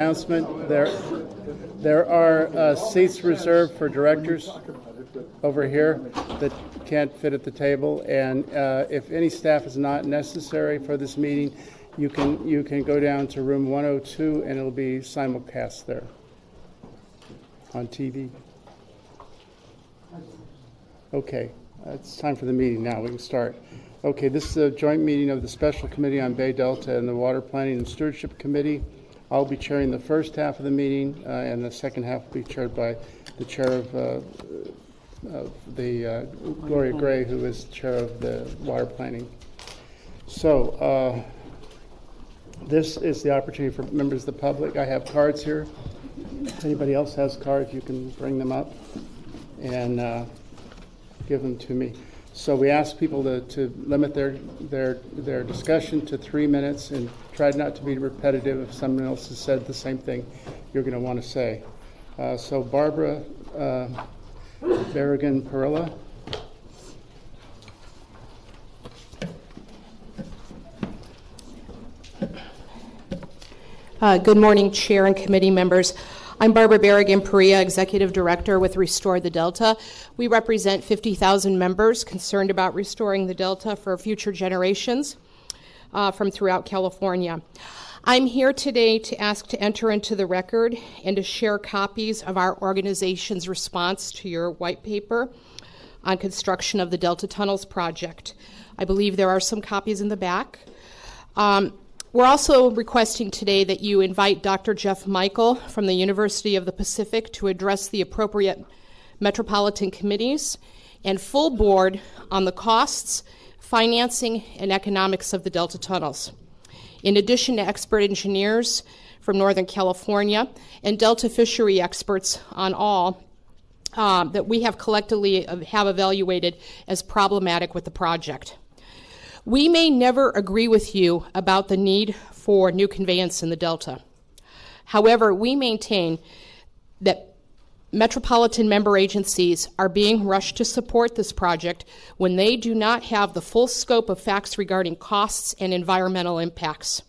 Announcement, there are seats reserved for directors over here that can't fit at the table, and if any staff is not necessary for this meeting, you can go down to room 102 and it'll be simulcast there on TV. Okay, it's time for the meeting now. We can start. Okay, this is a joint meeting of the Special Committee on Bay Delta and the Water Planning and Stewardship Committee. I'll be chairing the first half of the meeting, and the second half will be chaired by the chair of Gloria Gray, who is chair of the water planning. So this is the opportunity for members of the public. I have cards here. If anybody else has cards, you can bring them up and give them to me. So we ask people to limit their discussion to 3 minutes and try not to be repetitive. If someone else has said the same thing, you're going to want to say. So Barbara Berrigan-Perilla. Good morning, Chair and committee members. I'm Barbara Berrigan-Perilla, Executive Director with Restore the Delta. We represent 50,000 members concerned about restoring the Delta for future generations from throughout California. I'm here today to ask to enter into the record and to share copies of our organization's response to your white paper on construction of the Delta Tunnels project. I believe there are some copies in the back. We're also requesting today that you invite Dr. Jeff Michael from the University of the Pacific to address the appropriate metropolitan committees and full board on the costs, financing, and economics of the Delta tunnels. In addition to expert engineers from Northern California and Delta fishery experts on all that we have collectively have evaluated as problematic with the project. We may never agree with you about the need for new conveyance in the Delta. However, we maintain that metropolitan member agencies are being rushed to support this project when they do not have the full scope of facts regarding costs and environmental impacts.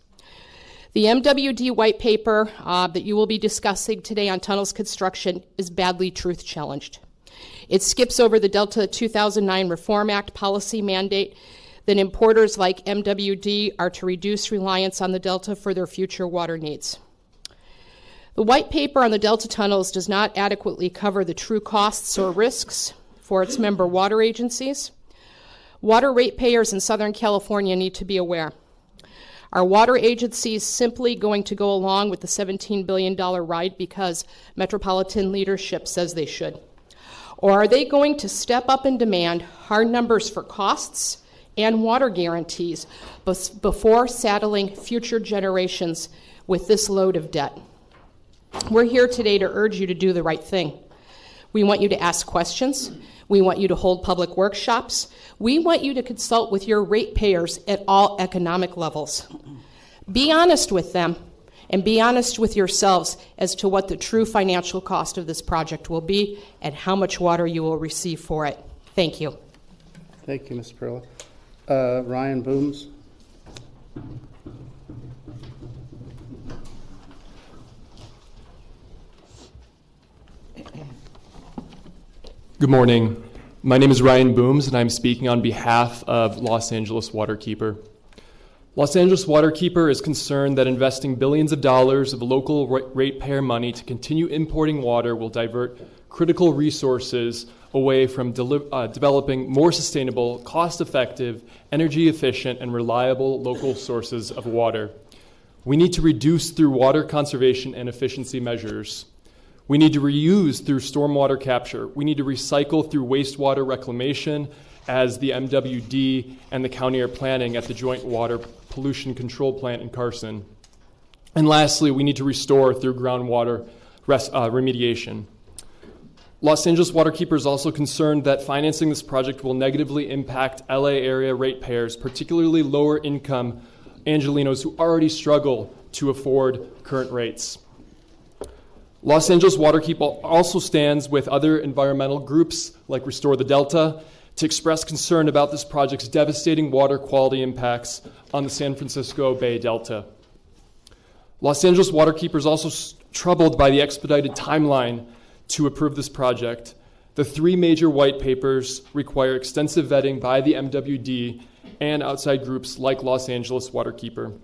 The MWD white paper that you will be discussing today on tunnels construction is badly truth challenged. It skips over the Delta 2009 Reform Act policy mandate that importers like MWD are to reduce reliance on the Delta for their future water needs. The white paper on the Delta tunnels does not adequately cover the true costs or risks for its member water agencies. Water ratepayers in Southern California need to be aware. Are water agencies simply going to go along with the $17 billion ride because metropolitan leadership says they should? Or are they going to step up and demand hard numbers for costs and water guarantees before saddling future generations with this load of debt? We're here today to urge you to do the right thing. We want you to ask questions. We want you to hold public workshops. We want you to consult with your ratepayers at all economic levels. Be honest with them and be honest with yourselves as to what the true financial cost of this project will be and how much water you will receive for it. Thank you. Thank you, Ms. Perilla. Ryan Booms. Good morning. My name is Ryan Booms, and I'm speaking on behalf of Los Angeles Waterkeeper. Los Angeles Waterkeeper is concerned that investing billions of dollars of local ratepayer money to continue importing water will divert critical resources away from developing more sustainable, cost-effective, energy-efficient, and reliable local sources of water. We need to reduce through water conservation and efficiency measures. We need to reuse through stormwater capture. We need to recycle through wastewater reclamation, as the MWD and the county are planning at the Joint Water Pollution Control Plant in Carson. And lastly, we need to restore through groundwater remediation. Los Angeles Waterkeeper is also concerned that financing this project will negatively impact LA area ratepayers, particularly lower income Angelinos who already struggle to afford current rates. Los Angeles Waterkeeper also stands with other environmental groups like Restore the Delta to express concern about this project's devastating water quality impacts on the San Francisco Bay Delta. Los Angeles Waterkeeper is also troubled by the expedited timeline to approve this project. The 3 major white papers require extensive vetting by the MWD and outside groups like Los Angeles Waterkeeper.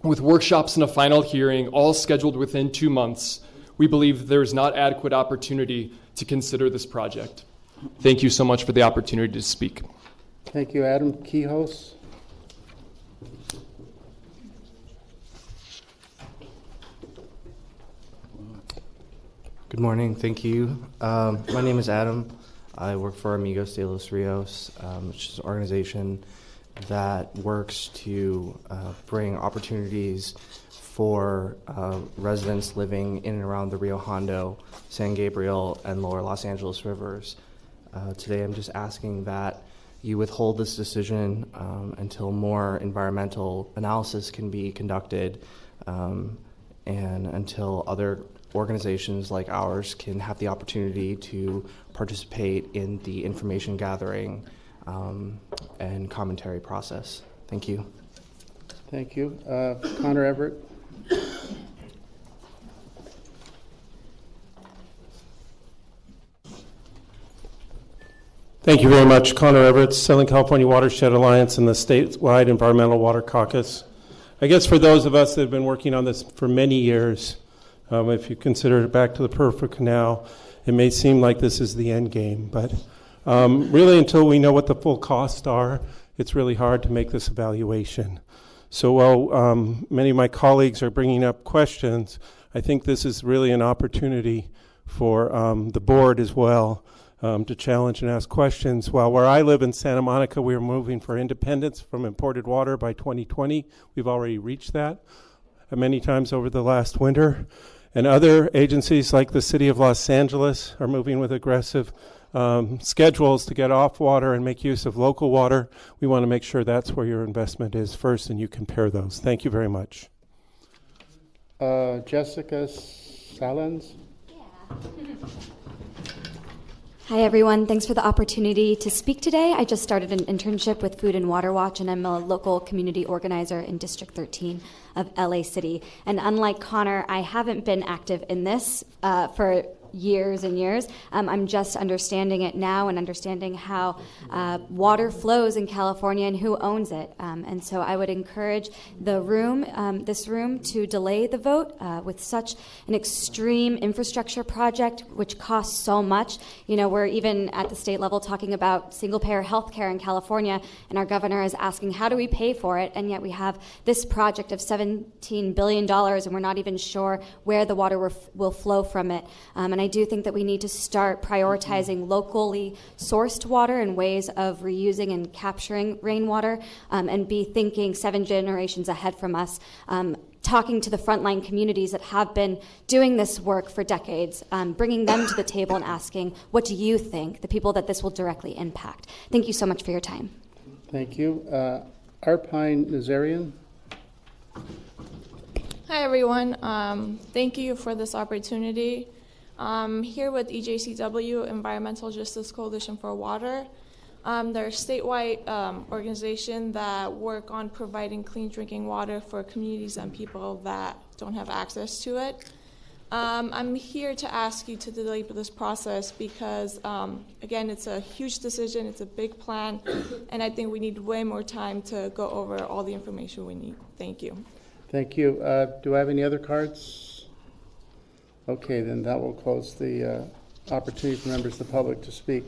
With workshops and a final hearing all scheduled within 2 months, we believe there is not adequate opportunity to consider this project. Thank you so much for the opportunity to speak. Thank you, Adam. Quijos? Good morning. Thank you. My name is Adam. I work for Amigos de los Rios, which is an organization that works to bring opportunities for residents living in and around the Rio Hondo, San Gabriel, and lower Los Angeles rivers. Today I'm just asking that you withhold this decision until more environmental analysis can be conducted and until other organizations like ours can have the opportunity to participate in the information gathering and commentary process. Thank you. Thank you. Connor Everett? Thank you very much. Connor Everett, Southern California Watershed Alliance and the statewide Environmental Water Caucus. I guess for those of us that have been working on this for many years, if you consider it back to the Perfect Canal, it may seem like this is the end game, but really until we know what the full costs are, it's really hard to make this evaluation. So while many of my colleagues are bringing up questions, I think this is really an opportunity for the board as well to challenge and ask questions. While where I live in Santa Monica, we are moving for independence from imported water by 2020. We've already reached that many times over the last winter. And other agencies like the City of Los Angeles are moving with aggressive schedules to get off water and make use of local water. We want to make sure that's where your investment is first, and you compare those. Thank you very much. Jessica Salens? Hi, everyone. Thanks for the opportunity to speak today. I just started an internship with Food and Water Watch, and I'm a local community organizer in District 13 of LA City. And unlike Connor, I haven't been active in this for years and years. I'm just understanding it now and understanding how water flows in California and who owns it. And so I would encourage the room, this room, to delay the vote with such an extreme infrastructure project, which costs so much. You know, we're even at the state level talking about single-payer health care in California, and our governor is asking, how do we pay for it? And yet we have this project of $17 billion, and we're not even sure where the water will flow from it. And I do think that we need to start prioritizing locally sourced water and ways of reusing and capturing rainwater, and be thinking 7 generations ahead from us. Talking to the frontline communities that have been doing this work for decades, bringing them to the table and asking, what do you think, the people that this will directly impact? Thank you so much for your time. Thank you. Arpine Nazarian? Hi, everyone. Thank you for this opportunity. I'm here with EJCW, Environmental Justice Coalition for Water. They're a statewide organization that work on providing clean drinking water for communities and people that don't have access to it. I'm here to ask you to delay this process because, again, it's a huge decision, it's a big plan, and I think we need way more time to go over all the information we need. Thank you. Thank you. Do I have any other cards? Okay, then that will close the opportunity for members of the public to speak.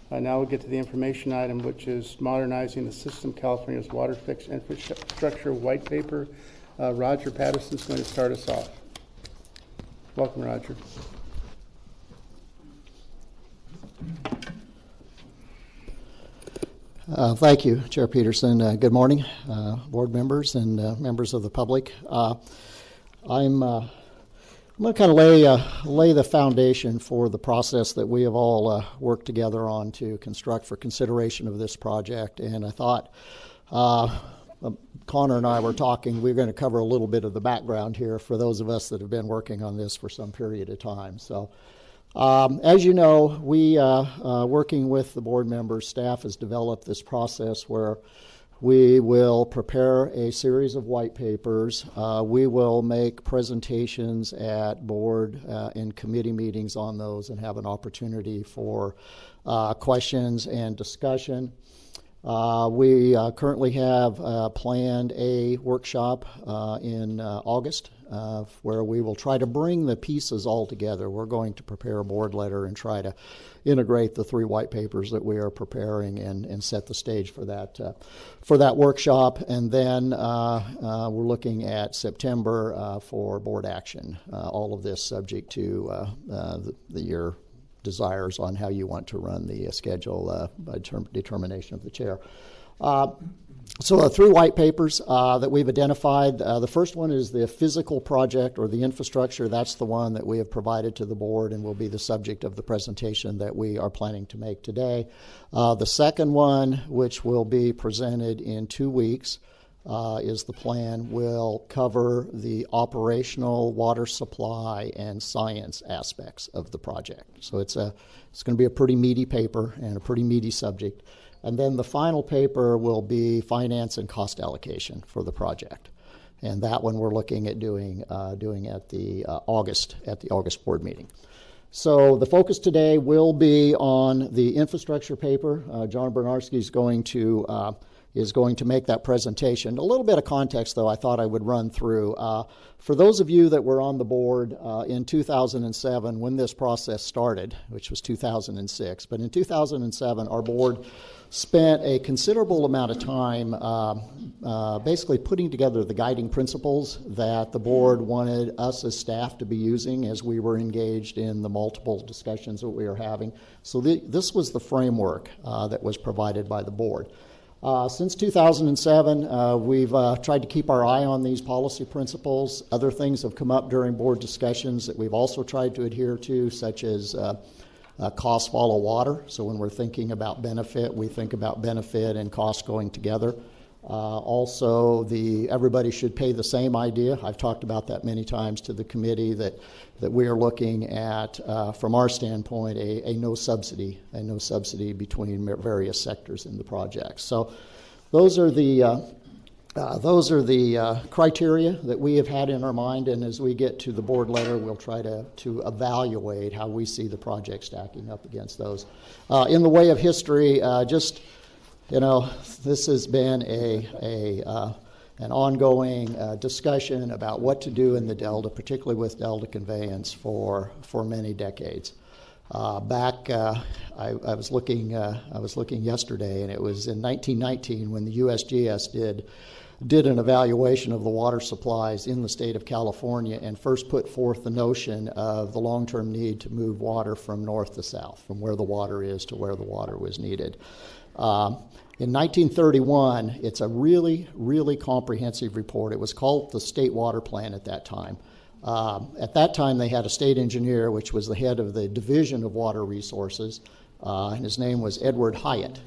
Now we'll get to the information item, which is modernizing the system, California's water fix infrastructure white paper. Roger Patterson's going to start us off. Welcome, Roger. Thank you, Chair Peterson. Good morning, board members and members of the public. I'm going to kind of lay the foundation for the process that we have all worked together on to construct for consideration of this project. And I thought Connor and I were talking, we're going to cover a little bit of the background here for those of us that have been working on this for some period of time. So as you know, we, working with the board members, staff has developed this process where We will prepare a series of white papers. We will make presentations at board and committee meetings on those and have an opportunity for questions and discussion. We currently have planned a workshop in August where we will try to bring the pieces all together. We're going to prepare a board letter and try to integrate the 3 white papers that we are preparing and set the stage for that workshop. And then we're looking at September for board action. All of this subject to your desires on how you want to run the schedule by determination of the chair. So the 3 white papers that we've identified, the first one is the physical project or the infrastructure. That's the one that we have provided to the board and will be the subject of the presentation that we are planning to make today. The second one, which will be presented in 2 weeks, is the plan, will cover the operational water supply and science aspects of the project. So it's going to be a pretty meaty paper and a pretty meaty subject. And then the final paper will be finance and cost allocation for the project. And that one we're looking at doing at the August board meeting. So the focus today will be on the infrastructure paper. John Bernarski is going to make that presentation. A little bit of context, though, I thought I would run through. For those of you that were on the board in 2007 when this process started, which was 2006, but in 2007 our board spent a considerable amount of time basically putting together the guiding principles that the board wanted us as staff to be using as we were engaged in the multiple discussions that we were having. So this was the framework that was provided by the board. Since 2007, we've tried to keep our eye on these policy principles. Other things have come up during board discussions that we've also tried to adhere to, such as costs follow water. So when we're thinking about benefit, we think about benefit and cost going together. Also, everybody should pay the same idea. I've talked about that many times to the committee that we are looking at, from our standpoint, a no subsidy between various sectors in the project. So those are the criteria that we have had in our mind, and as we get to the board letter, we'll try to evaluate how we see the project stacking up against those. In the way of history, this has been an ongoing discussion about what to do in the Delta, particularly with Delta conveyance, for many decades. I was looking yesterday, and it was in 1919 when the USGS did an evaluation of the water supplies in the state of California and first put forth the notion of the long-term need to move water from north to south, from where the water is to where the water was needed. In 1931, it's a really, really comprehensive report. It was called the State Water Plan at that time. At that time, they had a state engineer, which was the head of the Division of Water Resources, and his name was Edward Hyatt.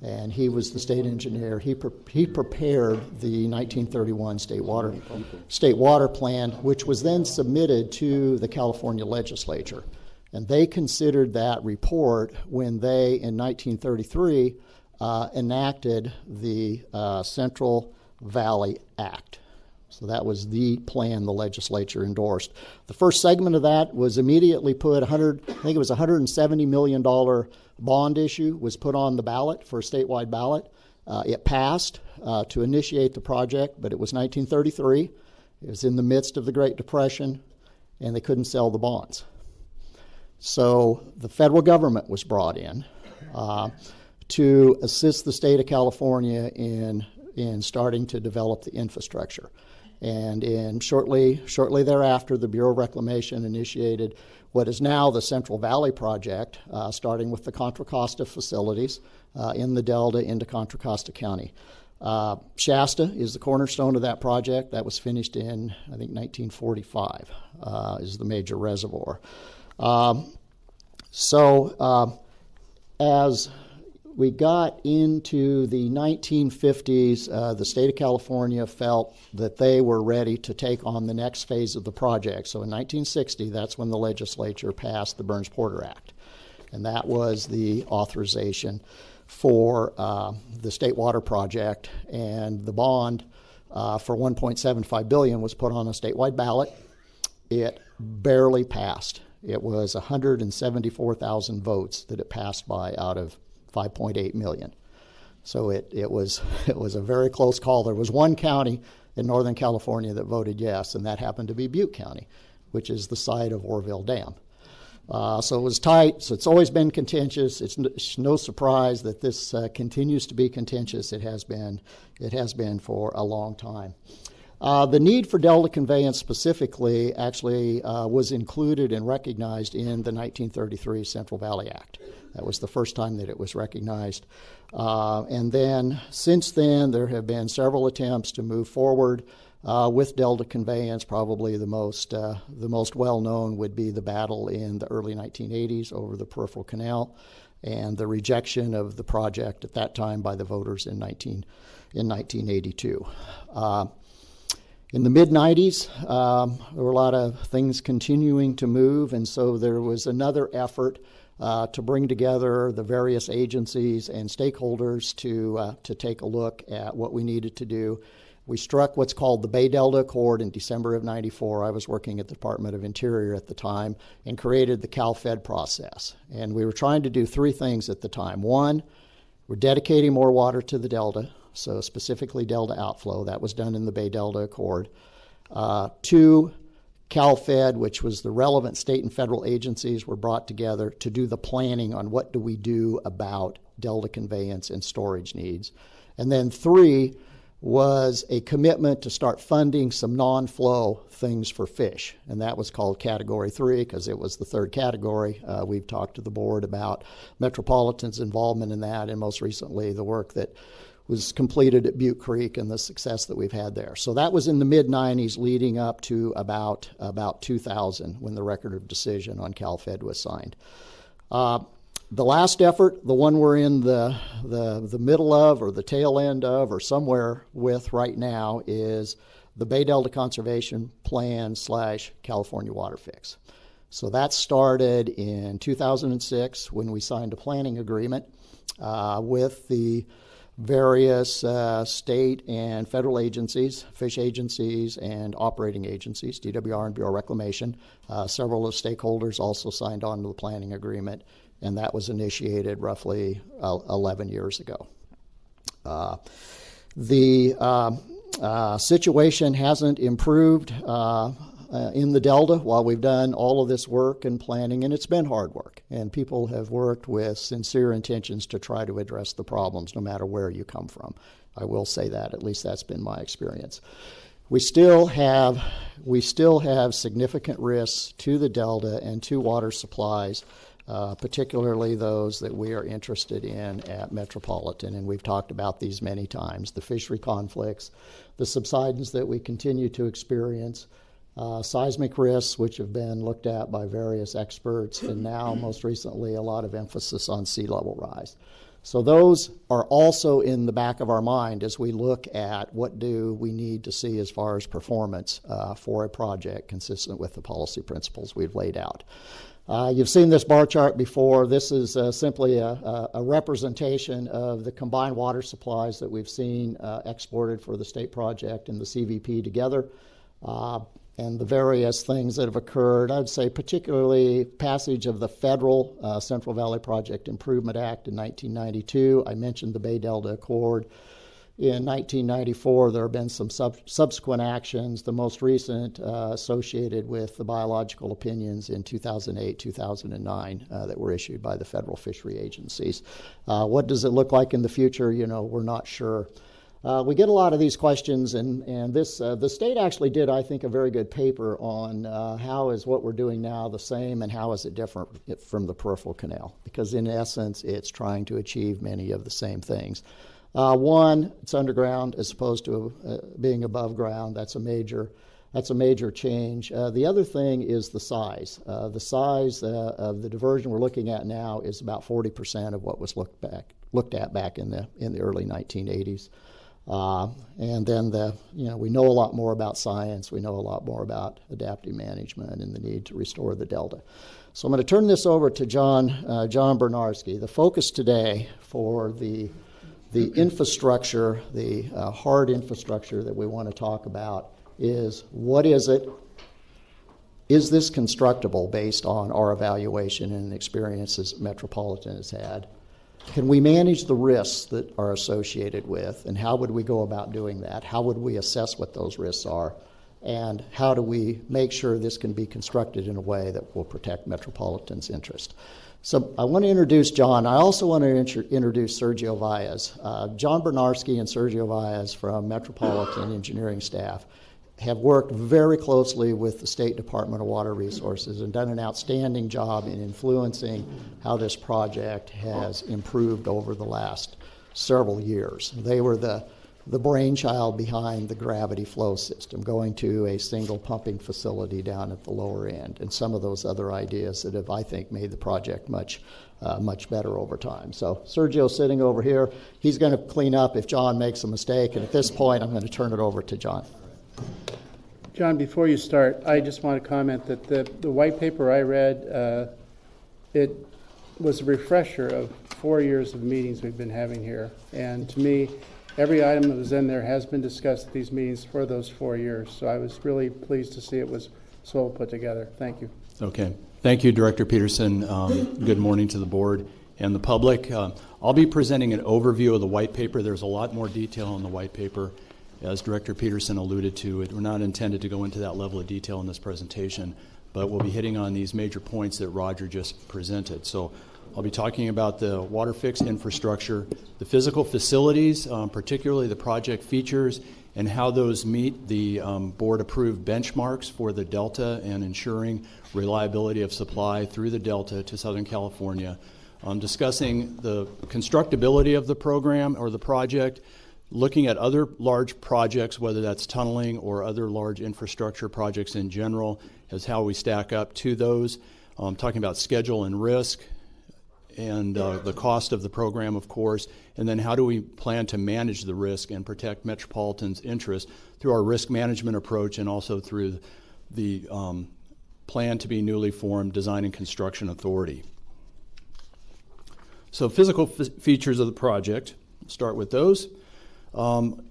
And he was the state engineer. He prepared the 1931 State Water Plan, which was then submitted to the California legislature. And they considered that report when they, in 1933, enacted the Central Valley Act. So that was the plan the legislature endorsed. The first segment of that was immediately put, I think it was $170 million bond issue was put on the ballot for a statewide ballot. It passed to initiate the project, but it was 1933. It was in the midst of the Great Depression, and they couldn't sell the bonds. So the federal government was brought in to assist the state of California in starting to develop the infrastructure. And shortly thereafter, the Bureau of Reclamation initiated what is now the Central Valley Project, starting with the Contra Costa facilities in the Delta into Contra Costa County. Shasta is the cornerstone of that project. That was finished in, I think, 1945 is the major reservoir. As we got into the 1950s, the state of California felt that they were ready to take on the next phase of the project. So in 1960, that's when the legislature passed the Burns-Porter Act. And that was the authorization for the State Water Project, and the bond for $1.75 billion was put on a statewide ballot. It barely passed. It was 174,000 votes that it passed by out of 5.8 million. So it was a very close call. There was one county in Northern California that voted yes, and that happened to be Butte County, which is the site of Orville Dam. So it was tight. So it's always been contentious. It's no surprise that this continues to be contentious. It has been for a long time. The need for delta conveyance specifically actually was included and recognized in the 1933 Central Valley Act. That was the first time that it was recognized. And then, since then, there have been several attempts to move forward with delta conveyance. Probably the most well-known would be the battle in the early 1980s over the Peripheral Canal and the rejection of the project at that time by the voters in 1982. In the mid-90s, there were a lot of things continuing to move, and so there was another effort to bring together the various agencies and stakeholders to take a look at what we needed to do. We struck what's called the Bay Delta Accord in December of '94. I was working at the Department of Interior at the time and created the CalFed process. And we were trying to do three things at the time. One, we're dedicating more water to the Delta, so specifically Delta outflow. That was done in the Bay Delta Accord. Two, CalFed, which was the relevant state and federal agencies, were brought together to do the planning on what do we do about Delta conveyance and storage needs. And then three was a commitment to start funding some non-flow things for fish, and that was called Category 3 because it was the third category. We've talked to the board about Metropolitan's involvement in that, and most recently the work that was completed at Butte Creek and the success that we've had there. So that was in the mid-90s leading up to about 2000 when the record of decision on CalFed was signed. The last effort, the one we're in the middle of or the tail end of or somewhere with right now, is the Bay Delta Conservation Plan / California Water Fix. So that started in 2006 when we signed a planning agreement with the various state and federal agencies, fish agencies, and operating agencies, DWR and Bureau of Reclamation. Several of the stakeholders also signed on to the planning agreement, and that was initiated roughly 11 years ago. The situation hasn't improved in the Delta while we've done all of this work and planning, and it's been hard work, and people have worked with sincere intentions to try to address the problems no matter where you come from. I will say that, at least that's been my experience. We still have significant risks to the Delta and to water supplies, particularly those that we are interested in at Metropolitan, and we've talked about these many times: the fishery conflicts, the subsidence that we continue to experience, seismic risks, which have been looked at by various experts, and now most recently a lot of emphasis on sea level rise. So those are also in the back of our mind as we look at what do we need to see as far as performance for a project consistent with the policy principles we've laid out. You've seen this bar chart before. This is simply a representation of the combined water supplies that we've seen exported for the state project and the CVP together, and the various things that have occurred. I'd say particularly passage of the federal Central Valley Project Improvement Act in 1992. I mentioned the Bay Delta Accord. In 1994, there have been some subsequent actions, the most recent associated with the biological opinions in 2008, 2009 that were issued by the federal fishery agencies. What does it look like in the future? We're not sure. We get a lot of these questions, and the state actually did, I think, a very good paper on how is what we're doing now the same and how is it different from the peripheral canal, because in essence it's trying to achieve many of the same things. One, it's underground as opposed to being above ground. That's a major change. The other thing is the size. The size of the diversion we're looking at now is about 40% of what was looked at back in the early 1980s. And then we know a lot more about science. We know a lot more about adaptive management and the need to restore the delta. So I'm going to turn this over to John Bernarski. The focus today for the infrastructure, the hard infrastructure that we want to talk about is, what is it? Is this constructible based on our evaluation and experiences Metropolitan has had? Can we manage the risks that are associated with, and how would we go about doing that? How would we assess what those risks are? And how do we make sure this can be constructed in a way that will protect Metropolitan's interest? So I want to introduce John. I also want to introduce Sergio Valles. John Bernarski and Sergio Valles from Metropolitan engineering staff have worked very closely with the State Department of Water Resources and done an outstanding job in influencing how this project has improved over the last several years. They were the brainchild behind the gravity flow system, going to a single pumping facility down at the lower end, and some of those other ideas that have, I think, made the project much better over time. So Sergio's sitting over here. He's going to clean up if John makes a mistake, and at this point, I'm going to turn it over to John. John, before you start, I just want to comment that the white paper I read, it was a refresher of 4 years of meetings we've been having here. And to me, every item that was in there has been discussed at these meetings for those 4 years. So I was really pleased to see it was so put together. Thank you. Okay. Thank you, Director Peterson. Good morning to the board and the public. I'll be presenting an overview of the white paper. There's a lot more detail in the white paper. As Director Peterson alluded to, we're not intended to go into that level of detail in this presentation, but we'll be hitting on these major points that Roger just presented. So I'll be talking about the water fix infrastructure, the physical facilities, particularly the project features, and how those meet the board-approved benchmarks for the Delta and ensuring reliability of supply through the Delta to Southern California. Discussing the constructability of the program or the project, looking at other large projects, whether that's tunneling or other large infrastructure projects in general, as how we stack up to those. Talking about schedule and risk and the cost of the program, of course, and then how do we plan to manage the risk and protect Metropolitan's interest through our risk management approach and also through the plan to be newly formed Design and Construction Authority. So physical features of the project, start with those.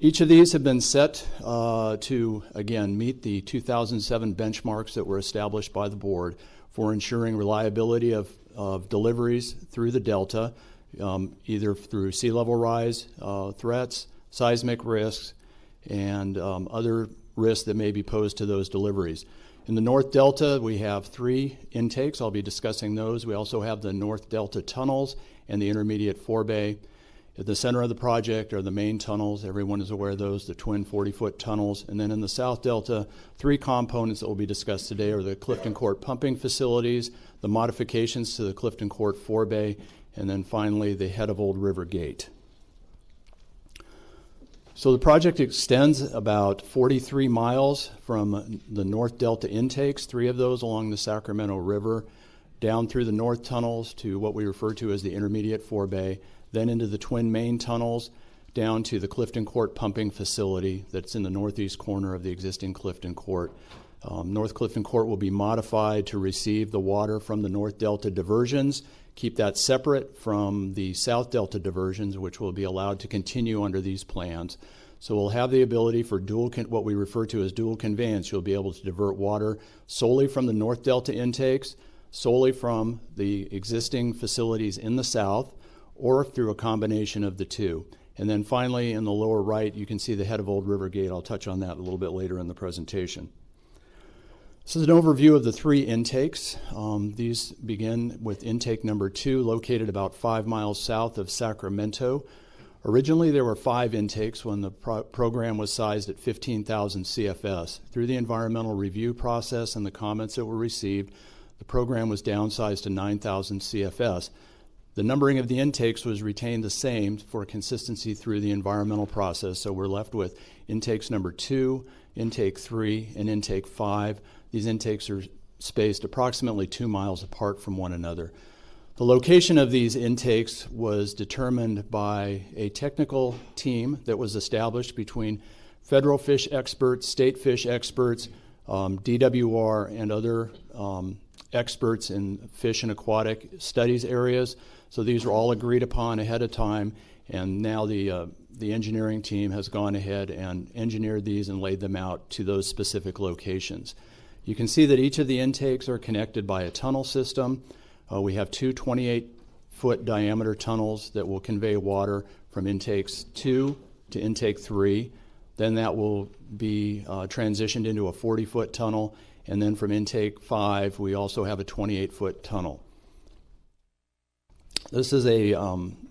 Each of these have been set to, again, meet the 2007 benchmarks that were established by the board for ensuring reliability of deliveries through the Delta, either through sea level rise threats, seismic risks, and other risks that may be posed to those deliveries. In the North Delta, we have 3 intakes. I'll be discussing those. We also have the North Delta tunnels and the intermediate forebay. At the center of the project are the main tunnels. Everyone is aware of those, the twin 40-foot tunnels. And then in the South Delta, 3 components that will be discussed today are the Clifton Court pumping facilities, the modifications to the Clifton Court forebay, and then finally the head of Old River Gate. So the project extends about 43 miles from the North Delta intakes, 3 of those along the Sacramento River, down through the north tunnels to what we refer to as the intermediate forebay, then into the twin main tunnels, down to the Clifton Court pumping facility that's in the northeast corner of the existing Clifton Court. North Clifton Court will be modified to receive the water from the North Delta diversions, keep that separate from the South Delta diversions, which will be allowed to continue under these plans. So we'll have the ability for what we refer to as dual conveyance. You'll be able to divert water solely from the North Delta intakes, solely from the existing facilities in the south, or through a combination of the two. And then finally, in the lower right, you can see the head of Old River Gate. I'll touch on that a little bit later in the presentation. This is an overview of the 3 intakes. These begin with intake number 2, located about 5 miles south of Sacramento. Originally, there were 5 intakes when the program was sized at 15,000 CFS. Through the environmental review process and the comments that were received, the program was downsized to 9,000 CFS. The numbering of the intakes was retained the same for consistency through the environmental process, so we're left with intakes number 2, intake 3, and intake 5. These intakes are spaced approximately 2 miles apart from one another. The location of these intakes was determined by a technical team that was established between federal fish experts, state fish experts, DWR, and other experts in fish and aquatic studies areas. So these were all agreed upon ahead of time, and now the engineering team has gone ahead and engineered these and laid them out to those specific locations. You can see that each of the intakes are connected by a tunnel system. We have two 28-foot diameter tunnels that will convey water from intakes 2 to intake 3. Then that will be transitioned into a 40-foot tunnel, and then from intake 5, we also have a 28-foot tunnel. This is a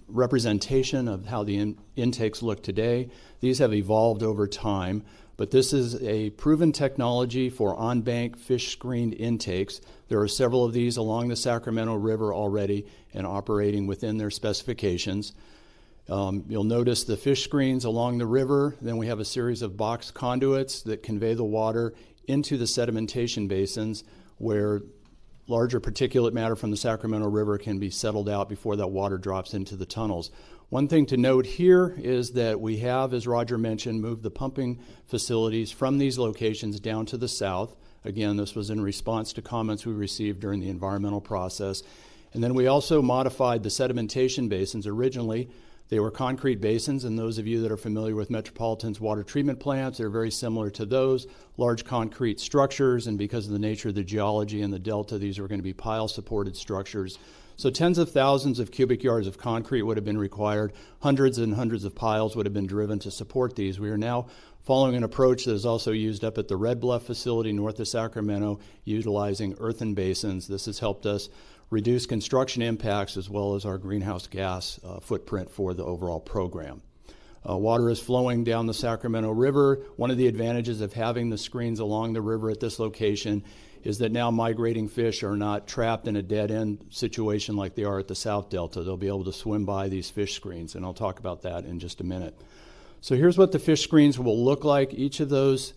representation of how the intakes look today. These have evolved over time, but this is a proven technology for on-bank fish-screened intakes. There are several of these along the Sacramento River already and operating within their specifications. You'll notice the fish screens along the river. Then we have a series of box conduits that convey the water into the sedimentation basins where larger particulate matter from the Sacramento River can be settled out before that water drops into the tunnels. One thing to note here is that we have, as Roger mentioned, moved the pumping facilities from these locations down to the south. Again, this was in response to comments we received during the environmental process. And then we also modified the sedimentation basins. Originally, they were concrete basins, and those of you that are familiar with Metropolitan's water treatment plants, they're very similar to those, large concrete structures, and because of the nature of the geology in the delta, these are going to be pile-supported structures. So tens of thousands of cubic yards of concrete would have been required. Hundreds and hundreds of piles would have been driven to support these. We are now following an approach that is also used up at the Red Bluff facility north of Sacramento, utilizing earthen basins. This has helped us reduce construction impacts as well as our greenhouse gas footprint for the overall program. Water is flowing down the Sacramento River. One of the advantages of having the screens along the river at this location is that now migrating fish are not trapped in a dead-end situation like they are at the South Delta. They'll be able to swim by these fish screens, and I'll talk about that in just a minute. So here's what the fish screens will look like. Each of those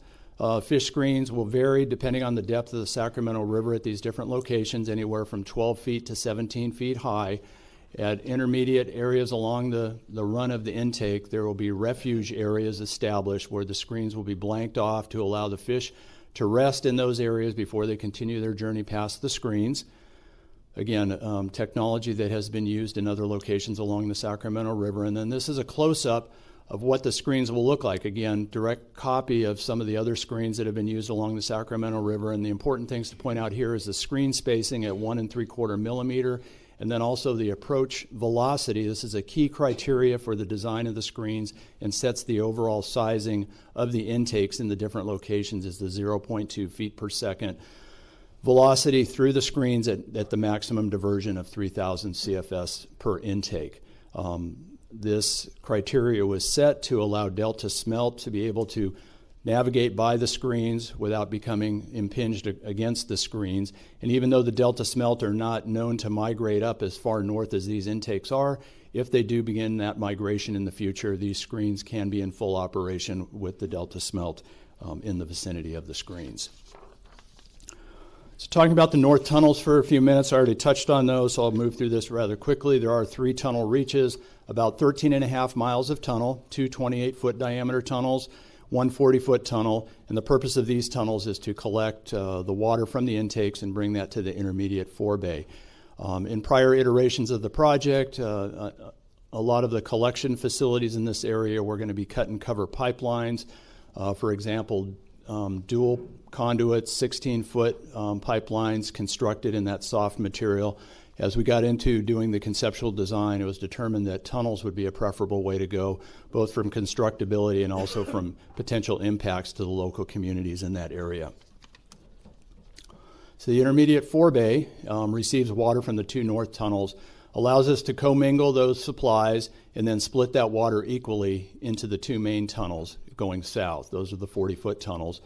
fish screens will vary depending on the depth of the Sacramento River at these different locations, anywhere from 12 feet to 17 feet high. At intermediate areas along the run of the intake, there will be refuge areas established where the screens will be blanked off to allow the fish to rest in those areas before they continue their journey past the screens. Again, technology that has been used in other locations along the Sacramento River. And then this is a close-up of what the screens will look like. Again, direct copy of some of the other screens that have been used along the Sacramento River. And the important things to point out here is the screen spacing at 1 3/4 millimeter, and then also the approach velocity. This is a key criteria for the design of the screens and sets the overall sizing of the intakes in the different locations is the 0.2 feet per second velocity through the screens at the maximum diversion of 3,000 CFS per intake. This criteria was set to allow Delta Smelt to be able to navigate by the screens without becoming impinged against the screens. And even though the Delta Smelt are not known to migrate up as far north as these intakes are, if they do begin that migration in the future, these screens can be in full operation with the Delta Smelt in the vicinity of the screens. So talking about the north tunnels for a few minutes, I already touched on those, so I'll move through this rather quickly. There are 3 tunnel reaches, about 13.5 miles of tunnel, 2 28-foot diameter tunnels, 1 40-foot tunnel, and the purpose of these tunnels is to collect the water from the intakes and bring that to the intermediate forebay. In prior iterations of the project, a lot of the collection facilities in this area were going to be cut and cover pipelines. For example, dual conduits, 16-foot pipelines constructed in that soft material. As we got into doing the conceptual design, it was determined that tunnels would be a preferable way to go, both from constructability and also from potential impacts to the local communities in that area. So the intermediate forebay receives water from the 2 north tunnels, allows us to commingle those supplies and then split that water equally into the 2 main tunnels going south. Those are the 40-foot tunnels.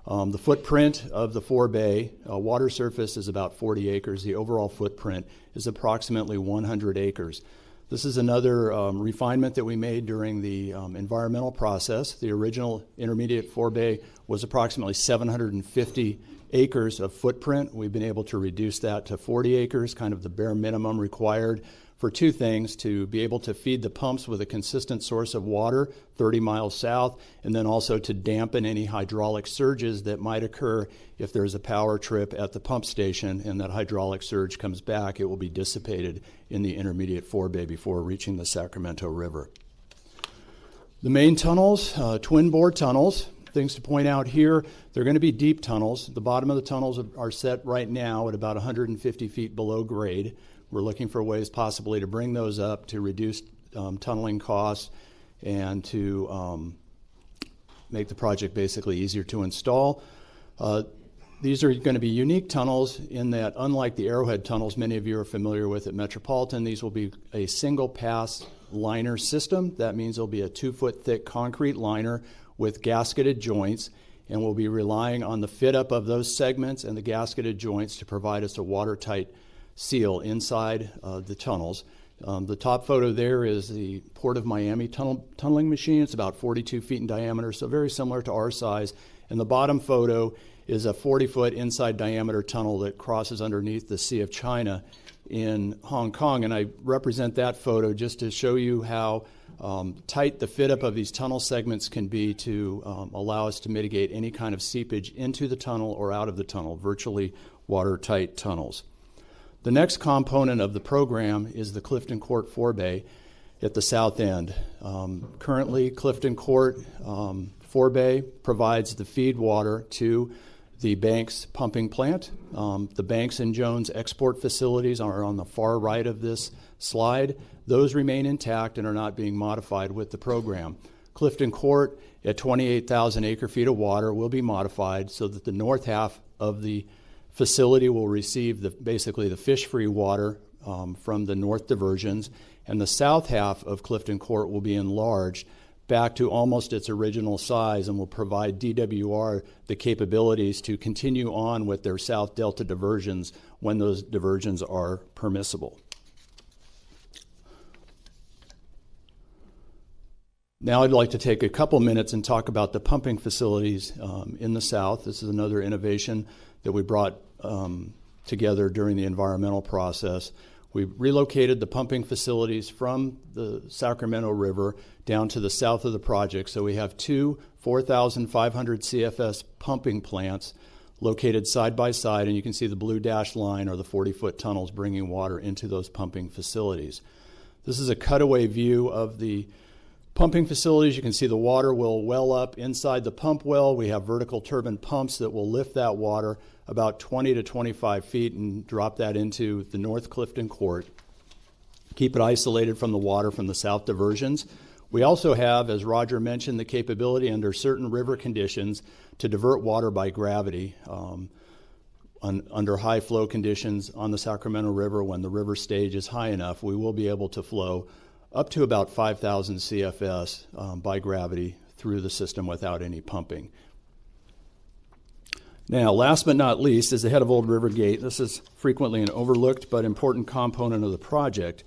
The footprint of the forebay, water surface is about 40 acres. The overall footprint is approximately 100 acres. This is another refinement that we made during the environmental process. The original intermediate forebay was approximately 750 acres of footprint. We've been able to reduce that to 40 acres, kind of the bare minimum required for two things: to be able to feed the pumps with a consistent source of water 30 miles south, and then also to dampen any hydraulic surges that might occur if there's a power trip at the pump station and that hydraulic surge comes back. It will be dissipated in the intermediate forebay before reaching the Sacramento River. The main tunnels, twin bore tunnels. Things to point out here, they're going to be deep tunnels. The bottom of the tunnels are set right now at about 150 feet below grade. We're looking for ways possibly to bring those up to reduce tunneling costs and to make the project basically easier to install. These are going to be unique tunnels in that, unlike the Arrowhead tunnels many of you are familiar with at Metropolitan, these will be a single pass liner system. That means there'll be a 2-foot thick concrete liner with gasketed joints, and we'll be relying on the fit up of those segments and the gasketed joints to provide us a watertight seal inside the tunnels. The top photo there is the Port of Miami tunneling machine. It's about 42 feet in diameter, so very similar to our size. And the bottom photo is a 40-foot inside diameter tunnel that crosses underneath the Sea of China in Hong Kong. And I represent that photo just to show you how tight the fit up of these tunnel segments can be to allow us to mitigate any kind of seepage into the tunnel or out of the tunnel, virtually watertight tunnels. The next component of the program is the Clifton Court forebay at the south end. Currently, Clifton Court forebay provides the feed water to the Banks pumping plant. The Banks and Jones export facilities are on the far right of this slide. Those remain intact and are not being modified with the program. Clifton Court at 28,000 acre-feet of water will be modified so that the north half of the facility will receive basically the fish-free water from the north diversions, and the south half of Clifton Court will be enlarged back to almost its original size and will provide DWR the capabilities to continue on with their South Delta diversions when those diversions are permissible. Now I'd like to take a couple minutes and talk about the pumping facilities in the south. This is another innovation that we brought together during the environmental process. We relocated the pumping facilities from the Sacramento River down to the south of the project. So we have two 4,500 CFS pumping plants located side by side, and you can see the blue dashed line are the 40-foot tunnels bringing water into those pumping facilities. This is a cutaway view of the pumping facilities. You can see the water will well up inside the pump well. We have vertical turbine pumps that will lift that water about 20 to 25 feet and drop that into the North Clifton Court. Keep it isolated from the water from the south diversions. We also have, as Roger mentioned, the capability under certain river conditions to divert water by gravity. Under high flow conditions on the Sacramento River, when the river stage is high enough, we will be able to flow up to about 5,000 CFS by gravity through the system without any pumping. Now, last but not least, is the head of Old River Gate. This is frequently an overlooked but important component of the project.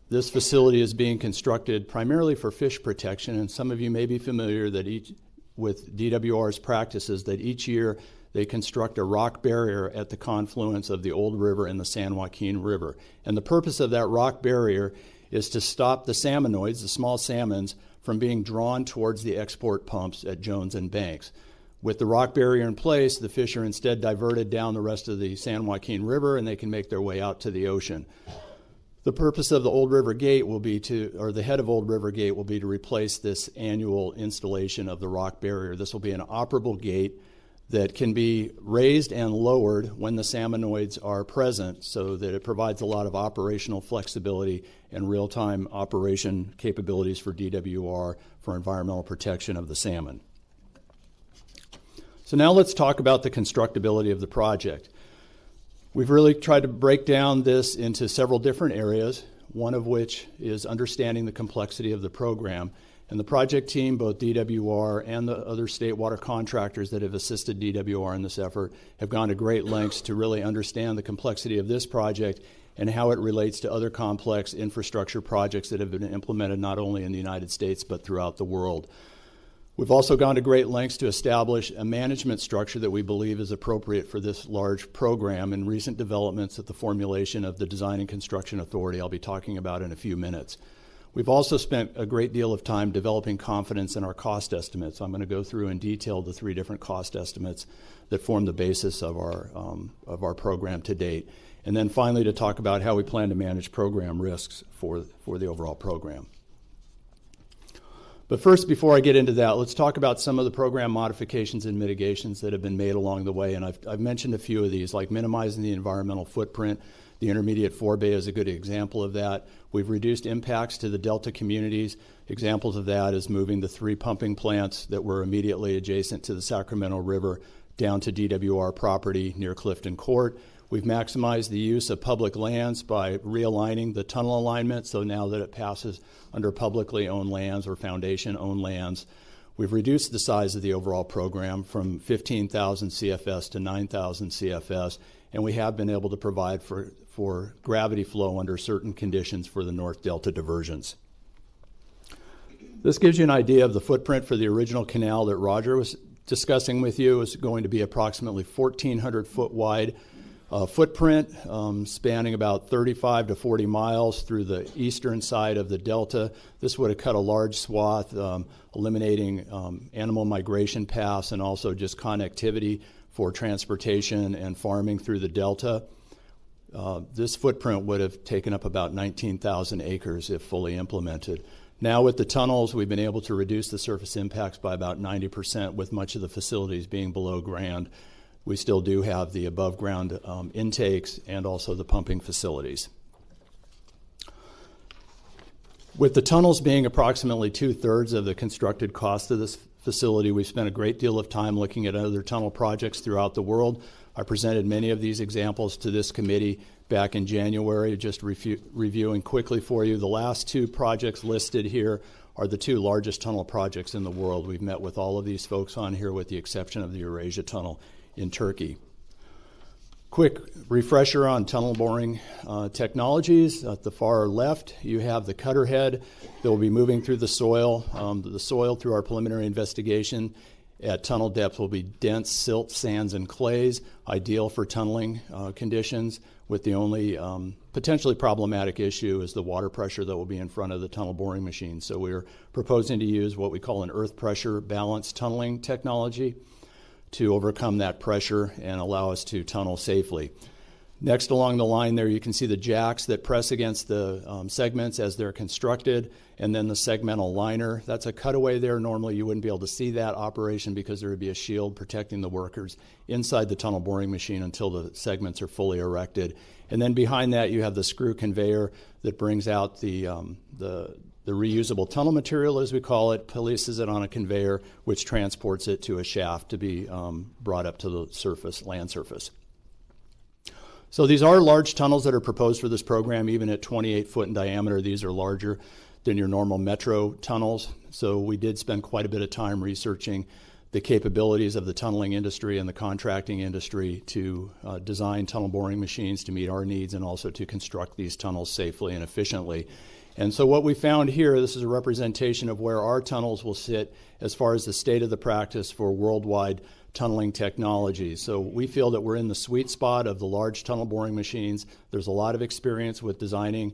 This facility is being constructed primarily for fish protection, and some of you may be familiar that with DWR's practices that each year they construct a rock barrier at the confluence of the Old River and the San Joaquin River. And the purpose of that rock barrier is to stop the salmonoids, the small salmons, from being drawn towards the export pumps at Jones and Banks. With the rock barrier in place, the fish are instead diverted down the rest of the San Joaquin River and they can make their way out to the ocean. The purpose of the Old River Gate will be the head of Old River Gate will be to replace this annual installation of the rock barrier. This will be an operable gate that can be raised and lowered when the salmonoids are present so that it provides a lot of operational flexibility and real-time operation capabilities for DWR for environmental protection of the salmon. So now let's talk about the constructability of the project. We've really tried to break down this into several different areas, one of which is understanding the complexity of the program. And the project team, both DWR and the other state water contractors that have assisted DWR in this effort, have gone to great lengths to really understand the complexity of this project and how it relates to other complex infrastructure projects that have been implemented not only in the United States but throughout the world. We've also gone to great lengths to establish a management structure that we believe is appropriate for this large program and recent developments at the formulation of the Design and Construction Authority I'll be talking about in a few minutes. We've also spent a great deal of time developing confidence in our cost estimates. I'm going to go through in detail the 3 different cost estimates that form the basis of our program to date. And then finally to talk about how we plan to manage program risks for the overall program. But first, before I get into that, let's talk about some of the program modifications and mitigations that have been made along the way. And I've mentioned a few of these, like minimizing the environmental footprint. The intermediate forebay is a good example of that. We've reduced impacts to the Delta communities. Examples of that is moving the 3 pumping plants that were immediately adjacent to the Sacramento River down to DWR property near Clifton Court. We've maximized the use of public lands by realigning the tunnel alignment, so now that it passes under publicly owned lands or foundation-owned lands. We've reduced the size of the overall program from 15,000 CFS to 9,000 CFS, and we have been able to provide for gravity flow under certain conditions for the North Delta diversions. This gives you an idea of the footprint for the original canal that Roger was discussing with you. It's going to be approximately 1,400 foot wide footprint, spanning about 35 to 40 miles through the eastern side of the Delta. This would have cut a large swath, eliminating animal migration paths and also just connectivity for transportation and farming through the Delta. This footprint would have taken up about 19,000 acres if fully implemented. Now with the tunnels, we've been able to reduce the surface impacts by about 90%, with much of the facilities being below ground. We still do have the above ground intakes and also the pumping facilities. With the tunnels being approximately 2/3 of the constructed cost of this facility, we've spent a great deal of time looking at other tunnel projects throughout the world. I presented many of these examples to this committee back in January, just reviewing quickly for you. The last 2 projects listed here are the 2 largest tunnel projects in the world. We've met with all of these folks on here with the exception of the Eurasia Tunnel in Turkey. Quick refresher on tunnel boring technologies. At the far left, you have the cutter head that will be moving through the soil. The soil through our preliminary investigation at tunnel depth will be dense silt, sands, and clays, ideal for tunneling conditions, with the only potentially problematic issue is the water pressure that will be in front of the tunnel boring machine. So we're proposing to use what we call an earth pressure balanced tunneling technology to overcome that pressure and allow us to tunnel safely. Next along the line there, you can see the jacks that press against the segments as they're constructed, and then the segmental liner. That's a cutaway there. Normally you wouldn't be able to see that operation because there would be a shield protecting the workers inside the tunnel boring machine until the segments are fully erected. And then behind that you have the screw conveyor that brings out the reusable tunnel material, as we call it, places it on a conveyor, which transports it to a shaft to be brought up to the surface, land surface. So these are large tunnels that are proposed for this program. Even at 28 foot in diameter, these are larger than your normal metro tunnels. So we did spend quite a bit of time researching the capabilities of the tunneling industry and the contracting industry to design tunnel boring machines to meet our needs and also to construct these tunnels safely and efficiently. And so what we found here, this is a representation of where our tunnels will sit as far as the state of the practice for worldwide tunneling technology. So we feel that we're in the sweet spot of the large tunnel boring machines. There's a lot of experience with designing,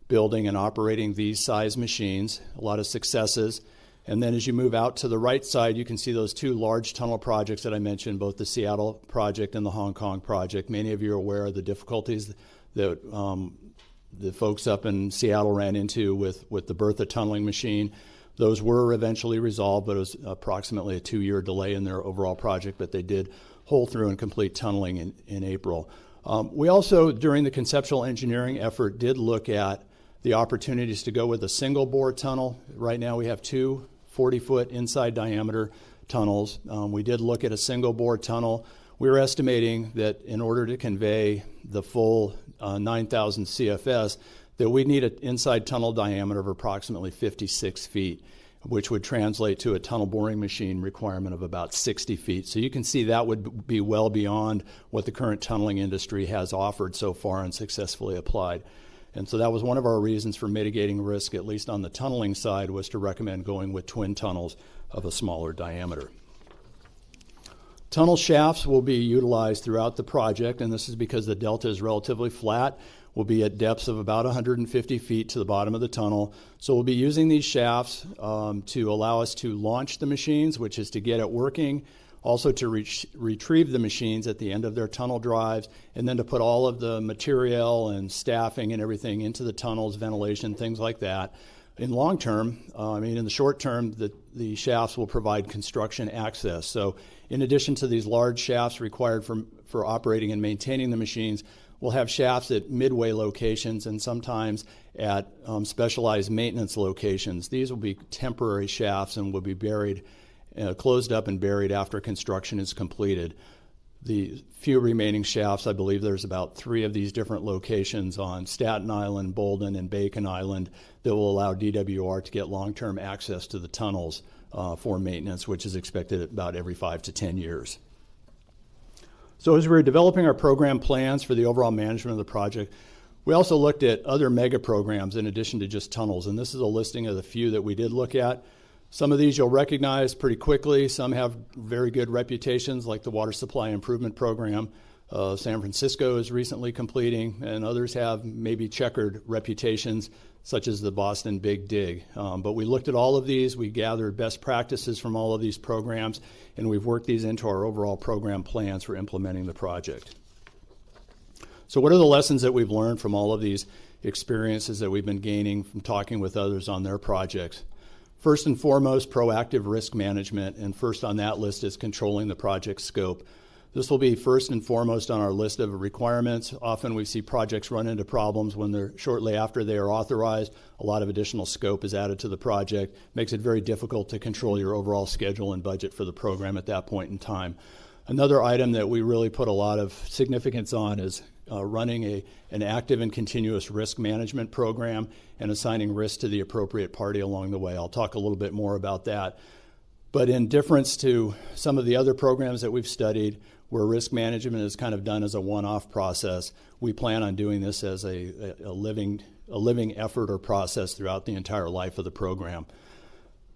building, and operating these size machines, a lot of successes. And then as you move out to the right side, you can see those 2 large tunnel projects that I mentioned, both the Seattle project and the Hong Kong project. Many of you are aware of the difficulties that the folks up in Seattle ran into with the Bertha tunneling machine. Those were eventually resolved, but it was approximately a 2-year delay in their overall project, but they did hole through and complete tunneling in April. We also, during the conceptual engineering effort, did look at the opportunities to go with a single bore tunnel. Right now we have 2 40-foot inside diameter tunnels. We did look at a single bore tunnel. We were estimating that in order to convey the full 9,000 CFS, that we need an inside tunnel diameter of approximately 56 feet. which would translate to a tunnel boring machine requirement of about 60 feet. So you can see that would be well beyond what the current tunneling industry has offered so far and successfully applied. And so that was one of our reasons for mitigating risk, at least on the tunneling side, was to recommend going with twin tunnels of a smaller diameter. Tunnel shafts will be utilized throughout the project, and this is because the delta is relatively flat. We'll be at depths of about 150 feet to the bottom of the tunnel. So we'll be using these shafts to allow us to launch the machines, which is to get it working, also to retrieve the machines at the end of their tunnel drives, and then to put all of the material and staffing and everything into the tunnels, ventilation, things like that. In long term, in the short term, the shafts will provide construction access. So in addition to these large shafts required for operating and maintaining the machines, we'll have shafts at midway locations and sometimes at specialized maintenance locations. These will be temporary shafts and will be buried, closed up and buried after construction is completed. The few remaining shafts, I believe there's about 3 of these different locations on Staten Island, Bolden, and Bacon Island that will allow DWR to get long-term access to the tunnels for maintenance, which is expected about every 5 to 10 years. So as we were developing our program plans for the overall management of the project, we also looked at other mega programs in addition to just tunnels, and this is a listing of the few that we did look at. Some of these you'll recognize pretty quickly. Some have very good reputations, like the Water Supply Improvement Program San Francisco is recently completing, and others have maybe checkered reputations, such as the Boston Big Dig. But we looked at all of these, we gathered best practices from all of these programs, and we've worked these into our overall program plans for implementing the project. So what are the lessons that we've learned from all of these experiences that we've been gaining from talking with others on their projects? First and foremost, proactive risk management, and first on that list is controlling the project scope. This will be first and foremost on our list of requirements. Often we see projects run into problems when they're shortly after they are authorized. A lot of additional scope is added to the project. Makes it very difficult to control your overall schedule and budget for the program at that point in time. Another item that we really put a lot of significance on is running an active and continuous risk management program and assigning risk to the appropriate party along the way. I'll talk a little bit more about that. But in difference to some of the other programs that we've studied, where risk management is kind of done as a one-off process, we plan on doing this as a living effort or process throughout the entire life of the program.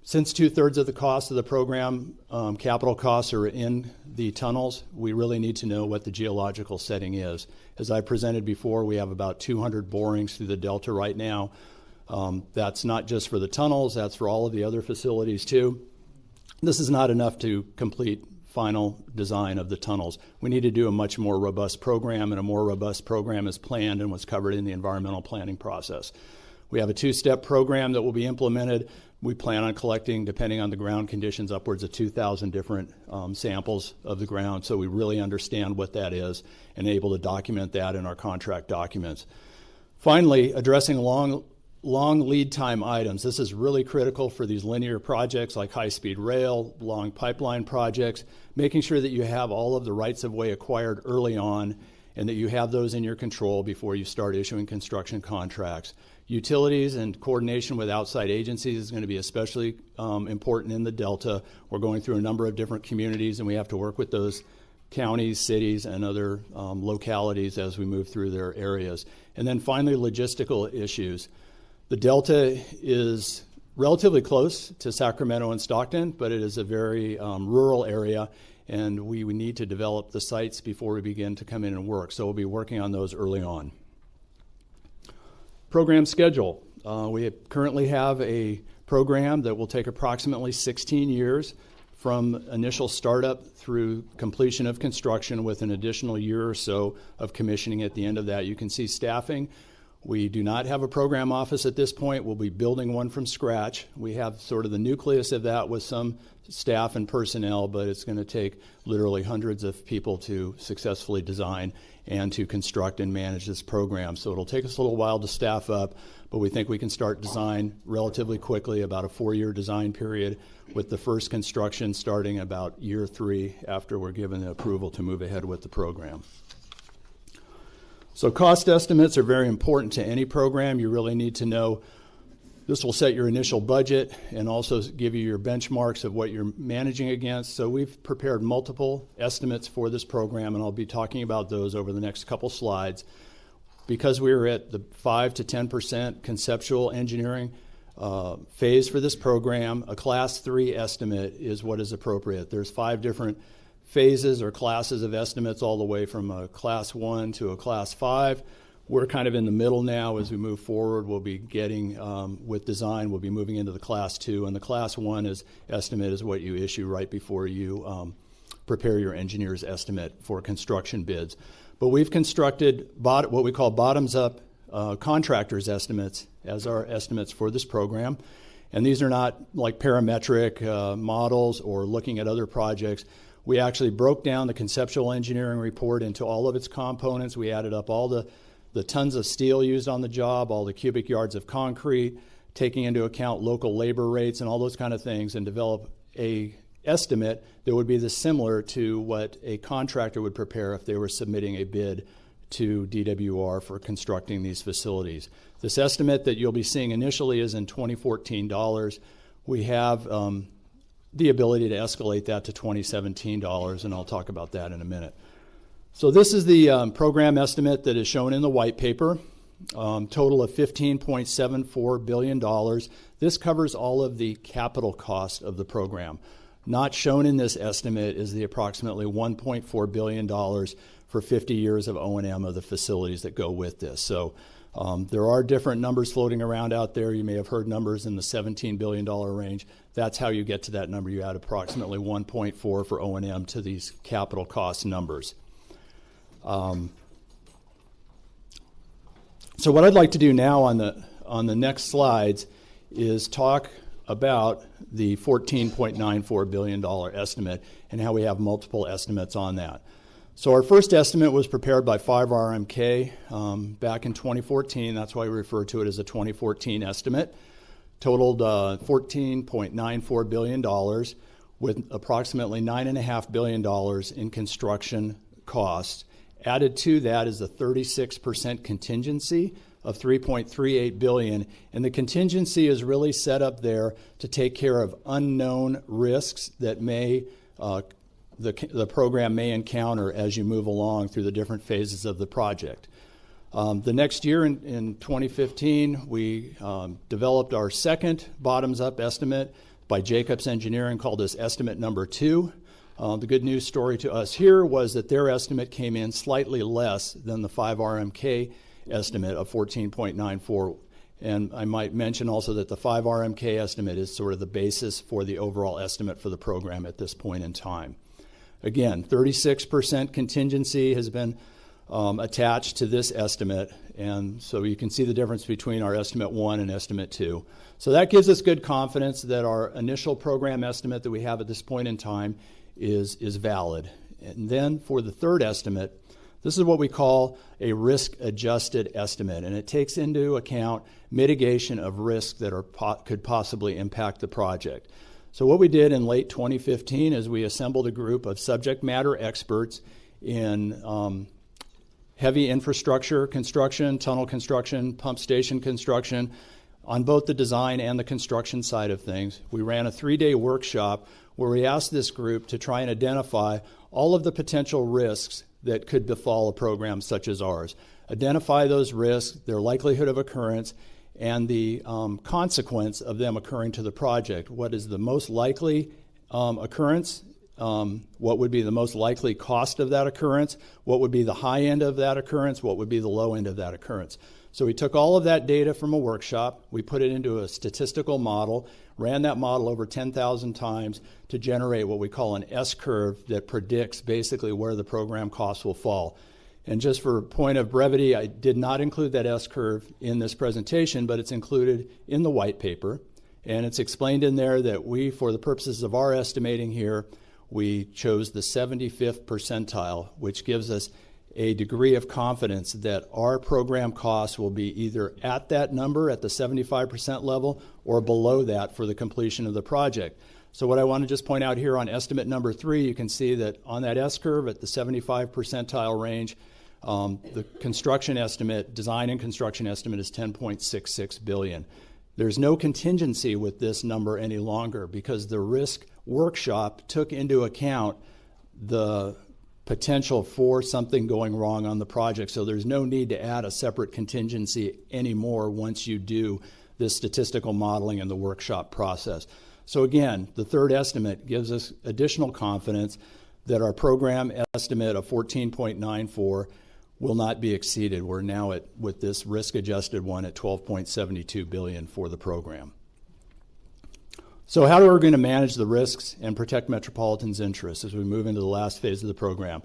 Since 2/3 of the cost of the program, capital costs, are in the tunnels, we really need to know what the geological setting is. As I presented before, we have about 200 borings through the delta right now. That's not just for the tunnels, that's for all of the other facilities too. This is not enough to complete final design of the tunnels. We need to do a much more robust program, and a more robust program is planned and was covered in the environmental planning process. We have a 2-step program that will be implemented. We plan on collecting, depending on the ground conditions, upwards of 2,000 different samples of the ground, so we really understand what that is and able to document that in our contract documents. Finally, addressing long lead time items. This is really critical for these linear projects like high-speed rail, long pipeline projects, making sure that you have all of the rights of way acquired early on and that you have those in your control before you start issuing construction contracts. Utilities and coordination with outside agencies is going to be especially important in the Delta. We're going through a number of different communities, and we have to work with those counties, cities, and other localities as we move through their areas. And then finally, logistical issues. The Delta is relatively close to Sacramento and Stockton, but it is a very rural area, and we need to develop the sites before we begin to come in and work. So we'll be working on those early on. Program schedule. We currently have a program that will take approximately 16 years from initial startup through completion of construction, with an additional year or so of commissioning at the end of that. You can see staffing. We do not have a program office at this point. We'll be building one from scratch. We have sort of the nucleus of that with some staff and personnel, but it's going to take literally hundreds of people to successfully design and to construct and manage this program. So it'll take us a little while to staff up, but we think we can start design relatively quickly, about a 4-year design period, with the first construction starting about year 3 after we're given the approval to move ahead with the program. So cost estimates are very important to any program. You really need to know This will set your initial budget and also give you your benchmarks of what you're managing against. So we've prepared multiple estimates for this program, and I'll be talking about those over the next couple slides. Because we were at the 5 to 10% conceptual engineering phase for this program, a Class 3 estimate is what is appropriate. There's 5 different phases or classes of estimates, all the way from a Class 1 to a Class 5. We're kind of in the middle now. As we move forward, we'll be getting, with design, we'll be moving into the Class 2, and the Class 1 estimate is what you issue right before you prepare your engineer's estimate for construction bids. But we've constructed what we call bottoms-up contractors' estimates as our estimates for this program. And these are not like parametric models or looking at other projects. We actually broke down the conceptual engineering report into all of its components. We added up all the tons of steel used on the job, all the cubic yards of concrete, taking into account local labor rates and all those kind of things, and develop a estimate that would be similar to what a contractor would prepare if they were submitting a bid to DWR for constructing these facilities. This estimate that you'll be seeing initially is in 2014 dollars. We have the ability to escalate that to 2017 dollars, and I'll talk about that in a minute. So this is the program estimate that is shown in the white paper, total of $15.74 billion. This covers all of the capital cost of the program. Not shown in this estimate is the approximately $1.4 billion for 50 years of O&M of the facilities that go with this. So there are different numbers floating around out there. You may have heard numbers in the $17 billion range. That's how you get to that number. You add approximately 1.4 for O&M to these capital cost numbers. So what I'd like to do now on the next slides is talk about the $14.94 billion estimate and how we have multiple estimates on that. So our first estimate was prepared by 5RMK back in 2014. That's why we refer to it as a 2014 estimate. Totaled $14.94 billion with approximately $9.5 billion in construction costs. Added to that is a 36% contingency of $3.38 billion, and the contingency is really set up there to take care of unknown risks that the program may encounter as you move along through the different phases of the project. The next year, in 2015, we developed our second bottoms-up estimate by Jacobs Engineering, called this estimate number 2. The good news story to us here was that their estimate came in slightly less than the 5RMK estimate of 14.94. And I might mention also that the 5RMK estimate is sort of the basis for the overall estimate for the program at this point in time. Again, 36% contingency has been attached to this estimate, and so you can see the difference between our estimate 1 and estimate 2. So that gives us good confidence that our initial program estimate that we have at this point in time is valid. And then for the third estimate, this is what we call a risk-adjusted estimate, and it takes into account mitigation of risks that could possibly impact the project. So what we did in late 2015 is we assembled a group of subject matter experts in heavy infrastructure construction, tunnel construction, pump station construction, on both the design and the construction side of things. We ran a 3-day workshop where we asked this group to try and identify all of the potential risks that could befall a program such as ours. Identify those risks, their likelihood of occurrence, and the consequence of them occurring to the project. What is the most likely occurrence? What would be the most likely cost of that occurrence? What would be the high end of that occurrence? What would be the low end of that occurrence? So we took all of that data from a workshop, we put it into a statistical model, ran that model over 10,000 times to generate what we call an S-curve that predicts basically where the program costs will fall. And just for a point of brevity, I did not include that S-curve in this presentation, but it's included in the white paper. And it's explained in there that we, for the purposes of our estimating here, we chose the 75th percentile, which gives us a degree of confidence that our program costs will be either at that number, at the 75% level, or below that for the completion of the project. So what I want to just point out here on estimate number 3, you can see that on that S-curve at the 75 percentile range, the construction estimate, design and construction estimate, is $10.66 billion. There's no contingency with this number any longer because the risk workshop took into account the potential for something going wrong on the project. So there's no need to add a separate contingency anymore once you do this statistical modeling in the workshop process. So again, the third estimate gives us additional confidence that our program estimate of 14.94 will not be exceeded. We're now at, with this risk-adjusted one, at 12.72 billion for the program. So how are we going to manage the risks and protect Metropolitan's interests as we move into the last phase of the program?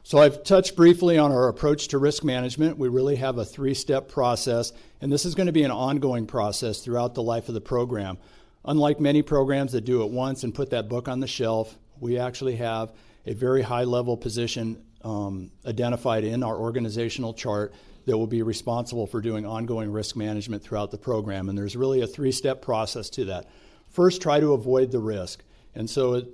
So I've touched briefly on our approach to risk management. We really have a three-step process, and this is going to be an ongoing process throughout the life of the program. Unlike many programs that do it once and put that book on the shelf, we actually have a very high-level position identified in our organizational chart that will be responsible for doing ongoing risk management throughout the program. And there's really a three-step process to that. First, try to avoid the risk. And so,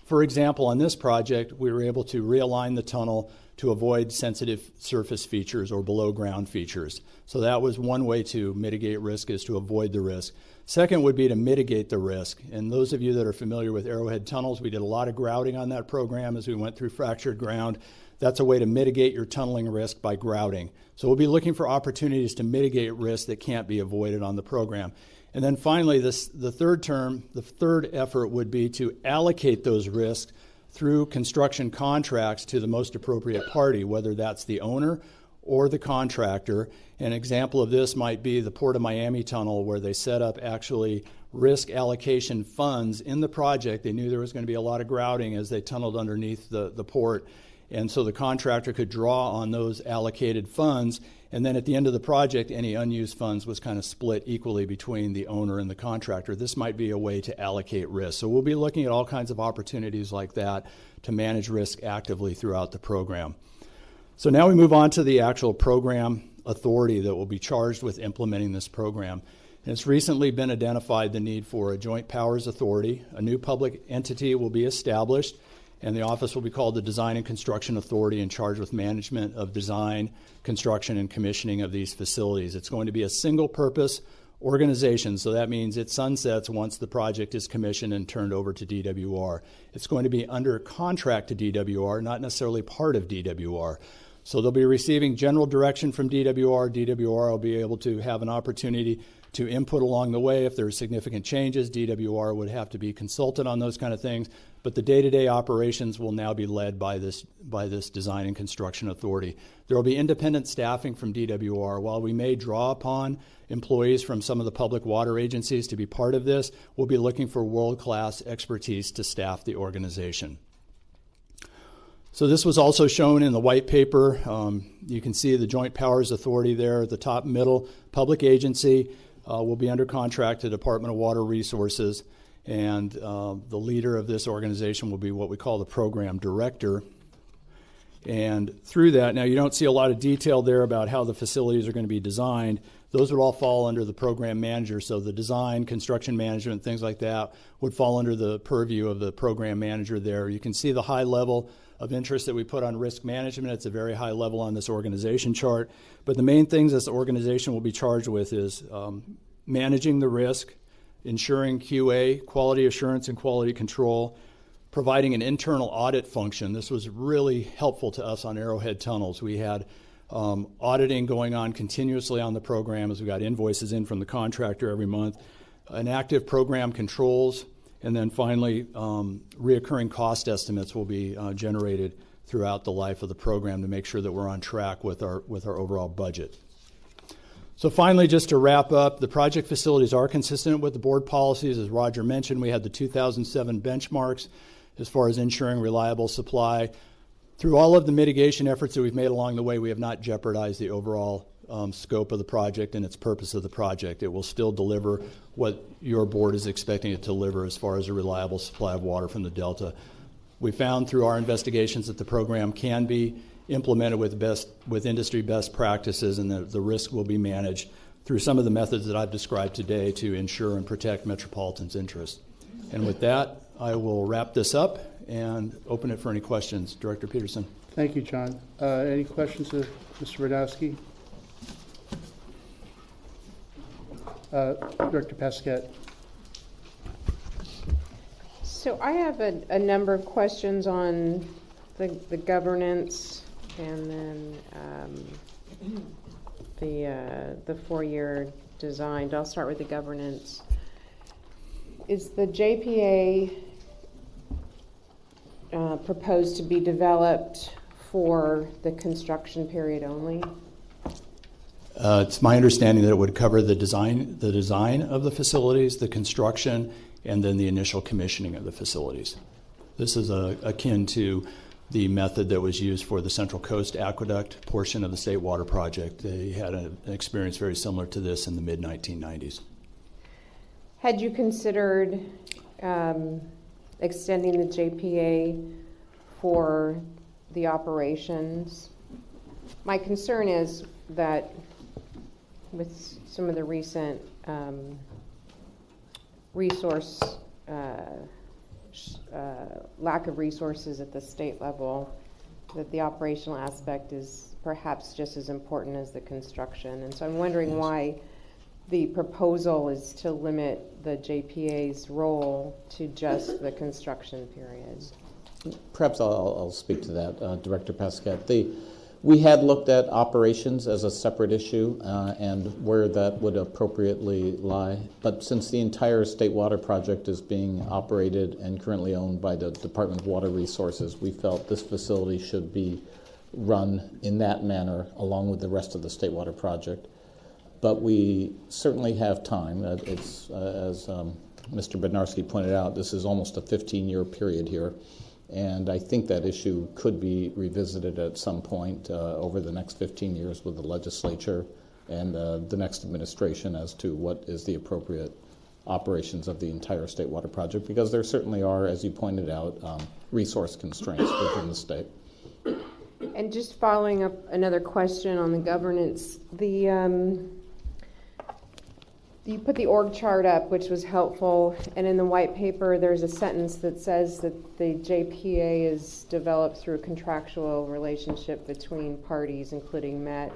for example, on this project, we were able to realign the tunnel to avoid sensitive surface features or below ground features. So that was one way to mitigate risk, is to avoid the risk. Second would be to mitigate the risk. And those of you that are familiar with Arrowhead tunnels, we did a lot of grouting on that program as we went through fractured ground. That's a way to mitigate your tunneling risk by grouting. So we'll be looking for opportunities to mitigate risk that can't be avoided on the program. And then finally, the third effort would be to allocate those risks through construction contracts to the most appropriate party, whether that's the owner or the contractor. An example of this might be the Port of Miami tunnel, where they set up actually risk allocation funds in the project. They knew there was going to be a lot of grouting as they tunneled underneath the port. And so the contractor could draw on those allocated funds, and then at the end of the project, any unused funds was kind of split equally between the owner and the contractor. This might be a way to allocate risk. So we'll be looking at all kinds of opportunities like that to manage risk actively throughout the program. So now we move on to the actual program authority that will be charged with implementing this program. And it's recently been identified the need for a joint powers authority. A new public entity will be established, and the office will be called the Design and Construction Authority, in charge with management of design, construction, and commissioning of these facilities. It's going to be a single-purpose organization, so that means it sunsets once the project is commissioned and turned over to DWR. It's going to be under contract to DWR, not necessarily part of DWR. So they'll be receiving general direction from DWR. DWR will be able to have an opportunity to input along the way. If there are significant changes, DWR would have to be consulted on those kind of things. But the day-to-day operations will now be led by this Design and Construction Authority. There will be independent staffing from DWR. While we may draw upon employees from some of the public water agencies to be part of this, we'll be looking for world-class expertise to staff the organization. So this was also shown in the white paper. You can see the Joint Powers Authority there at the top middle. Public agency will be under contract to Department of Water Resources, and the leader of this organization will be what we call the program director. And through that, now you don't see a lot of detail there about how the facilities are going to be designed. Those would all fall under the program manager. So the design, construction management, things like that would fall under the purview of the program manager there. You can see the high level of interest that we put on risk management. It's a very high level on this organization chart. But the main things this organization will be charged with is managing the risk, ensuring QA, quality assurance and quality control, providing an internal audit function. This was really helpful to us on Arrowhead tunnels. We had auditing going on continuously on the program as we got invoices in from the contractor every month, an active program controls, and then finally, reoccurring cost estimates will be generated throughout the life of the program to make sure that we're on track with our overall budget. So finally, just to wrap up, the project facilities are consistent with the board policies. As Roger mentioned, we had the 2007 benchmarks as far as ensuring reliable supply. Through all of the mitigation efforts that we've made along the way, we have not jeopardized the overall scope of the project and its purpose of the project. It will still deliver what your board is expecting it to deliver as far as a reliable supply of water from the Delta. We found through our investigations that the program can be implemented with industry best practices, and the risk will be managed through some of the methods that I've described today to ensure and protect Metropolitan's interests. And with that, I will wrap this up and open it for any questions. Director Peterson. Thank you, John. Any questions of Mr. Radowski? Director Pesquet. So I have a number of questions on the governance and then the four-year design. I'll start with the governance. Is the JPA proposed to be developed for the construction period only? It's my understanding that it would cover the design of the facilities, the construction, and then the initial commissioning of the facilities. This is akin to the method that was used for the Central Coast Aqueduct portion of the State Water Project. They had an experience very similar to this in the mid-1990s. Had you considered extending the JPA for the operations? My concern is that with some of the recent lack of resources at the state level, that the operational aspect is perhaps just as important as the construction. And so I'm wondering why the proposal is to limit the JPA's role to just the construction period. Perhaps I'll speak to that, Director Pesquet. We had looked at operations as a separate issue and where that would appropriately lie. But since the entire State Water Project is being operated and currently owned by the Department of Water Resources, we felt this facility should be run in that manner along with the rest of the State Water Project. But we certainly have time. It's, as Mr. Bednarski pointed out, this is almost a 15-year period here. And I think that issue could be revisited at some point over the next 15 years with the legislature and the next administration as to what is the appropriate operations of the entire State Water Project, because there certainly are, as you pointed out, resource constraints within the state. And just following up another question on the governance, you put the org chart up, which was helpful, and in the white paper there's a sentence that says that the JPA is developed through a contractual relationship between parties, including MET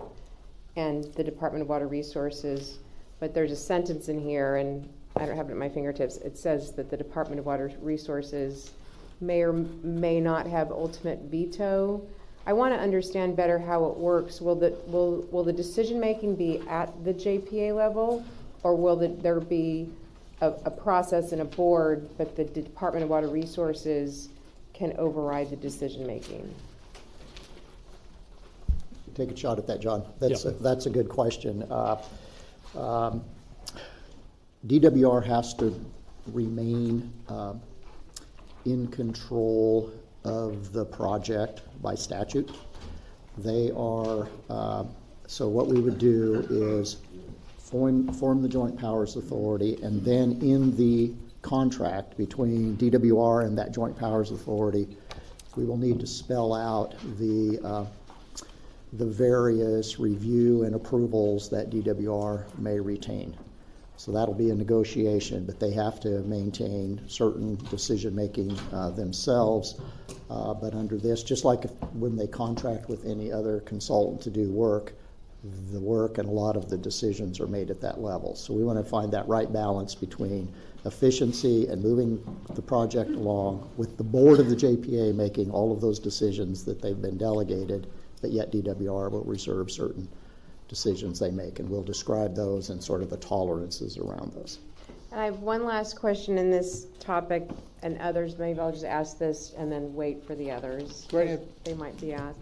and the Department of Water Resources. But there's a sentence in here, and I don't have it at my fingertips, it says that the Department of Water Resources may or may not have ultimate veto. I want to understand better how it works. Will the decision making be at the JPA level, or will there be a process and a board, but the Department of Water Resources can override the decision making? Take a shot at that, John. That's a good question. DWR has to remain in control of the project by statute. They are, so what we would do is form the Joint Powers Authority, and then in the contract between DWR and that Joint Powers Authority, we will need to spell out the various review and approvals that DWR may retain. So that'll be a negotiation, but they have to maintain certain decision-making themselves. But under this, just like when they contract with any other consultant to do work, the work and a lot of the decisions are made at that level. So we want to find that right balance between efficiency and moving the project along with the board of the JPA making all of those decisions that they've been delegated, but yet DWR will reserve certain decisions they make, and we'll describe those and sort of the tolerances around those. And I have one last question in this topic, and others, maybe I'll just ask this and then wait for the others. Go ahead. They might be asked.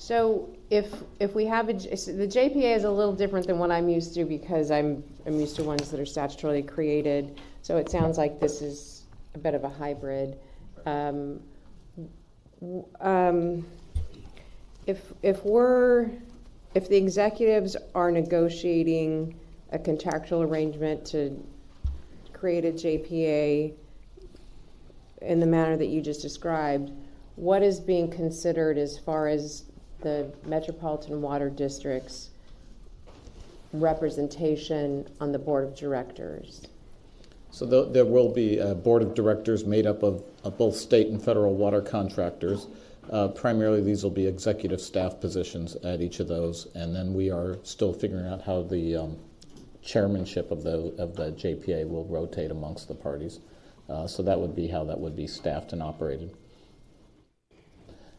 So if we have the JPA is a little different than what I'm used to, because I'm used to ones that are statutorily created. So it sounds like this is a bit of a hybrid. If the executives are negotiating a contractual arrangement to create a JPA in the manner that you just described, what is being considered as far as the Metropolitan Water District's representation on the board of directors? So there will be a board of directors made up of both state and federal water contractors. Primarily, these will be executive staff positions at each of those, and then we are still figuring out how the chairmanship of the JPA will rotate amongst the parties. So that would be how that would be staffed and operated.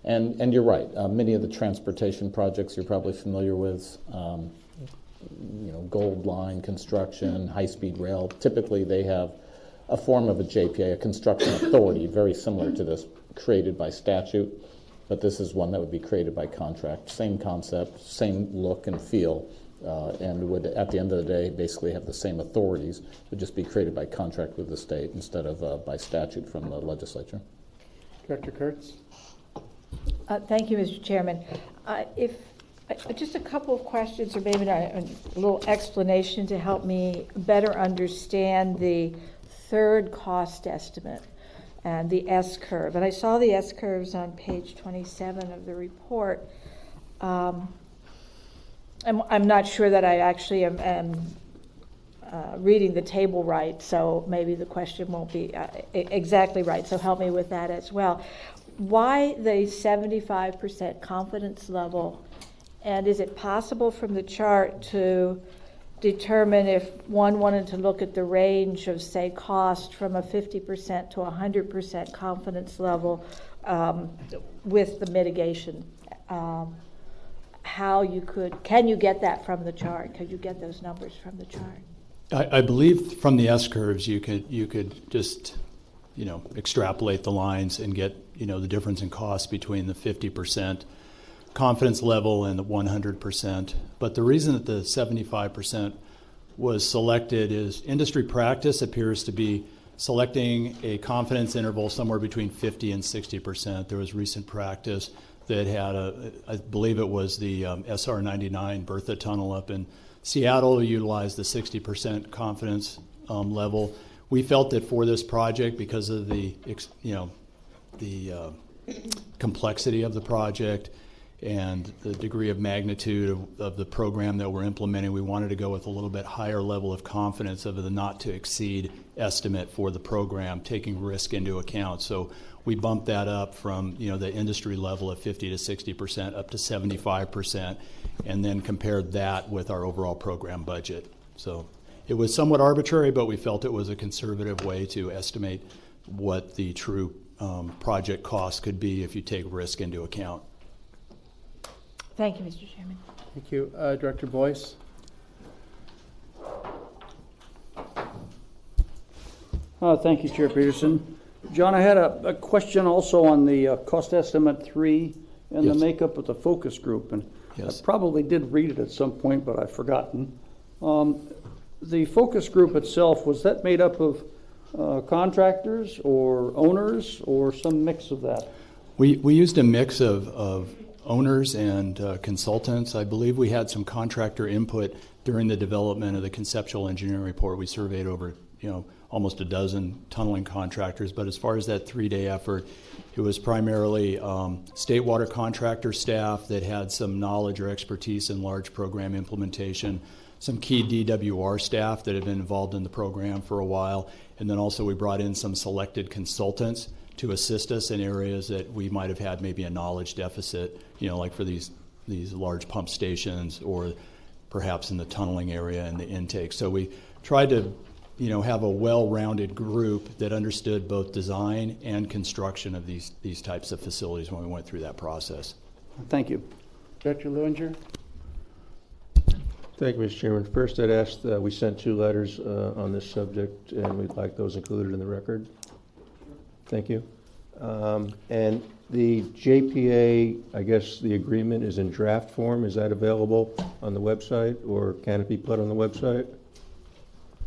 And you're right, many of the transportation projects you're probably familiar with, Gold Line construction, high-speed rail, typically they have a form of a JPA, a construction authority, very similar to this, created by statute, but this is one that would be created by contract. Same concept, same look and feel, and would, at the end of the day, basically have the same authorities, would just be created by contract with the state instead of by statute from the legislature. Director Kurtz? Thank you, Mr. Chairman. Just a couple of questions, or maybe a little explanation to help me better understand the third cost estimate and the S-curve. And I saw the S-curves on page 27 of the report. I'm not sure that I actually am reading the table right, so maybe the question won't be exactly right, so help me with that as well. Why the 75% confidence level, and is it possible from the chart to determine if one wanted to look at the range of, say, cost from a 50% to 100% confidence level with the mitigation? Can you get that from the chart? Could you get those numbers from the chart? I believe from the S-curves you could just extrapolate the lines and get the difference in cost between the 50% confidence level and the 100%. But the reason that the 75% was selected is industry practice appears to be selecting a confidence interval somewhere between 50 and 60%. There was recent practice that had I believe it was the SR-99 Bertha tunnel up in Seattle utilized the 60% confidence level. We felt that for this project, because of the complexity of the project and the degree of magnitude of the program that we're implementing, we wanted to go with a little bit higher level of confidence of the not to exceed estimate for the program, taking risk into account. So we bumped that up from the industry level of 50 to 60% up to 75%, and then compared that with our overall program budget. So it was somewhat arbitrary, but we felt it was a conservative way to estimate what the true project cost could be if you take risk into account. Thank you, Mr. Chairman. Thank you. Director Boyce? Thank you, Chair Peterson. John, I had a question also on the cost estimate 3 and Yes. the makeup of the focus group. And Yes. I probably did read it at some point, but I've forgotten. The focus group itself, was that made up of contractors or owners or some mix of that? We used a mix of owners and consultants. I believe we had some contractor input during the development of the conceptual engineering report. We surveyed over almost a dozen tunneling contractors, but as far as that 3-day effort, it was primarily state water contractor staff that had some knowledge or expertise in large program implementation, some key DWR staff that had been involved in the program for a while, and then also we brought in some selected consultants to assist us in areas that we might have had maybe a knowledge deficit, like for these large pump stations or perhaps in the tunneling area and the intake. So we tried to have a well-rounded group that understood both design and construction of these types of facilities when we went through that process. Thank you. Director Lewinger? Thank you, Mr. Chairman. First, I'd ask that we sent 2 letters on this subject, and we'd like those included in the record. Thank you. And the JPA, I guess the agreement is in draft form. Is that available on the website, or can it be put on the website?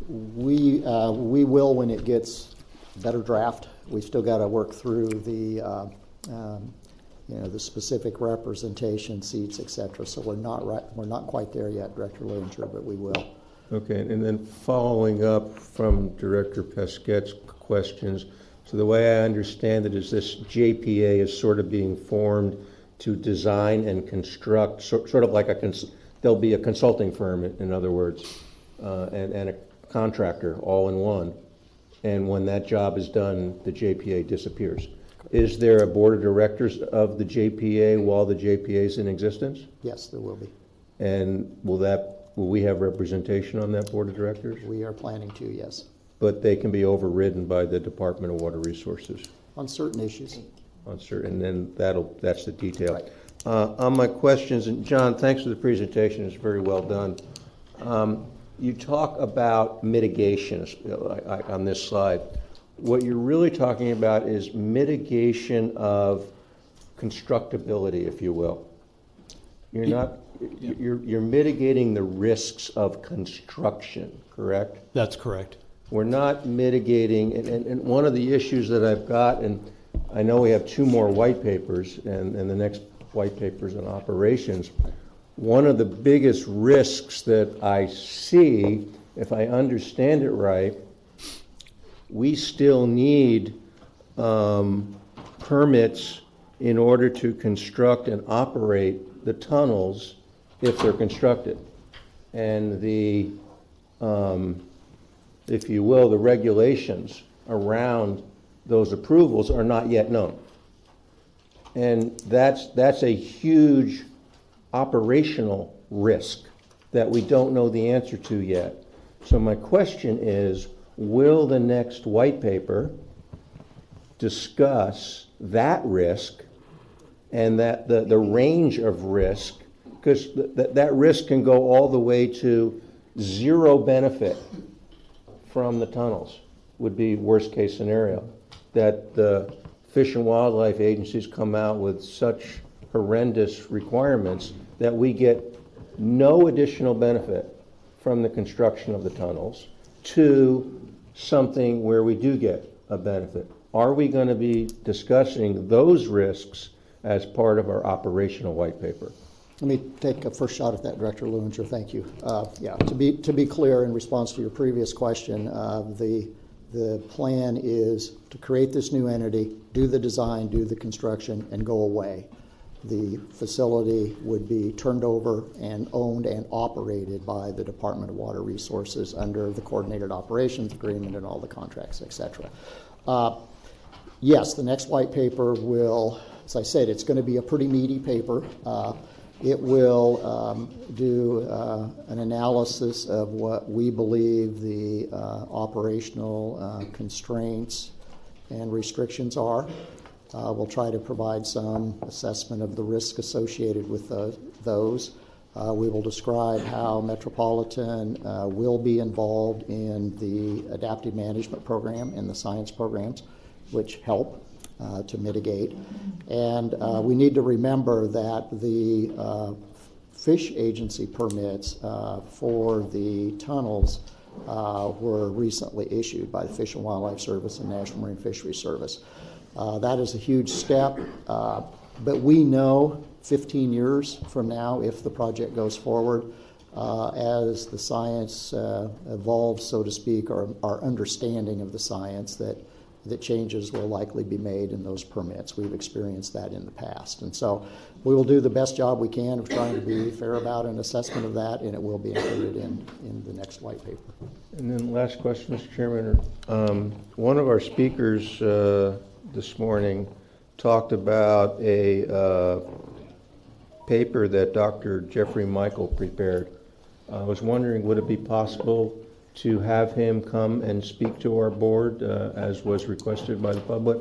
We will when it gets better draft. We've still got to work through the specific representation, seats, etc. So we're not quite there yet, Director Lewinger, but we will. Okay, and then following up from Director Pesquet's questions, so the way I understand it is this JPA is sort of being formed to design and construct, sort of like there'll be a consulting firm, in other words, and a contractor all in one. And when that job is done, the JPA disappears. Is there a board of directors of the JPA while the JPA is in existence? Yes, there will be. And will that will we have representation on that board of directors? We are planning to, yes, But they can be overridden by the Department of Water Resources on certain issues. on certain, and then that's the detail. Right. On my questions, and John, thanks for the presentation. It's very well done. You talk about mitigation on this slide. What you're really talking about is mitigation of constructability, if you will. You're not. You're mitigating the risks of construction, correct? That's correct. We're not mitigating, and one of the issues that I've got, and I know we have 2 more white papers, and the next white paper's on operations. One of the biggest risks that I see, if I understand it right, we still need permits in order to construct and operate the tunnels if they're constructed. And the, if you will, the regulations around those approvals are not yet known. And that's a huge operational risk that we don't know the answer to yet. So my question is, will the next white paper discuss that risk and that the range of risk, because that risk can go all the way to zero benefit from the tunnels, would be worst case scenario, that the Fish and Wildlife agencies come out with such horrendous requirements that we get no additional benefit from the construction of the tunnels to something where we do get a benefit. Are we going to be discussing those risks as part of our operational white paper? Let me take a first shot at that, Director Lewinger. Thank you. Yeah, to be clear, in response to your previous question, the plan is to create this new entity, do the design, do the construction, and go away. The facility would be turned over and owned and operated by the Department of Water Resources under the Coordinated Operations Agreement and all the contracts, et cetera. Yes, the next white paper will, as I said, it's going to be a pretty meaty paper. It will do an analysis of what we believe the operational constraints and restrictions are. We'll try to provide some assessment of the risk associated with those. We will describe how Metropolitan will be involved in the adaptive management program and the science programs, which help to mitigate. And we need to remember that the fish agency permits for the tunnels were recently issued by the Fish and Wildlife Service and National Marine Fisheries Service. That is a huge step, but we know 15 years from now, if the project goes forward, as the science evolves, so to speak, or our understanding of the science, that changes will likely be made in those permits. We've experienced that in the past. And so we will do the best job we can of trying to be fair about an assessment of that, and it will be included in the next white paper. And then last question, Mr. Chairman. One of our speakers this morning talked about a paper that Dr. Jeffrey Michael prepared. I was wondering, would it be possible to have him come and speak to our board, as was requested by the public,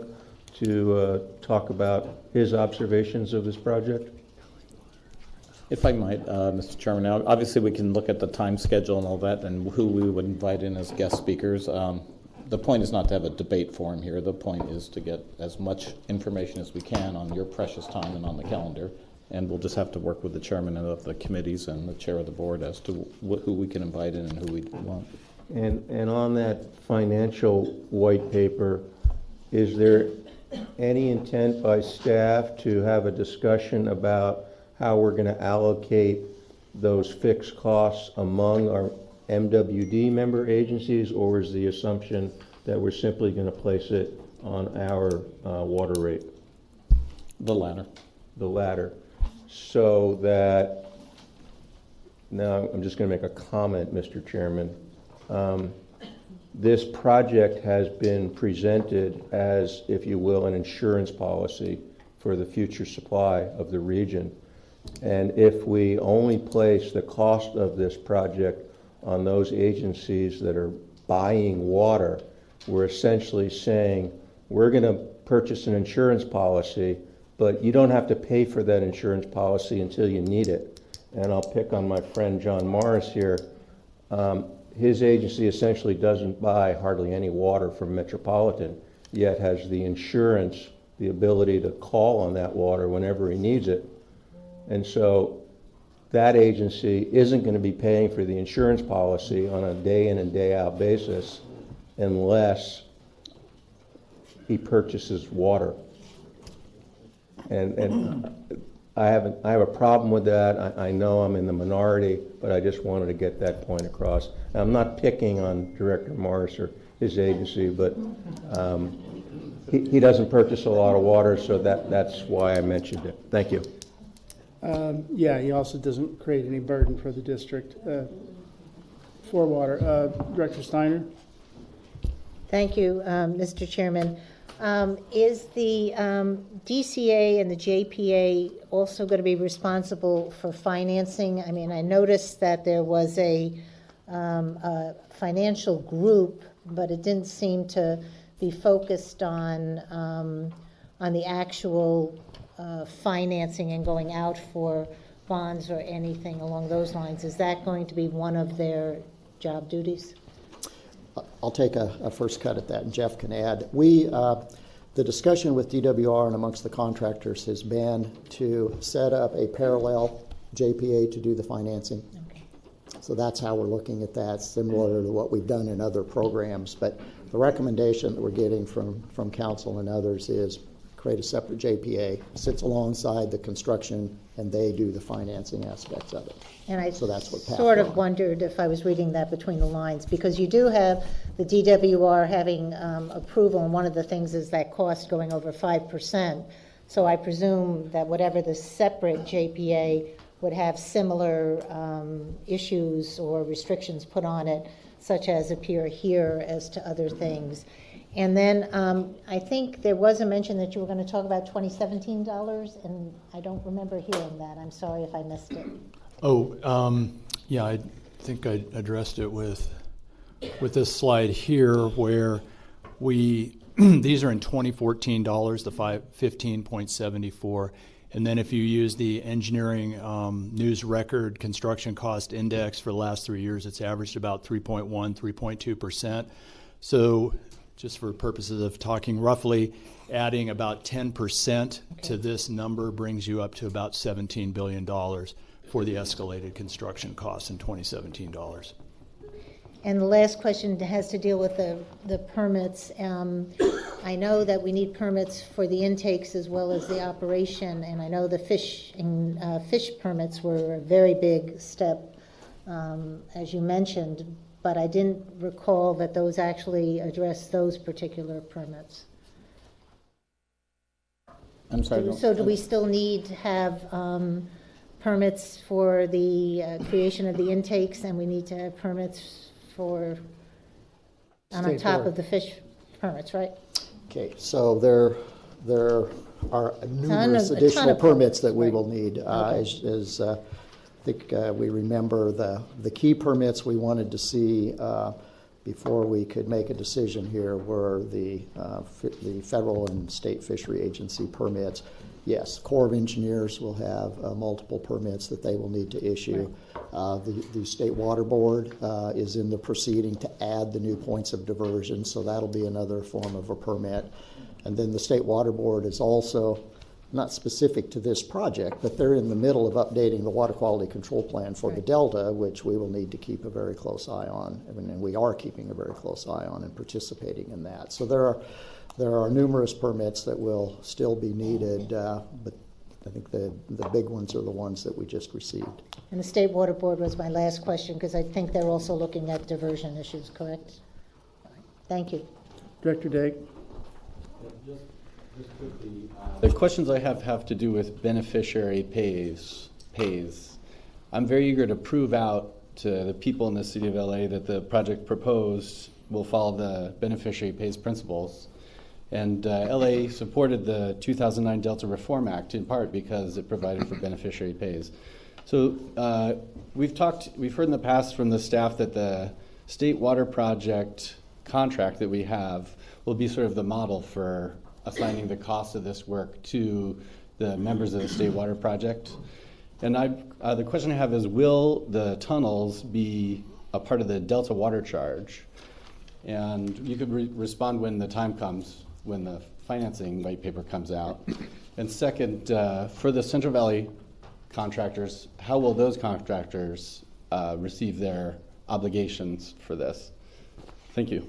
to talk about his observations of this project? If I might, Mr. Chairman, now obviously we can look at the time schedule and all that and who we would invite in as guest speakers. The point is not to have a debate forum here. The point is to get as much information as we can on your precious time and on the calendar. And we'll just have to work with the chairman of the committees and the chair of the board as to who we can invite in and who we want. And on that financial white paper, is there any intent by staff to have a discussion about how we're going to allocate those fixed costs among our MWD member agencies, or is the assumption that we're simply going to place it on our water rate? The latter. The latter. So that, now I'm just going to make a comment, Mr. Chairman. This project has been presented as, if you will, an insurance policy for the future supply of the region. And if we only place the cost of this project on those agencies that are buying water, we're essentially saying, we're going to purchase an insurance policy, but you don't have to pay for that insurance policy until you need it. And I'll pick on my friend John Morris here. His agency essentially doesn't buy hardly any water from Metropolitan, yet has the insurance, the ability to call on that water whenever he needs it. And so that agency isn't going to be paying for the insurance policy on a day in and day out basis unless he purchases water. And I have a problem with that. I know I'm in the minority, but I just wanted to get that point across. Now, I'm not picking on Director Morris or his agency, but he doesn't purchase a lot of water, so that's why I mentioned it. Thank you. Yeah, he also doesn't create any burden for the district for water. Director Steiner? Thank you, Mr. Chairman. Is the DCA and the JPA also going to be responsible for financing? I mean, I noticed that there was a financial group, but it didn't seem to be focused on the actual financing and going out for bonds or anything along those lines. Is that going to be one of their job duties? I'll take a first cut at that, and Jeff can add. The discussion with DWR and amongst the contractors has been to set up a parallel JPA to do the financing. Okay. So that's how we're looking at that, similar to what we've done in other programs. But the recommendation that we're getting from council and others is create a separate JPA, sits alongside the construction, and they do the financing aspects of it. And so that's what sort of wondered if I was reading that between the lines, because you do have the DWR having approval, and one of the things is that cost going over 5%. So I presume that whatever the separate JPA would have similar issues or restrictions put on it, such as appear here as to other things. And then I think there was a mention that you were going to talk about $2017, and I don't remember hearing that. I'm sorry if I missed it. Oh, yeah, I think I addressed it with this slide here, where we these are in 2014 dollars, the 15.74, and then if you use the engineering news record construction cost index for the last 3 years, it's averaged about 3.1, 3.2%. So just for purposes of talking roughly, adding about 10% to this number brings you up to about $17 billion for the escalated construction costs in 2017 dollars. And the last question has to deal with the permits. I know that we need permits for the intakes as well as the operation, and I know the fish permits were a very big step, as you mentioned, but I didn't recall that those actually address those particular permits. I'm sorry. So do we still need to have permits for the creation of the intakes, and we need to have permits for on top of the fish permits, right? Okay, so there are numerous additional permits that we will need. As I think we remember, the key permits we wanted to see before we could make a decision here were the federal and state fishery agency permits. Yes, Corps of Engineers will have multiple permits that they will need to issue. The State Water Board is in the proceeding to add the new points of diversion, so that'll be another form of a permit. And then the State Water Board is also not specific to this project, but they're in the middle of updating the water quality control plan for the Delta, which we will need to keep a very close eye on, and we are keeping a very close eye on and participating in that. So there are numerous permits that will still be needed, but I think the big ones are the ones that we just received. And the State Water Board was my last question, because I think they're also looking at diversion issues, correct? Thank you. Director Dake. Just quickly, the questions I have to do with beneficiary pays. I'm very eager to prove out to the people in the city of LA that the project proposed will follow the beneficiary pays principles. And LA supported the 2009 Delta Reform Act in part because it provided for beneficiary pays. So we've heard in the past from the staff that the state water project contract that we have will be sort of the model for assigning the cost of this work to the members of the state water project. And the question I have is, will the tunnels be a part of the Delta water charge? And you could respond when the time comes, when the financing white paper comes out. And second, for the Central Valley contractors, how will those contractors receive their obligations for this? Thank you.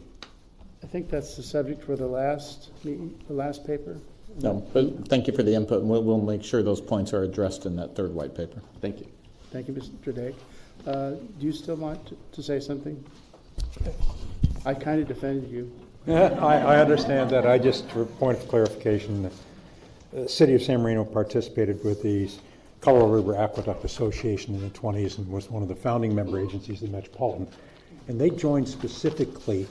I think that's the subject for the last meeting, the last paper. No, but thank you for the input, and we'll make sure those points are addressed in that third white paper. Thank you. Thank you, Mr. Dake. Do you still want to say something? I kind of defended you. I understand that. I just, for point of clarification, the City of San Marino participated with the Colorado River Aqueduct Association in the 20s and was one of the founding member agencies of the Metropolitan. And they joined specifically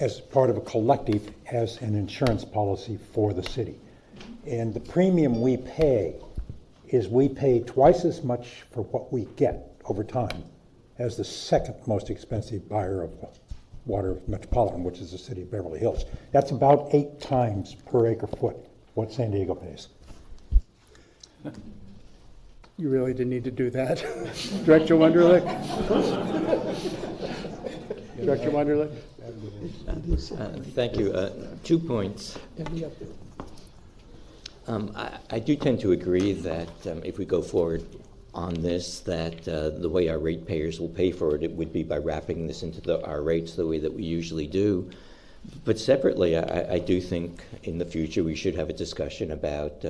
as part of a collective as an insurance policy for the city. And the premium we pay is we pay twice as much for what we get over time as the second most expensive buyer of water Metropolitan, which is the city of Beverly Hills. That's about 8 times per acre foot what San Diego pays. You really didn't need to do that. Director Wunderlich? Director Wunderlich? Thank you. 2 points. I do tend to agree that if we go forward on this, that the way our ratepayers will pay for it, it would be by wrapping this into our rates the way that we usually do. But separately, I do think in the future we should have a discussion about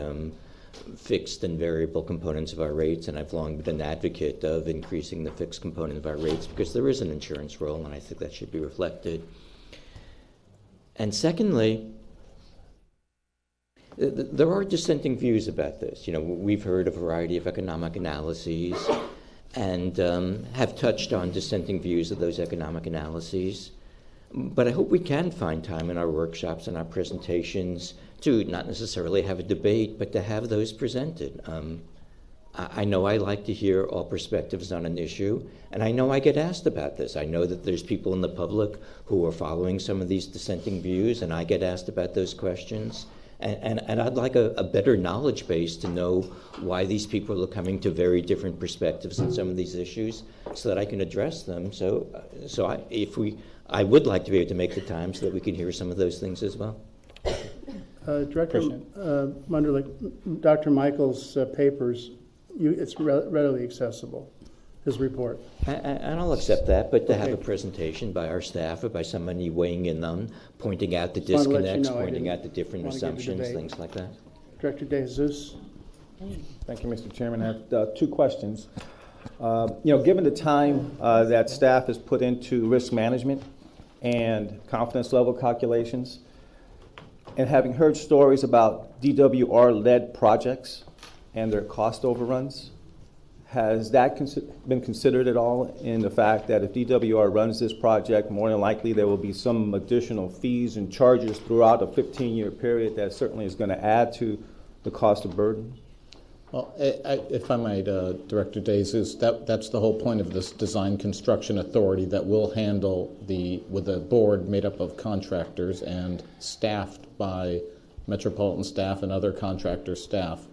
fixed and variable components of our rates, and I've long been an advocate of increasing the fixed component of our rates because there is an insurance role, and I think that should be reflected. And secondly, there are dissenting views about this. You know, we've heard a variety of economic analyses and have touched on dissenting views of those economic analyses. But I hope we can find time in our workshops and our presentations to not necessarily have a debate, but to have those presented. I know I like to hear all perspectives on an issue, and I know I get asked about this. I know that there's people in the public who are following some of these dissenting views, and I get asked about those questions. And I'd like a better knowledge base to know why these people are coming to very different perspectives on some of these issues so that I can address them. I would like to be able to make the time so that we can hear some of those things as well. Director Wunderlich, Dr. Michael's papers, it's readily accessible, his report. And I'll accept that, but to have a presentation by our staff or by somebody weighing in on, pointing out the disconnects, pointing out the different assumptions, things like that. Director De Jesus. Thank you, Mr. Chairman. I have 2 questions. Given the time that staff has put into risk management and confidence level calculations, and having heard stories about DWR-led projects and their cost overruns, has that been considered at all in the fact that if DWR runs this project, more than likely there will be some additional fees and charges throughout a 15-year period that certainly is going to add to the cost of burden? Well, if I might, Director Days, that's the whole point of this design construction authority that will handle with a board made up of contractors and staffed by Metropolitan staff and other contractor staff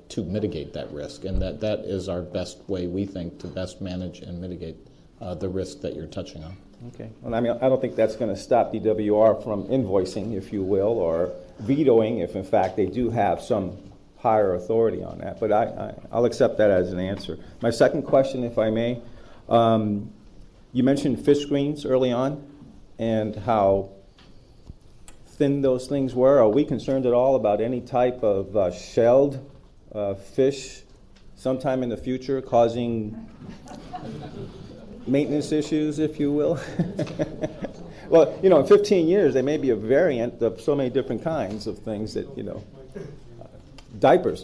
to mitigate that risk. And that is our best way, we think, to best manage and mitigate the risk that you're touching on. Okay. Well, I mean, I don't think that's going to stop DWR from invoicing, if you will, or vetoing if, in fact, they do have some higher authority on that, but I'll accept that as an answer. My second question, if I may, you mentioned fish screens early on and how thin those things were. Are we concerned at all about any type of shelled fish sometime in the future causing maintenance issues, if you will? Well, in 15 years, there may be a variant of so many different kinds of things that, diapers.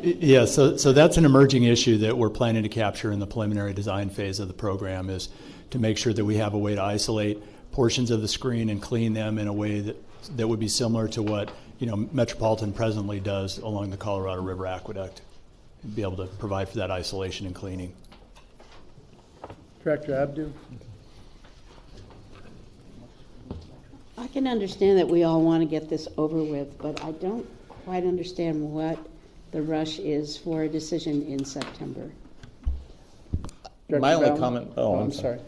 Yeah, so that's an emerging issue that we're planning to capture in the preliminary design phase of the program, is to make sure that we have a way to isolate portions of the screen and clean them in a way that that would be similar to what Metropolitan presently does along the Colorado River Aqueduct, and be able to provide for that isolation and cleaning. Director Abdu. I can understand that we all want to get this over with, but I don't quite understand what the rush is for a decision in September. My only comment. Oh, I'm sorry.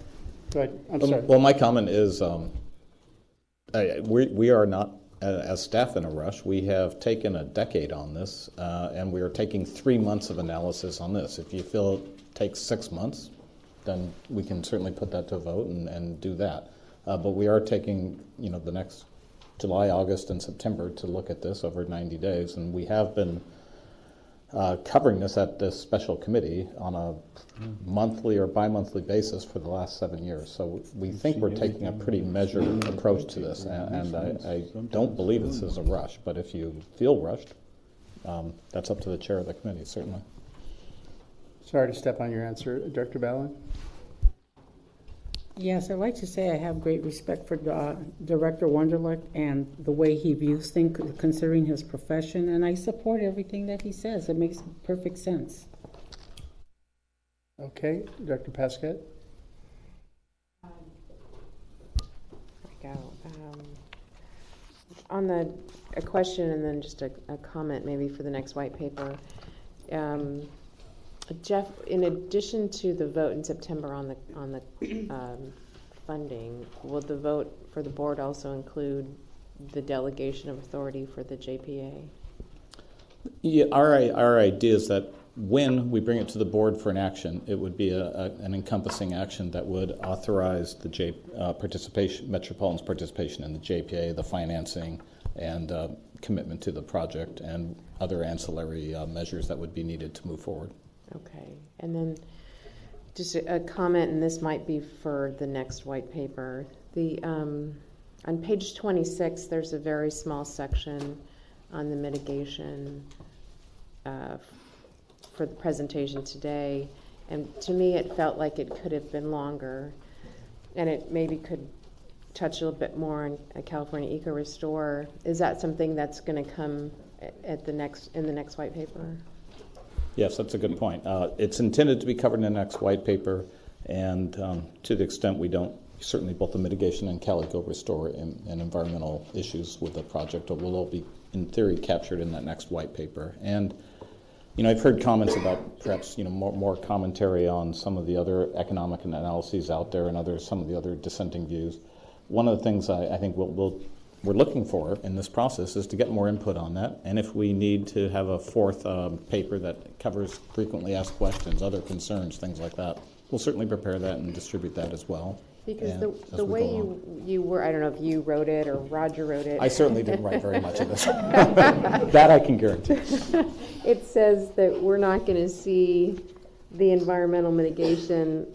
Go ahead. I'm sorry. Well, my comment is we are not, as staff, in a rush. We have taken a decade on this, and we are taking 3 months of analysis on this. If you feel it takes 6 months, then we can certainly put that to a vote and do that. But we are taking, the next July, August, and September to look at this over 90 days, and we have been covering this at this special committee on a monthly or bi-monthly basis for the last 7 years. So we think we're taking a pretty measured approach to this, and I don't believe this is a rush, but if you feel rushed, that's up to the chair of the committee, certainly. Sorry to step on your answer. Director Ballin? Yes, I'd like to say I have great respect for Director Wunderlich and the way he views things, considering his profession, and I support everything that he says. It makes perfect sense. Okay, Director Pasquette? On a question and then just a comment maybe for the next white paper. Jeff, in addition to the vote in September on the funding, will the vote for the board also include the delegation of authority for the JPA? Yeah, our idea is that when we bring it to the board for an action, it would be an encompassing action that would authorize the Metropolitan's participation in the JPA, the financing, and commitment to the project, and other ancillary measures that would be needed to move forward. Okay, and then just a comment, and this might be for the next white paper. On page 26, there's a very small section on the mitigation for the presentation today, and to me it felt like it could have been longer, and it maybe could touch a little bit more on California Eco Restore. Is that something that's going to come in the next white paper? Yes, that's a good point. It's intended to be covered in the next white paper, and to the extent we don't, certainly both the mitigation and Calico Restore and environmental issues with the project will all be, in theory, captured in that next white paper. And, I've heard comments about perhaps, more commentary on some of the other economic analyses out there and some of the other dissenting views. One of the things I think we're looking for in this process is to get more input on that, and if we need to have a fourth paper that covers frequently asked questions, other concerns, things like that, we'll certainly prepare that and distribute that as well. Because the way you were, I don't know if you wrote it or Roger wrote it. I certainly didn't write very much of this. That I can guarantee. It says that we're not going to see the environmental mitigation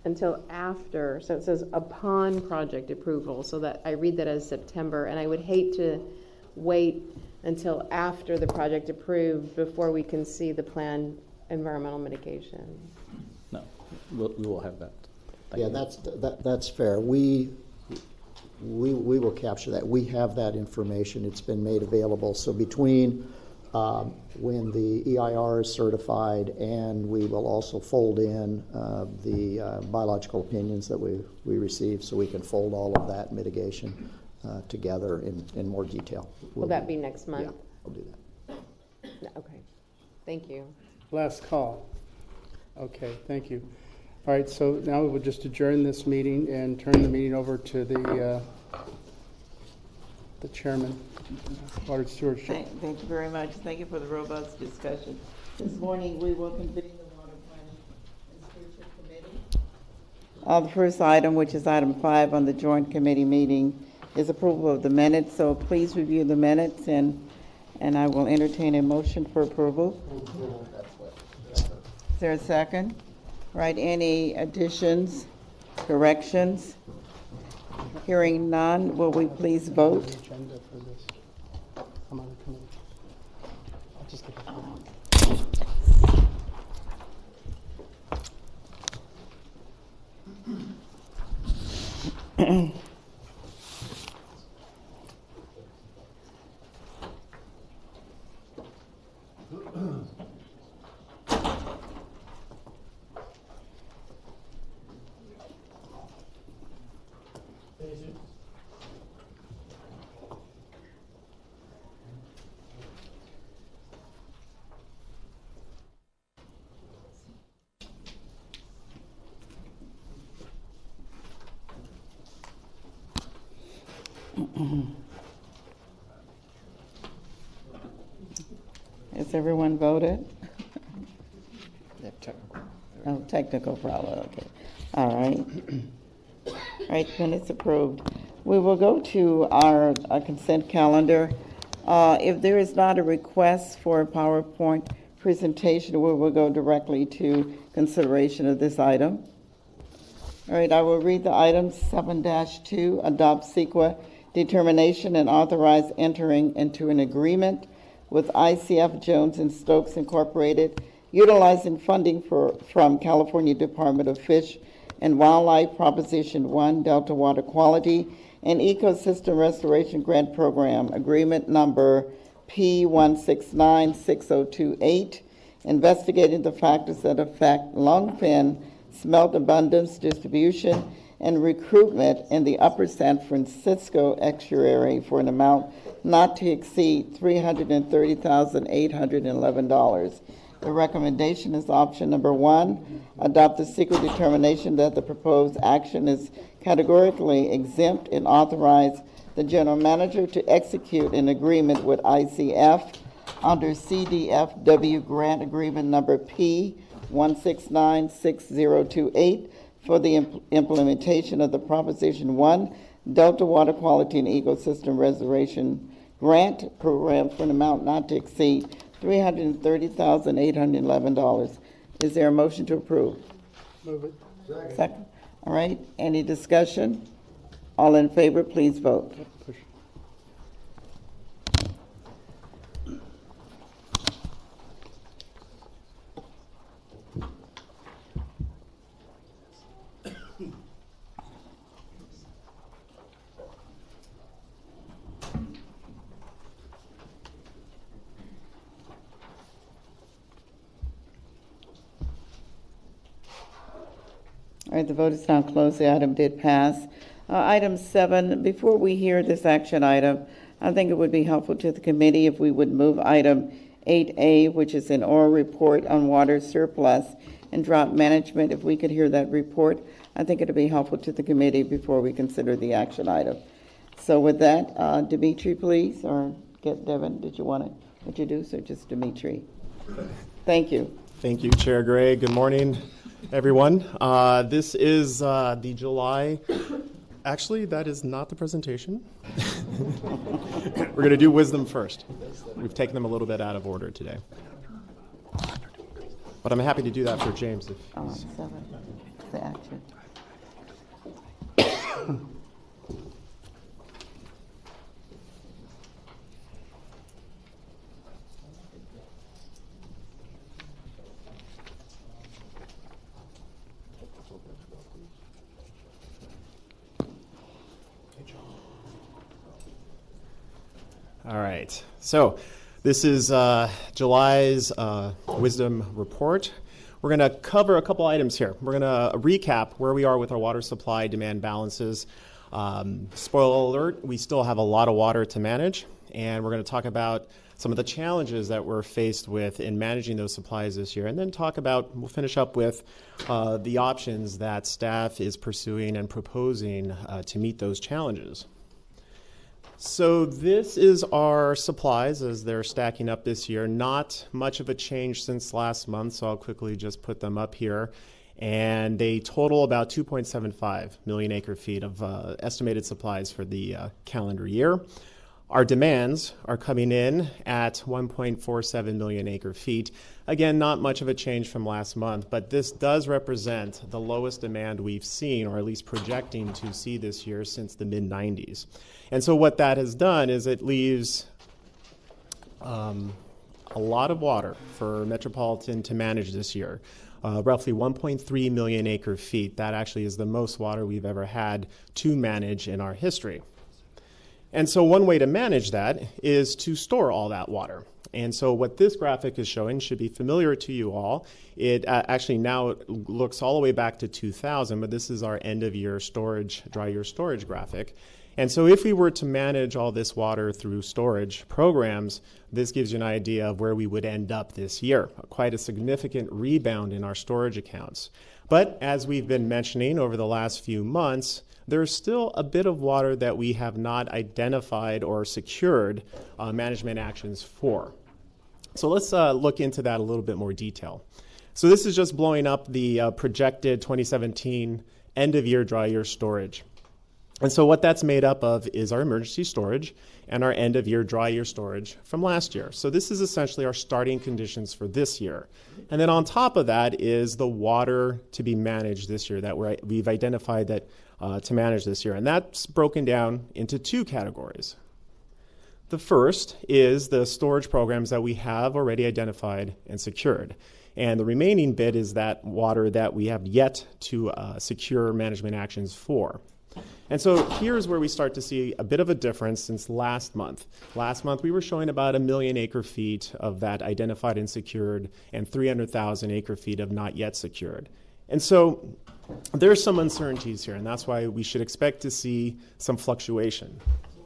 until after, so it says upon project approval, so that I read that as September, and I would hate to wait until after the project approved before we can see the planned environmental mitigation. No, we will have that. Yeah, that's fair. We will capture that. We have that information. It's been made available. So between when the EIR is certified, and we will also fold in the biological opinions that we receive, so we can fold all of that mitigation together in more detail. Will that be next month? Yeah, we'll do that. No, okay, thank you. Last call. Okay, thank you. All right, so now we will just adjourn this meeting and turn the meeting over to the chairman, Water Stewardship. Thank you very much. Thank you for the robust discussion. This morning we will convene the Water Planning and Stewardship Committee. The first item, which is item 5 on the joint committee meeting, is approval of the minutes. So please review the minutes, and I will entertain a motion for approval. Is there a second? Right, any additions, corrections? Hearing none, will we please vote? Agenda for this. I'm on the committee. I'll just get Has everyone voted? Oh, technical problem, okay. All right. All right, minutes approved. We will go to our consent calendar. If there is not a request for a PowerPoint presentation, we will go directly to consideration of this item. All right, I will read the item 7-2, adopt CEQA determination and authorize entering into an agreement with ICF Jones and Stokes Incorporated, utilizing funding from California Department of Fish and Wildlife Proposition 1 Delta Water Quality and Ecosystem Restoration Grant Program, agreement number P1696028, investigating the factors that affect lungfin smelt abundance, distribution, and recruitment in the Upper San Francisco estuary for an amount not to exceed $330,811. The recommendation is option number 1, adopt the secret determination that the proposed action is categorically exempt and authorize the general manager to execute an agreement with ICF under CDFW grant agreement number P1696028 for the implementation of the Proposition 1 Delta Water Quality and Ecosystem Restoration Grant Program for an amount not to exceed $330,811. Is there a motion to approve? Move it. Second. All right, any discussion? All in favor, please vote. All right, the vote is now closed. The item did pass. Item 7, before we hear this action item, I think it would be helpful to the committee if we would move item 8A, which is an oral report on water surplus and drought management. If we could hear that report, I think it would be helpful to the committee before we consider the action item. So with that, Dimitri, please, or get Devin, did you want to introduce, or just Dimitri? Thank you. Thank you, Chair Gray. Good morning, everyone. This is the July. Actually, that is not the presentation. We're going to do wisdom first. We've taken them a little bit out of order today. But I'm happy to do that for James. If 7, the action. All right. So this is July's Wisdom Report. We're going to cover a couple items here. We're going to recap where we are with our water supply demand balances. Spoiler alert, we still have a lot of water to manage, and we're going to talk about some of the challenges that we're faced with in managing those supplies this year, and then we'll finish up with the options that staff is pursuing and proposing to meet those challenges. So this is our supplies as they're stacking up this year. Not much of a change since last month, so I'll quickly just put them up here. And they total about 2.75 million acre feet of estimated supplies for the calendar year. Our demands are coming in at 1.47 million acre feet. Again, not much of a change from last month, but this does represent the lowest demand we've seen, or at least projecting to see this year, since the mid-90s. And so what that has done is it leaves a lot of water for Metropolitan to manage this year. Roughly 1.3 million acre feet. That actually is the most water we've ever had to manage in our history. And so one way to manage that is to store all that water. And so what this graphic is showing should be familiar to you all. It actually now looks all the way back to 2000, but this is our end of year storage, dry year storage graphic. And so if we were to manage all this water through storage programs, this gives you an idea of where we would end up this year. Quite a significant rebound in our storage accounts. But as we've been mentioning over the last few months, there's still a bit of water that we have not identified or secured management actions for. So let's look into that a little bit more detail. So this is just blowing up the projected 2017 end of year dry year storage. And so what that's made up of is our emergency storage and our end of year dry year storage from last year. So this is essentially our starting conditions for this year. And then on top of that is the water to be managed this year that we've identified that to manage this year. And that's broken down into two categories. The first is the storage programs that we have already identified and secured. And the remaining bit is that water that we have yet to secure management actions for. And so here's where we start to see a bit of a difference since last month. Last month we were showing about 1 million acre feet of that identified and secured and 300,000 acre feet of not yet secured. And so there's some uncertainties here, and that's why we should expect to see some fluctuation.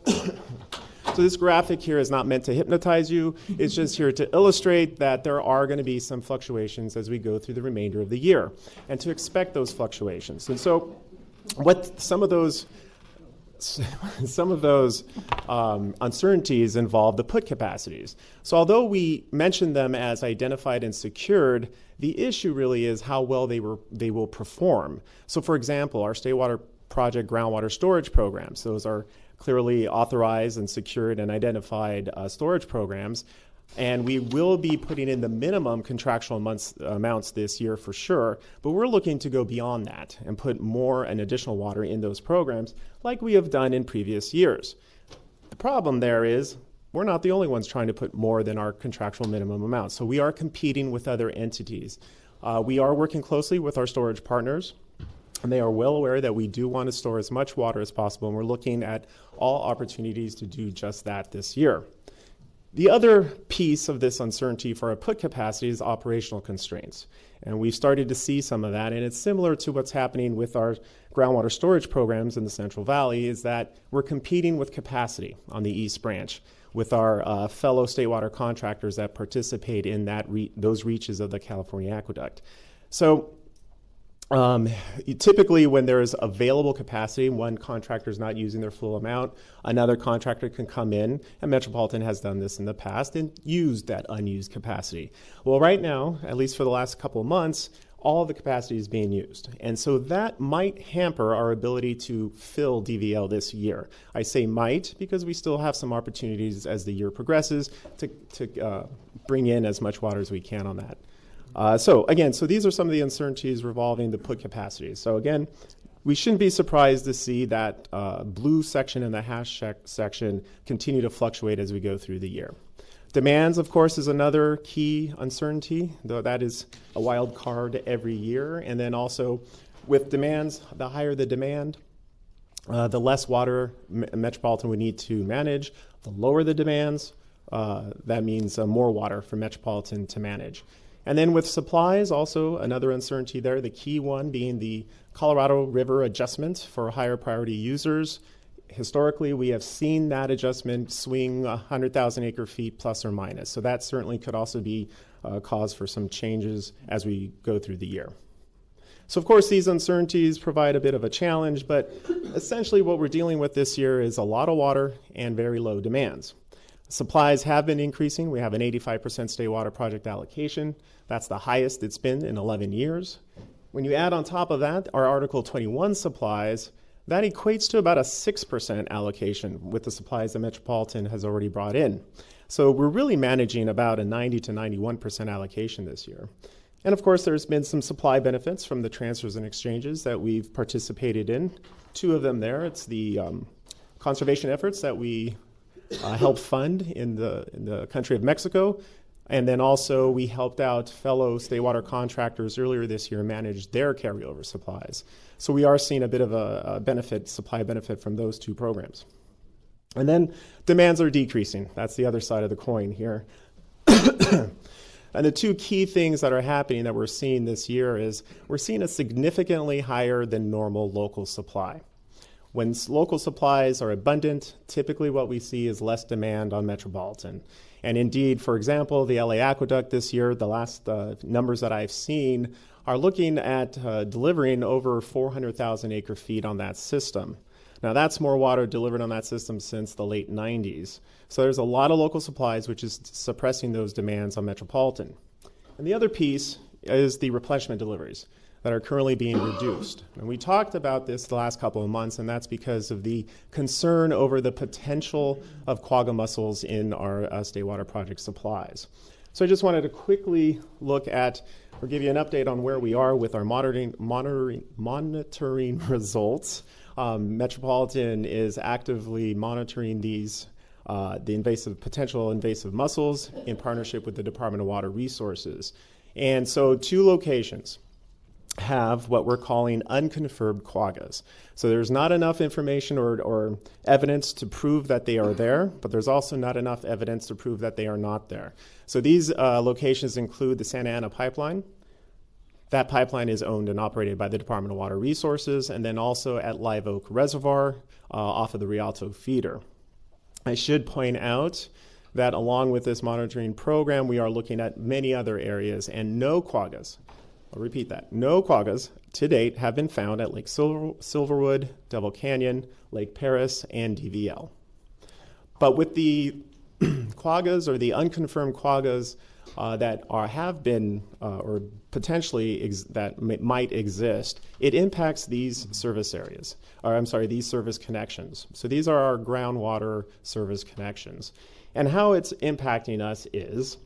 So this graphic here is not meant to hypnotize you. It's just here to illustrate that there are going to be some fluctuations as we go through the remainder of the year, and to expect those fluctuations. And so what some of those uncertainties involve the put capacities. So although we mentioned them as identified and secured, the issue really is how well they will perform. So for example, our State Water Project groundwater storage programs, those are clearly authorized and secured and identified storage programs. And we will be putting in the minimum contractual amounts this year for sure, but we're looking to go beyond that and put more and additional water in those programs like we have done in previous years. The problem there is we're not the only ones trying to put more than our contractual minimum amount, so we are competing with other entities. We are working closely with our storage partners, and they are well aware that we do want to store as much water as possible, and we're looking at all opportunities to do just that this year. The other piece of this uncertainty for our put capacity is operational constraints. And we've started to see some of that, and it's similar to what's happening with our groundwater storage programs in the Central Valley, is that we're competing with capacity on the East Branch with our fellow state water contractors that participate in those reaches of the California Aqueduct. So typically when there's available capacity, one contractor is not using their full amount, another contractor can come in, and Metropolitan has done this in the past, and used that unused capacity. Well, right now, at least for the last couple of months, all of the capacity is being used. And so that might hamper our ability to fill DVL this year. I say might because we still have some opportunities as the year progresses to bring in as much water as we can on that. So these are some of the uncertainties revolving the put capacity. So again, we shouldn't be surprised to see that blue section and the hash section continue to fluctuate as we go through the year. Demands, of course, is another key uncertainty, though that is a wild card every year. And then also with demands, the higher the demand, the less water Metropolitan would need to manage. The lower the demands, that means more water for Metropolitan to manage. And then with supplies, also another uncertainty there, the key one being the Colorado River adjustment for higher priority users. Historically, we have seen that adjustment swing 100,000 acre feet plus or minus. So that certainly could also be a cause for some changes as we go through the year. So of course, these uncertainties provide a bit of a challenge, but essentially what we're dealing with this year is a lot of water and very low demands. Supplies have been increasing. We have an 85% State Water Project allocation. That's the highest it's been in 11 years. When you add on top of that our Article 21 supplies, that equates to about a 6% allocation with the supplies that Metropolitan has already brought in. So we're really managing about a 90 to 91% allocation this year. And of course, there's been some supply benefits from the transfers and exchanges that we've participated in. Two of them there. It's the conservation efforts that we helped fund in the country of Mexico. And then also we helped out fellow state water contractors earlier this year manage their carryover supplies. So we are seeing a bit of a supply benefit from those two programs. And then demands are decreasing. That's the other side of the coin here. And the two key things that are happening that we're seeing this year is we're seeing a significantly higher than normal local supply. When local supplies are abundant, typically what we see is less demand on Metropolitan. And indeed, for example, the LA Aqueduct this year, the last numbers that I've seen are looking at delivering over 400,000 acre feet on that system. Now that's more water delivered on that system since the late 90s. So there's a lot of local supplies, which is suppressing those demands on Metropolitan. And the other piece is the replenishment deliveries that are currently being reduced. And we talked about this the last couple of months, and that's because of the concern over the potential of quagga mussels in our state water project supplies. So I just wanted to quickly look at, or give you an update on where we are with our monitoring results. Metropolitan is actively monitoring these the potential invasive mussels in partnership with the Department of Water Resources. And so 2 locations have what we're calling unconfirmed quaggas. So there's not enough information or evidence to prove that they are there, but there's also not enough evidence to prove that they are not there. So these locations include the Santa Ana pipeline. That pipeline is owned and operated by the Department of Water Resources, and then also at Live Oak Reservoir off of the Rialto feeder. I should point out that along with this monitoring program, we are looking at many other areas, and no quaggas, I'll repeat that, no quaggas to date have been found at Lake Silverwood, Devil Canyon, Lake Paris, and DVL. But with the quaggas or the unconfirmed quaggas that have been or potentially might exist, it impacts these service areas, these service connections. So these are our groundwater service connections. And how it's impacting us is,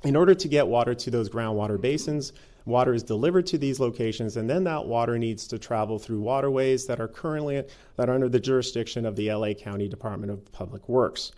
in order to get water to those groundwater basins, water is delivered to these locations, and then that water needs to travel through waterways that are under the jurisdiction of the LA County Department of Public Works.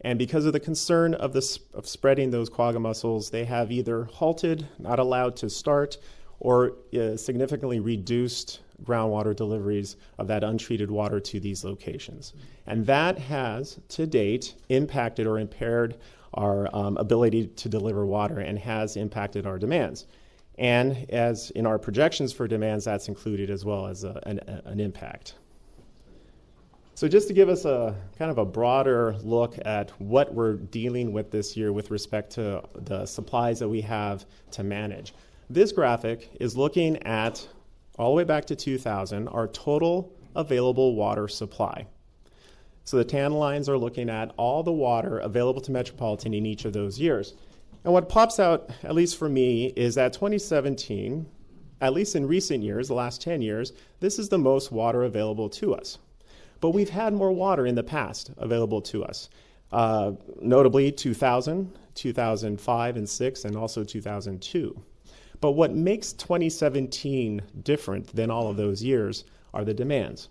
And because of the concern of spreading those quagga mussels, they have either halted, not allowed to start, or significantly reduced groundwater deliveries of that untreated water to these locations. And that has, to date, impacted or impaired our ability to deliver water and has impacted our demands. And as in our projections for demands, that's included as well as an impact. So just to give us a kind of a broader look at what we're dealing with this year with respect to the supplies that we have to manage. This graphic is looking at, all the way back to 2000, our total available water supply. So the tan lines are looking at all the water available to Metropolitan in each of those years. And what pops out, at least for me, is that 2017, at least in recent years, the last 10 years, this is the most water available to us. But we've had more water in the past available to us, notably 2000, 2005 and 6, and also 2002. But what makes 2017 different than all of those years are the demands.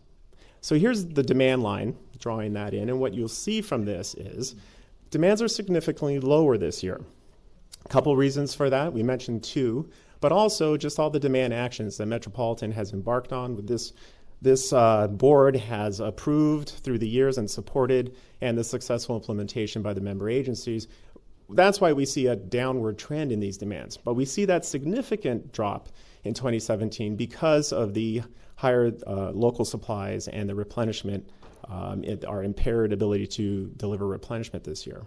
So here's the demand line, drawing that in, and what you'll see from this is demands are significantly lower this year. A couple reasons for that, we mentioned 2, but also just all the demand actions that Metropolitan has embarked on with this board has approved through the years and supported, and the successful implementation by the member agencies. That's why we see a downward trend in these demands. But we see that significant drop in 2017 because of the higher local supplies and the replenishment, our impaired ability to deliver replenishment this year.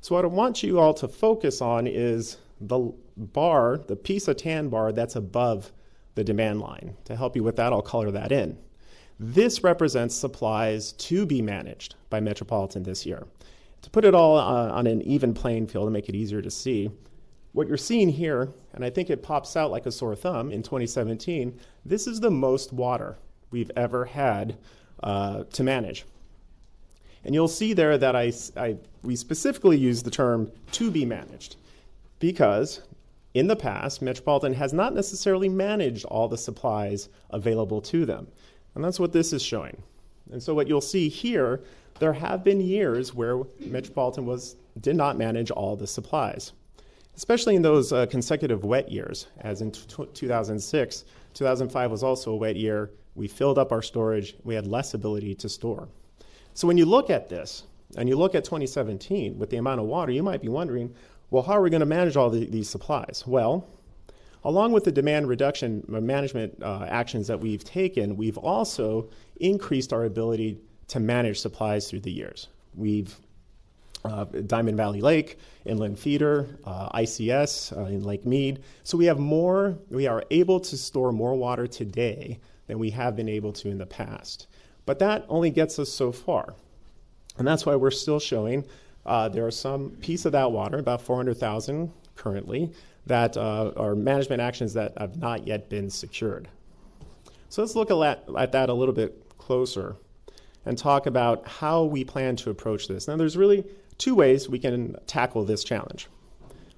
So what I want you all to focus on is the bar, the piece of tan bar that's above the demand line. To help you with that, I'll color that in. This represents supplies to be managed by Metropolitan this year. To put it all on an even playing field and make it easier to see, what you're seeing here, and I think it pops out like a sore thumb in 2017, this is the most water we've ever had to manage. And you'll see there that we specifically use the term to be managed because in the past, Metropolitan has not necessarily managed all the supplies available to them. And that's what this is showing. And so what you'll see here, there have been years where Metropolitan did not manage all the supplies, especially in those consecutive wet years, as in 2006. 2005 was also a wet year. We filled up our storage. We had less ability to store. So when you look at this, and you look at 2017 with the amount of water, you might be wondering, well, how are we going to manage all these supplies? Well, along with the demand reduction management actions that we've taken, we've also increased our ability to manage supplies through the years. We've Diamond Valley Lake, Inland Feeder, ICS in Lake Mead. So we are able to store more water today than we have been able to in the past. But that only gets us so far. And that's why we're still showing there are some piece of that water, about 400,000 currently, that are management actions that have not yet been secured. So let's look at that a little bit closer and talk about how we plan to approach this. Now, there's really two ways we can tackle this challenge.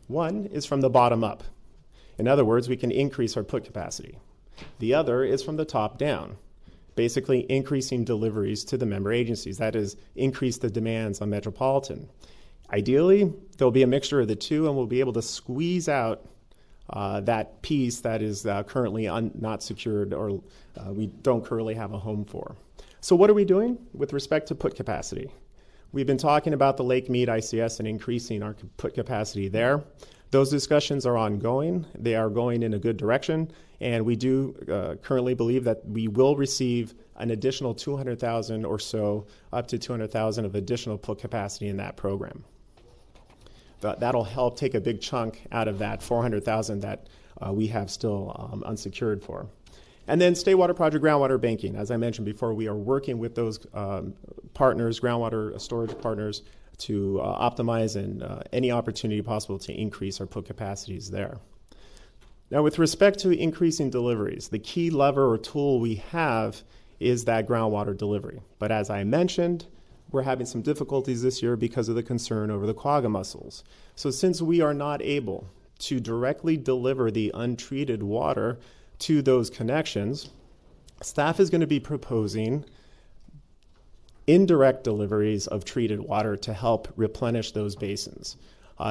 One is from the bottom up. In other words, we can increase our put capacity. The other is from the top down, basically increasing deliveries to the member agencies. That is, increase the demands on Metropolitan. Ideally, there'll be a mixture of the two, and we'll be able to squeeze out that piece that is currently not secured or we don't currently have a home for. So what are we doing with respect to put capacity? We've been talking about the Lake Mead ICS and increasing our put capacity there. Those discussions are ongoing. They are going in a good direction, and we do currently believe that we will receive an additional 200,000 or so, up to 200,000 of additional put capacity in that program. That'll help take a big chunk out of that 400,000 that we have still unsecured for. And then State Water Project groundwater banking. As I mentioned before, we are working with those partners, groundwater storage partners, to optimize and any opportunity possible to increase our put capacities there. Now, with respect to increasing deliveries, the key lever or tool we have is that groundwater delivery. But as I mentioned, we're having some difficulties this year because of the concern over the quagga mussels. So since we are not able to directly deliver the untreated water to those connections, staff is going to be proposing indirect deliveries of treated water to help replenish those basins.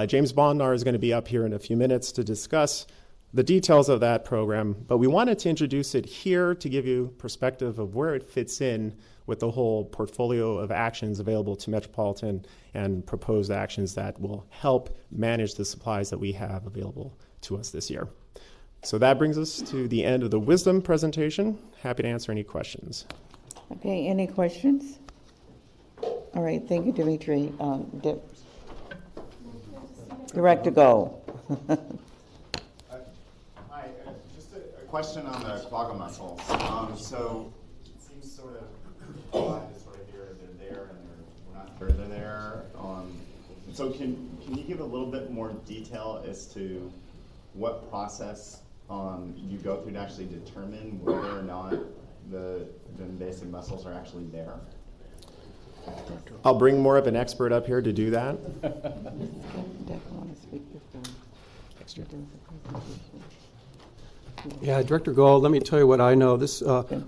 James Bondnar is going to be up here in a few minutes to discuss the details of that program, but we wanted to introduce it here to give you perspective of where it fits in with the whole portfolio of actions available to Metropolitan and proposed actions that will help manage the supplies that we have available to us this year. So that brings us to the end of the wisdom presentation. Happy to answer any questions. Okay, any questions? All right, thank you, Dimitri. Director Go. Hi, just a question on the quagga mussels. So it seems sort of odd to sort of hear they're there and we're not sure they're there. So can you give a little bit more detail as to what process you go through to actually determine whether or not the invasive mussels are actually there? I'll bring more of an expert up here to do that. Yeah, Director Gold, let me tell you what I know.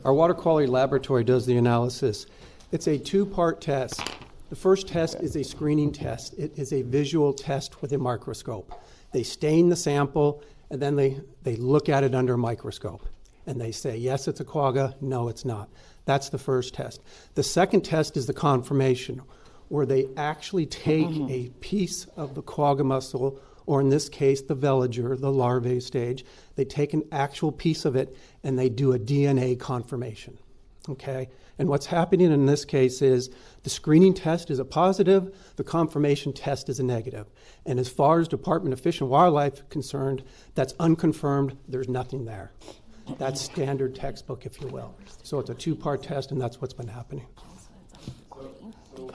Our water quality laboratory does the analysis. It's a two-part test. The first test is a screening test. It is a visual test with a microscope. They stain the sample, and then they look at it under a microscope. And they say, yes, it's a quagga, no, it's not. That's the first test. The second test is the confirmation, where they actually take a piece of the quagga mussel, or in this case, the veliger, the larvae stage. They take an actual piece of it, and they do a DNA confirmation. Okay? And what's happening in this case is the screening test is a positive, the confirmation test is a negative. And as far as Department of Fish and Wildlife is concerned, that's unconfirmed, there's nothing there. That's standard textbook, if you will. So it's a two-part test, and that's what's been happening. So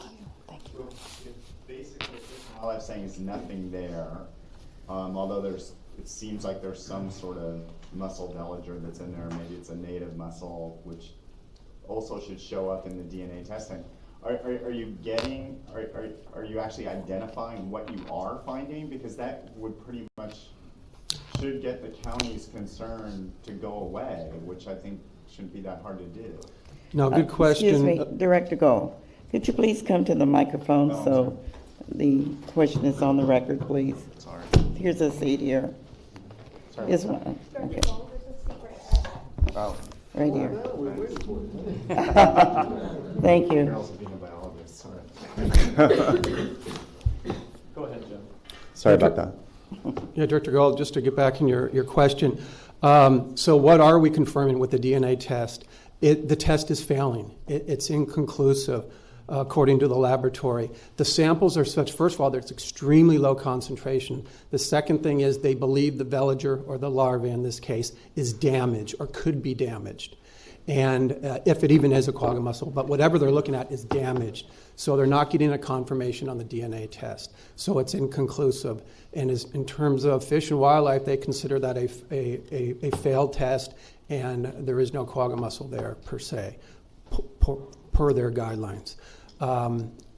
basically, all I'm saying is nothing there, although it seems like there's some sort of mussel veliger that's in there. Maybe it's a native mussel, which also should show up in the DNA testing. Are you actually identifying what you are finding? Because that would pretty much should get the county's concern to go away, which I think shouldn't be that hard to do. No, good question. Excuse me, Director Go. Could you please come to the microphone so the question is on the record, please? Sorry. Here's a seat here. Sorry. This one. Okay. Oh. Right here. Thank you. Go ahead, Jim. Sorry about that. Yeah, Director Gold, just to get back in your question. So what are we confirming with the DNA test? The test is failing. It's inconclusive, according to the laboratory. The samples are such, first of all, there's extremely low concentration. The second thing is they believe the veliger, or the larva in this case, is damaged or could be damaged. And if it even is a quagga mussel, but whatever they're looking at is damaged. So they're not getting a confirmation on the DNA test. So it's inconclusive. And in terms of Fish and Wildlife, they consider that a failed test, and there is no quagga mussel there per se, per their guidelines.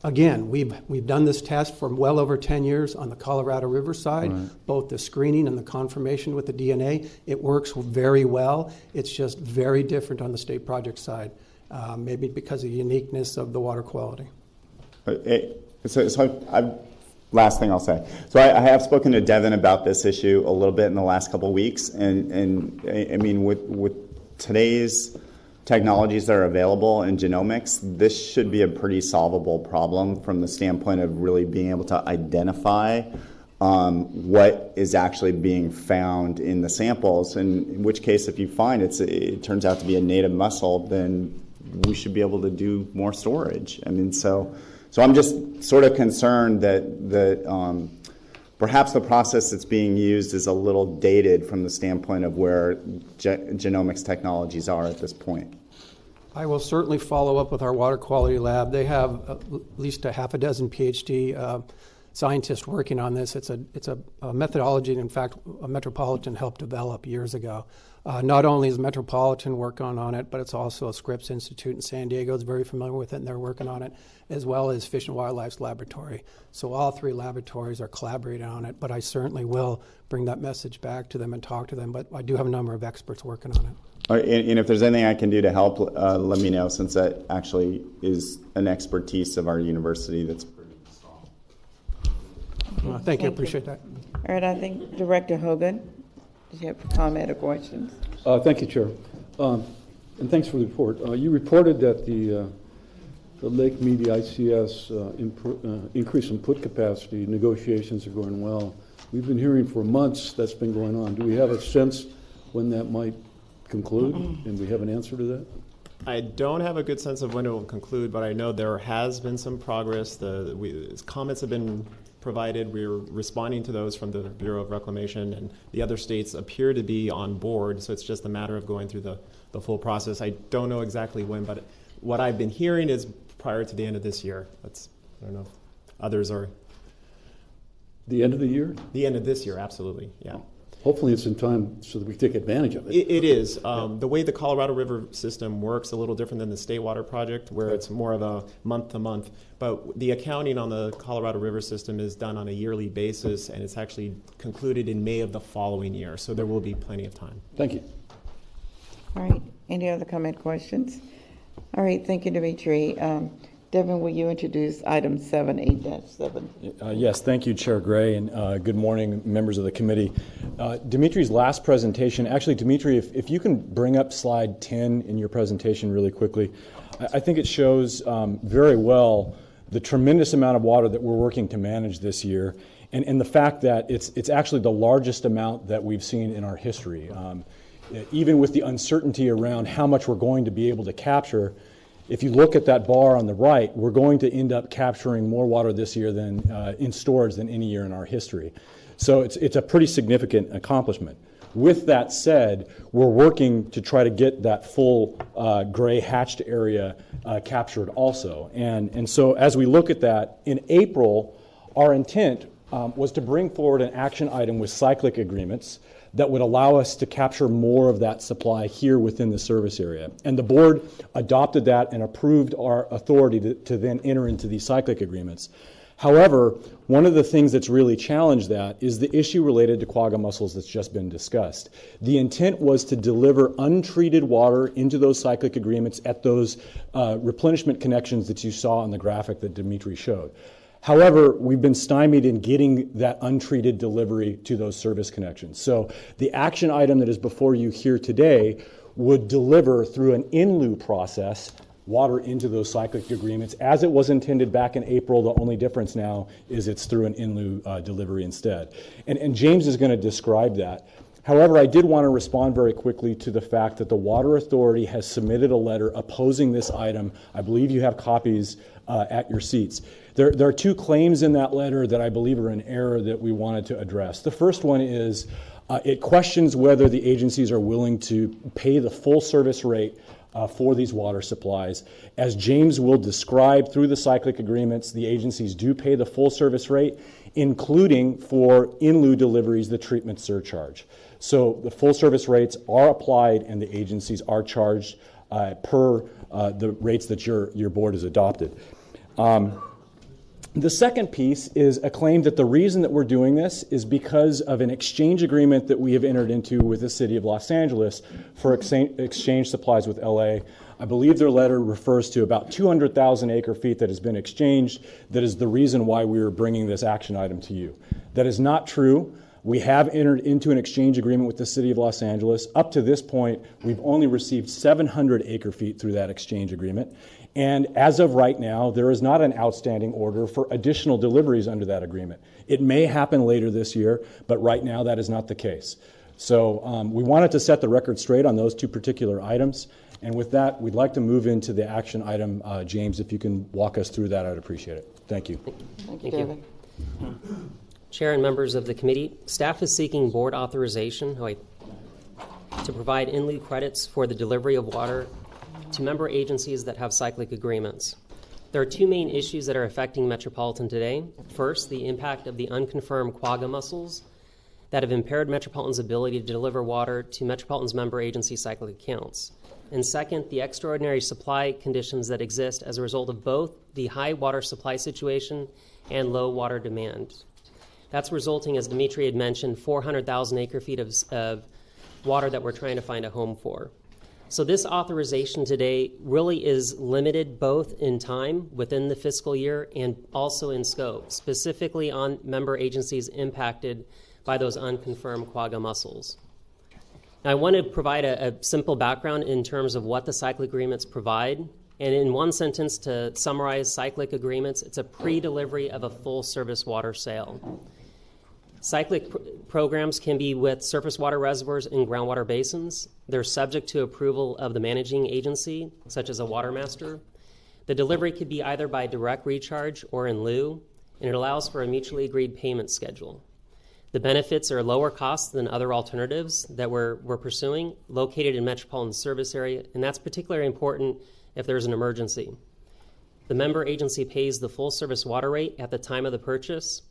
Again, we've done this test for well over 10 years on the Colorado River side, both the screening and the confirmation with the DNA. It works very well. It's just very different on the state project side, maybe because of the uniqueness of the water quality. Last thing I'll say. So I have spoken to Devin about this issue a little bit in the last couple of weeks, and I mean, with today's technologies that are available in genomics, this should be a pretty solvable problem from the standpoint of really being able to identify what is actually being found in the samples. And in which case, if you find it turns out to be a native mussel, then we should be able to do more storage. I mean, so I'm just sort of concerned that perhaps the process that's being used is a little dated from the standpoint of where genomics technologies are at this point. I will certainly follow up with our water quality lab. They have at least a half a dozen PhD scientists working on this. It's a methodology, in fact, a Metropolitan helped develop years ago. Not only is Metropolitan working on it, but it's also a Scripps Institute in San Diego is very familiar with it, and they're working on it, as well as Fish and Wildlife's laboratory. So all three laboratories are collaborating on it, but I certainly will bring that message back to them and talk to them, but I do have a number of experts working on it. And if there's anything I can do to help, let me know, since that actually is an expertise of our university that's pretty strong. Thank you, I appreciate that. All right, I think Director Hogan, did you have a comment or questions? Thank you, Chair. And thanks for the report. You reported that the Lake Mead ICS increase in put capacity negotiations are going well. We've been hearing for months that's been going on. Do we have a sense when that might conclude? And we have an answer to that? I don't have a good sense of when it will conclude, but I know there has been some progress. Comments have been provided. We're responding to those from the Bureau of Reclamation, and the other states appear to be on board, so it's just a matter of going through the full process. I don't know exactly when, but what I've been hearing is prior to the end of this year. I don't know if others are. The end of the year? The end of this year, absolutely, yeah. Hopefully it's in time so that we take advantage of it. It is. The way the Colorado River system works a little different than the State Water Project, where it's more of a month-to-month. But the accounting on the Colorado River system is done on a yearly basis, and it's actually concluded in May of the following year. So there will be plenty of time. Thank you. All right, any other comment, questions? All right, thank you, Dimitri. Devin, will you introduce item 7A-7? Yes, thank you, Chair Gray, and good morning, members of the committee. Dimitri's last presentation, actually, Dimitri, if you can bring up slide 10 in your presentation really quickly, I think it shows very well the tremendous amount of water that we're working to manage this year, and the fact that it's actually the largest amount that we've seen in our history. Even with the uncertainty around how much we're going to be able to capture, if you look at that bar on the right, we're going to end up capturing more water this year than in storage than any year in our history. So it's a pretty significant accomplishment. With that said, we're working to try to get that full gray hatched area captured also. And so as we look at that, in April, our intent was to bring forward an action item with cyclic agreements that would allow us to capture more of that supply here within the service area. And the board adopted that and approved our authority to then enter into these cyclic agreements. However, one of the things that's really challenged that is the issue related to quagga mussels that's just been discussed. The intent was to deliver untreated water into those cyclic agreements at those replenishment connections that you saw on the graphic that Dimitri showed. However, we've been stymied in getting that untreated delivery to those service connections. So the action item that is before you here today would deliver through an in lieu process water into those cyclic agreements as it was intended back in April. The only difference now is it's through an in lieu delivery instead. And James is going to describe that. However, I did want to respond very quickly to the fact that the Water Authority has submitted a letter opposing this item. I believe you have copies at your seats. There are two claims in that letter that I believe are in error that we wanted to address. The first one is it questions whether the agencies are willing to pay the full service rate for these water supplies. As James will describe through the cyclic agreements, the agencies do pay the full service rate, including for in lieu deliveries, the treatment surcharge. So the full service rates are applied and the agencies are charged per the rates that your board has adopted. The second piece is a claim that the reason that we're doing this is because of an exchange agreement that we have entered into with the City of Los Angeles for exchange supplies with LA. I believe their letter refers to about 200,000 acre feet that has been exchanged. That is the reason why we are bringing this action item to you. That is not true. We have entered into an exchange agreement with the City of Los Angeles. Up to this point, we've only received 700 acre feet through that exchange agreement. And as of right now, there is not an outstanding order for additional deliveries under that agreement. It may happen later this year, but right now that is not the case. So we wanted to set the record straight on those two particular items. And with that, we'd like to move into the action item. James, if you can walk us through that, I'd appreciate it. Thank you. Thank you, David. Chair and members of the committee, staff is seeking board authorization to provide in lieu credits for the delivery of water to member agencies that have cyclic agreements. There are two main issues that are affecting Metropolitan today. First, the impact of the unconfirmed quagga mussels that have impaired Metropolitan's ability to deliver water to Metropolitan's member agency cyclic accounts. And second, the extraordinary supply conditions that exist as a result of both the high water supply situation and low water demand. That's resulting, as Dimitri had mentioned, 400,000 acre feet of water that we're trying to find a home for. So this authorization today really is limited both in time within the fiscal year and also in scope, specifically on member agencies impacted by those unconfirmed quagga mussels. Now, I want to provide a simple background in terms of what the cyclic agreements provide. And in one sentence, to summarize cyclic agreements, it's a pre-delivery of a full service water sale. Cyclic programs can be with surface water reservoirs and groundwater basins. They're subject to approval of the managing agency, such as a water master. The delivery could be either by direct recharge or in lieu, and it allows for a mutually agreed payment schedule. The benefits are lower costs than other alternatives that we're pursuing, located in metropolitan service area, and that's particularly important if there's an emergency. The member agency pays the full service water rate at the time of the purchase,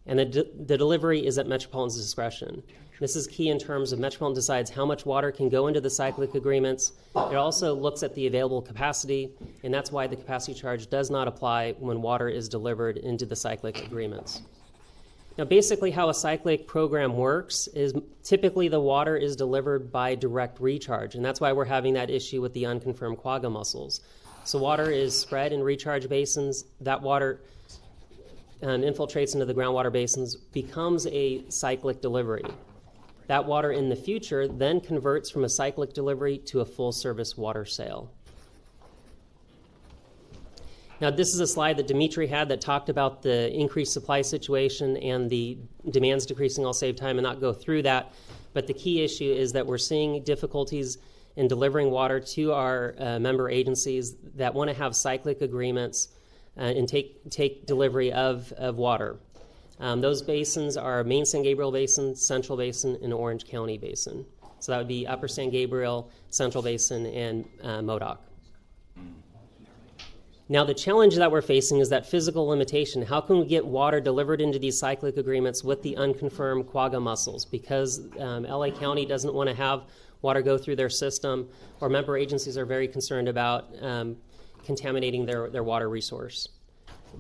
and the delivery is at Metropolitan's discretion. This is key in terms of Metropolitan decides how much water can go into the cyclic agreements. It also looks at the available capacity, and that's why the capacity charge does not apply when water is delivered into the cyclic agreements. Now, basically how a cyclic program works is typically the water is delivered by direct recharge, and that's why we're having that issue with the unconfirmed quagga mussels. So water is spread in recharge basins. That water infiltrates into the groundwater basins, becomes a cyclic delivery. That water in the future then converts from a cyclic delivery to a full service water sale. Now, this is a slide that Dimitri had that talked about the increased supply situation and the demands decreasing. I'll save time and not go through that, but the key issue is that we're seeing difficulties in delivering water to our member agencies that want to have cyclic agreements and take delivery of water. Those basins are Main San Gabriel Basin, Central Basin, and Orange County Basin. So that would be Upper San Gabriel, Central Basin, and Modoc. Now, the challenge that we're facing is that physical limitation. How can we get water delivered into these cyclic agreements with the unconfirmed quagga mussels? Because LA County doesn't want to have water go through their system, or member agencies are very concerned about contaminating their water resource.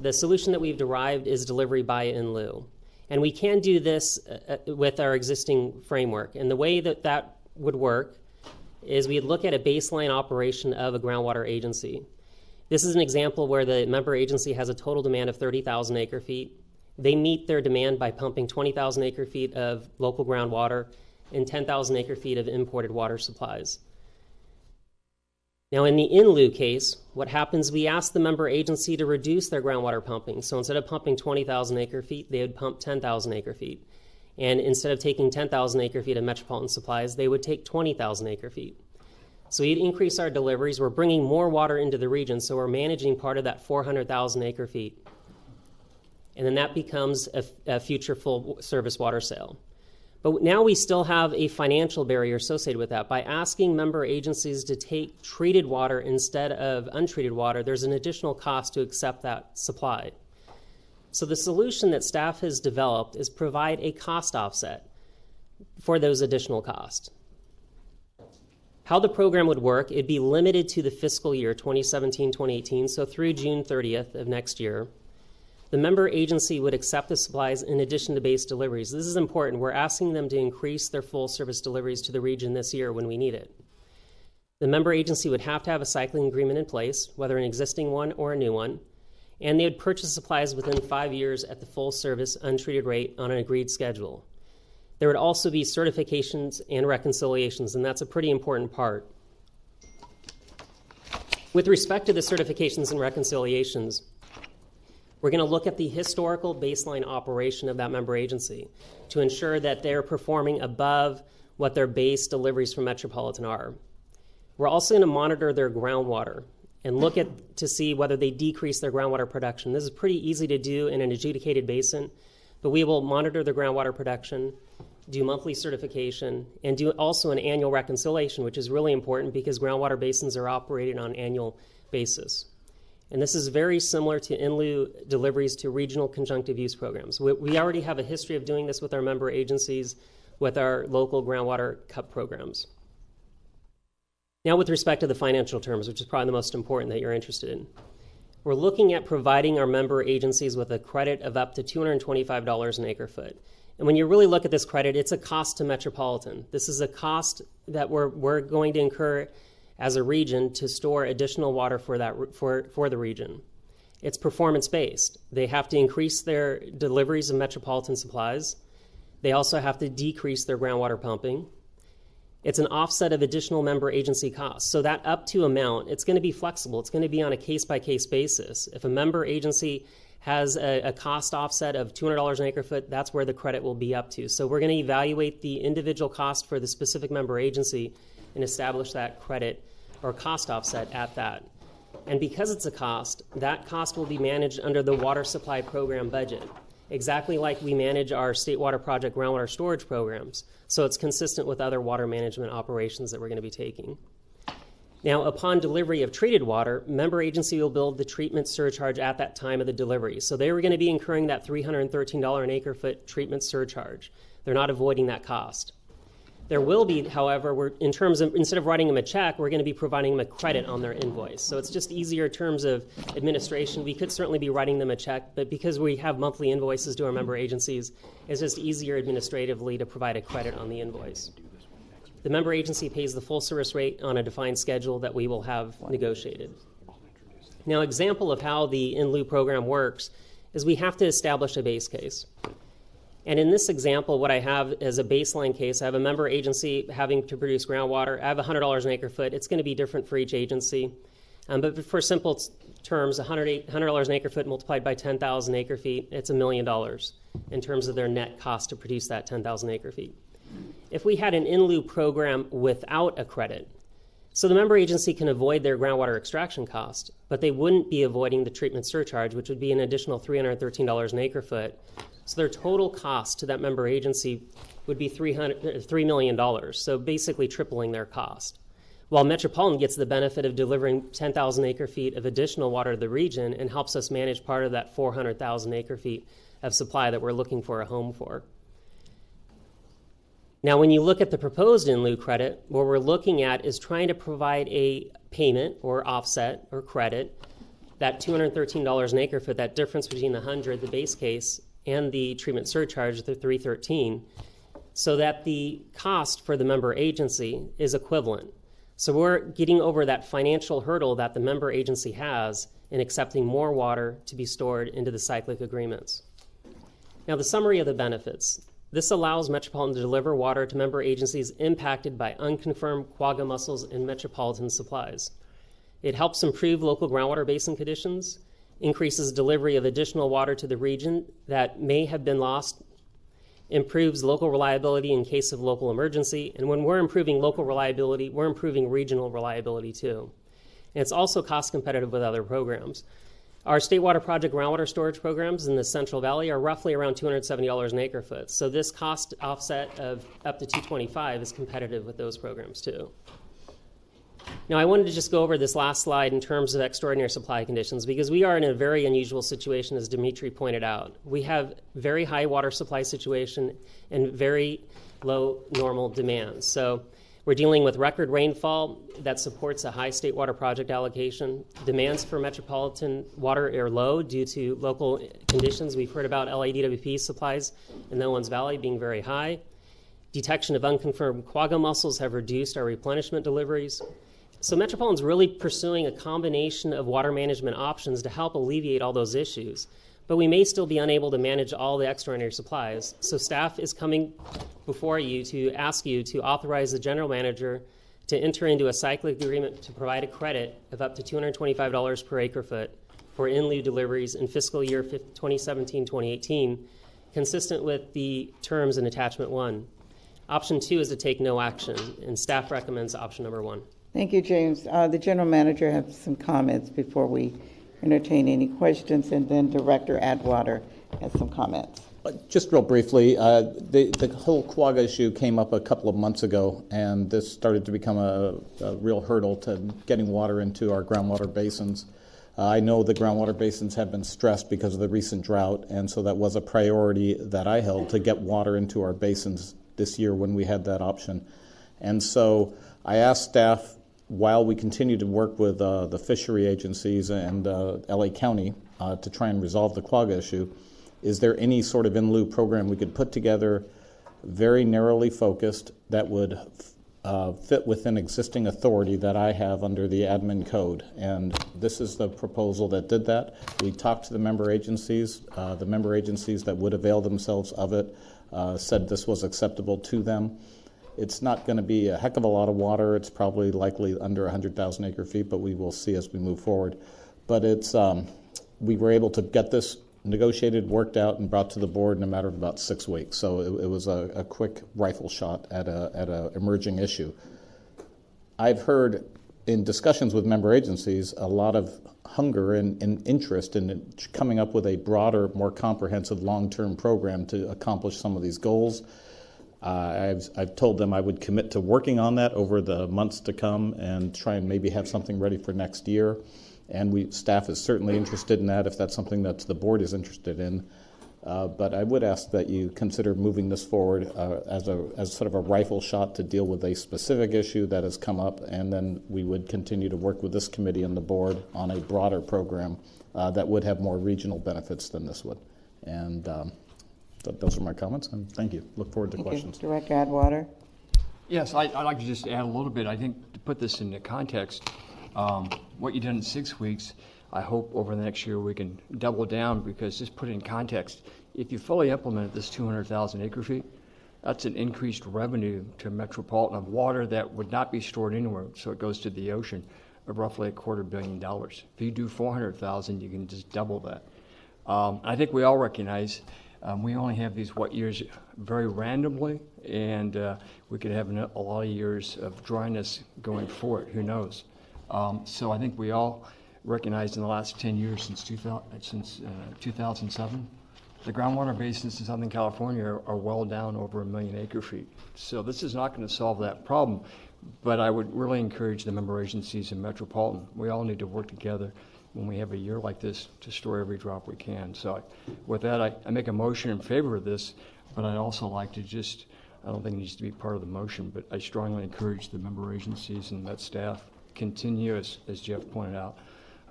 The solution that we've derived is delivery by in lieu. And we can do this with our existing framework. And the way that would work is we'd look at a baseline operation of a groundwater agency. This is an example where the member agency has a total demand of 30,000 acre feet. They meet their demand by pumping 20,000 acre feet of local groundwater and 10,000 acre feet of imported water supplies. Now, in the in lieu case, what happens, we ask the member agency to reduce their groundwater pumping. So instead of pumping 20,000 acre-feet, they would pump 10,000 acre-feet. And instead of taking 10,000 acre-feet of Metropolitan Supplies, they would take 20,000 acre-feet. So we'd increase our deliveries. We're bringing more water into the region, so we're managing part of that 400,000 acre-feet. And then that becomes a future full service water sale. But now we still have a financial barrier associated with that. By asking member agencies to take treated water instead of untreated water, there's an additional cost to accept that supply. So the solution that staff has developed is provide a cost offset for those additional costs. How the program would work, it'd be limited to the fiscal year 2017-2018, so through June 30th of next year. The member agency would accept the supplies in addition to base deliveries. This is important. We're asking them to increase their full service deliveries to the region this year when we need it. The member agency would have to have a cycling agreement in place, whether an existing one or a new one, and they would purchase supplies within 5 years at the full service untreated rate on an agreed schedule. There would also be certifications and reconciliations, and that's a pretty important part. With respect to the certifications and reconciliations, we're going to look at the historical baseline operation of that member agency to ensure that they're performing above what their base deliveries from Metropolitan are. We're also going to monitor their groundwater and look at to see whether they decrease their groundwater production. This is pretty easy to do in an adjudicated basin, but we will monitor the groundwater production, do monthly certification, and do also an annual reconciliation, which is really important because groundwater basins are operated on an annual basis. And this is very similar to in lieu deliveries to regional conjunctive use programs. We already have a history of doing this with our member agencies with our local groundwater CUP programs. Now with respect to the financial terms, which is probably the most important that you're interested in. We're looking at providing our member agencies with a credit of up to $225 an acre foot. And when you really look at this credit, it's a cost to Metropolitan. This is a cost that we're going to incur as a region to store additional water for the region. It's performance-based. They have to increase their deliveries of Metropolitan Supplies. They also have to decrease their groundwater pumping. It's an offset of additional member agency costs. So that up to amount, it's going to be flexible. It's going to be on a case-by-case basis. If a member agency has a cost offset of $200 an acre foot, that's where the credit will be up to. So we're going to evaluate the individual cost for the specific member agency and establish that credit or cost offset at that. And because it's a cost, that cost will be managed under the water supply program budget, exactly like we manage our State Water Project groundwater storage programs. So it's consistent with other water management operations that we're going to be taking. Now, upon delivery of treated water, member agency will build the treatment surcharge at that time of the delivery. So they were going to be incurring that $313 an acre foot treatment surcharge. They're not avoiding that cost. There will be, however, in terms of, instead of writing them a check, we're going to be providing them a credit on their invoice. So it's just easier in terms of administration. We could certainly be writing them a check, but because we have monthly invoices to our member agencies, it's just easier administratively to provide a credit on the invoice. The member agency pays the full service rate on a defined schedule that we will have negotiated. Now, an example of how the in lieu program works is we have to establish a base case. And in this example, what I have as a baseline case, I have a member agency having to produce groundwater. I have $100 an acre foot. It's going to be different for each agency. But for simple terms, $100 an acre foot multiplied by 10,000 acre feet, it's $1 million in terms of their net cost to produce that 10,000 acre feet. If we had an in lieu program without a credit, so the member agency can avoid their groundwater extraction cost, but they wouldn't be avoiding the treatment surcharge, which would be an additional $313 an acre foot. So their total cost to that member agency would be $3 million, so basically tripling their cost. While Metropolitan gets the benefit of delivering 10,000 acre feet of additional water to the region and helps us manage part of that 400,000 acre feet of supply that we're looking for a home for. Now, when you look at the proposed in lieu credit, what we're looking at is trying to provide a payment or offset or credit, that $213 an acre foot, that difference between the 100, the base case, and the treatment surcharge, the 313, so that the cost for the member agency is equivalent. So we're getting over that financial hurdle that the member agency has in accepting more water to be stored into the cyclic agreements. Now, the summary of the benefits. This allows Metropolitan to deliver water to member agencies impacted by unconfirmed quagga mussels and Metropolitan Supplies. It helps improve local groundwater basin conditions, increases delivery of additional water to the region that may have been lost, improves local reliability in case of local emergency, and when we're improving local reliability, we're improving regional reliability too. And it's also cost competitive with other programs. Our State Water Project groundwater storage programs in the Central Valley are roughly around $270 an acre foot. So this cost offset of up to $225 is competitive with those programs too. Now I wanted to just go over this last slide in terms of extraordinary supply conditions because we are in a very unusual situation, as Dimitri pointed out. We have very high water supply situation and very low normal demands. So we're dealing with record rainfall that supports a high state water project allocation. Demands for metropolitan water are low due to local conditions. We've heard about LADWP supplies in the Owens Valley being very high. Detection of unconfirmed quagga mussels have reduced our replenishment deliveries. So Metropolitan's really pursuing a combination of water management options to help alleviate all those issues. But we may still be unable to manage all the extraordinary supplies. So staff is coming before you to ask you to authorize the general manager to enter into a cyclic agreement to provide a credit of up to $225 per acre foot for in lieu deliveries in fiscal year 2017-2018, consistent with the terms in attachment 1. Option 2 is to take no action, and staff recommends option number 1. Thank you, James. The general manager has some comments before we entertain any questions, and then Director Atwater has some comments. Just real briefly, the whole quagga issue came up a couple of months ago, and this started to become a real hurdle to getting water into our groundwater basins. I know the groundwater basins have been stressed because of the recent drought, and so that was a priority that I held to get water into our basins this year when we had that option. And so I asked staff, while we continue to work with the fishery agencies and LA County to try and resolve the quagga issue, is there any sort of in lieu program we could put together, very narrowly focused, that would fit within existing authority that I have under the admin code? And this is the proposal that did that. We talked to the member agencies that would avail themselves of it said this was acceptable to them. It's not going to be a heck of a lot of water. It's probably likely under 100,000 acre feet, but we will see as we move forward. But it's we were able to get this negotiated, worked out, and brought to the board in a matter of about 6 weeks. So it was a quick rifle shot at a emerging issue. I've heard in discussions with member agencies a lot of hunger and interest in coming up with a broader, more comprehensive long-term program to accomplish some of these goals. I've told them I would commit to working on that over the months to come and try and maybe have something ready for next year. And staff is certainly interested in that if that's something that the board is interested in. But I would ask that you consider moving this forward as sort of a rifle shot to deal with a specific issue that has come up, and then we would continue to work with this committee and the board on a broader program that would have more regional benefits than this would. And those are my comments, and thank you. Look forward to questions. Director Atwater. Yes, I'd like to just add a little bit. I think to put this into context, what you did in 6 weeks, I hope over the next year we can double down, because just put it in context, if you fully implement this 200,000 acre feet, that's an increased revenue to Metropolitan of water that would not be stored anywhere, so it goes to the ocean, of roughly $250 million. If you do 400,000, you can just double that. I think we all recognize we only have these wet years very randomly, and we could have a lot of years of dryness going forward. Who knows? So I think we all recognized in the last 10 years since 2007, the groundwater basins in Southern California are well down over 1 million acre feet. So this is not going to solve that problem, but I would really encourage the member agencies in Metropolitan. We all need to work together when we have a year like this to store every drop we can. So with that, I make a motion in favor of this, but I'd also like to just, I don't think it needs to be part of the motion, but I strongly encourage the member agencies and that staff continue, as Jeff pointed out.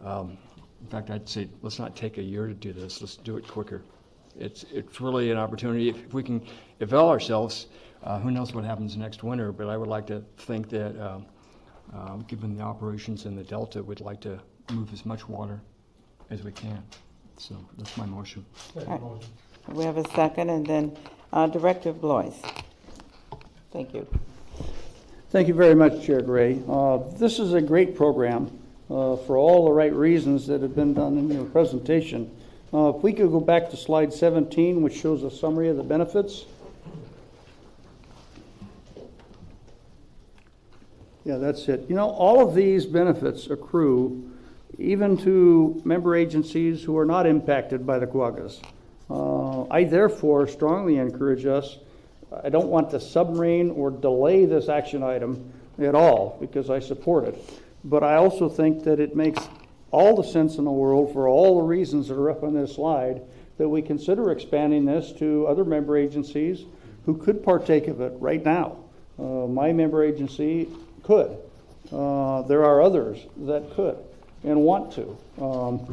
In fact, I'd say let's not take a year to do this. Let's do it quicker. It's really an opportunity. If we can avail ourselves, who knows what happens next winter, but I would like to think that given the operations in the Delta, we'd like to move as much water as we can. So that's my motion. Right. We have a second, and then Director Blois. Thank you. Thank you very much, Chair Gray. This is a great program. for all the right reasons that have been done in your presentation. If we could go back to slide 17, which shows a summary of the benefits. Yeah, that's it. You know, all of these benefits accrue even to member agencies who are not impacted by the quaggas. I therefore strongly encourage us, I don't want to submarine or delay this action item at all because I support it. But I also think that it makes all the sense in the world for all the reasons that are up on this slide that we consider expanding this to other member agencies who could partake of it right now. My member agency could. There are others that could and want to. You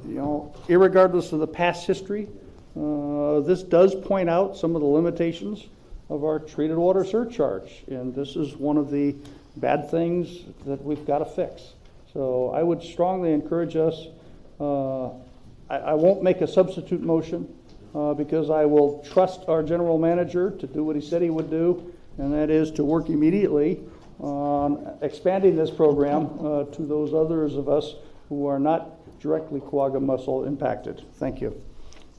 know, irregardless of the past history, this does point out some of the limitations of our treated water surcharge, and this is one of the bad things that we've got to fix. So I would strongly encourage us. I won't make a substitute motion because I will trust our general manager to do what he said he would do, and that is to work immediately on expanding this program to those others of us who are not directly quagga mussel impacted. Thank you.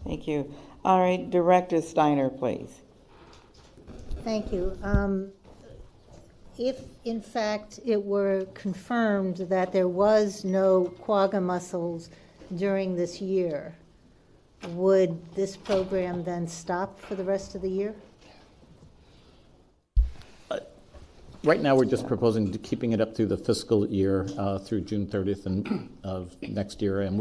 Thank you. All right, Director Steiner, please. Thank you. If, in fact, it were confirmed that there was no quagga mussels during this year, would this program then stop for the rest of the year? Right now, we're just proposing to keeping it up through the fiscal year through June 30th of next year, and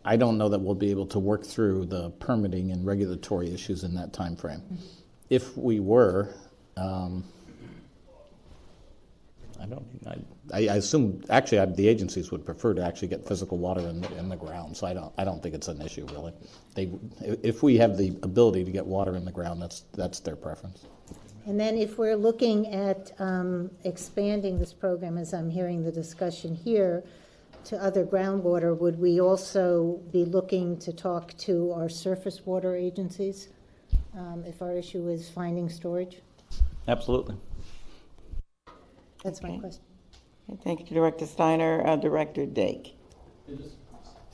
I don't know that we'll be able to work through the permitting and regulatory issues in that time frame. If we were, I assume actually the agencies would prefer to actually get physical water in the ground, so I don't think it's an issue really. If we have the ability to get water in the ground, that's their preference. And then if we're looking at expanding this program, as I'm hearing the discussion here, to other groundwater, would we also be looking to talk to our surface water agencies if our issue is finding storage? Absolutely. That's my question. Thank you, Director Steiner. Director Dake. Just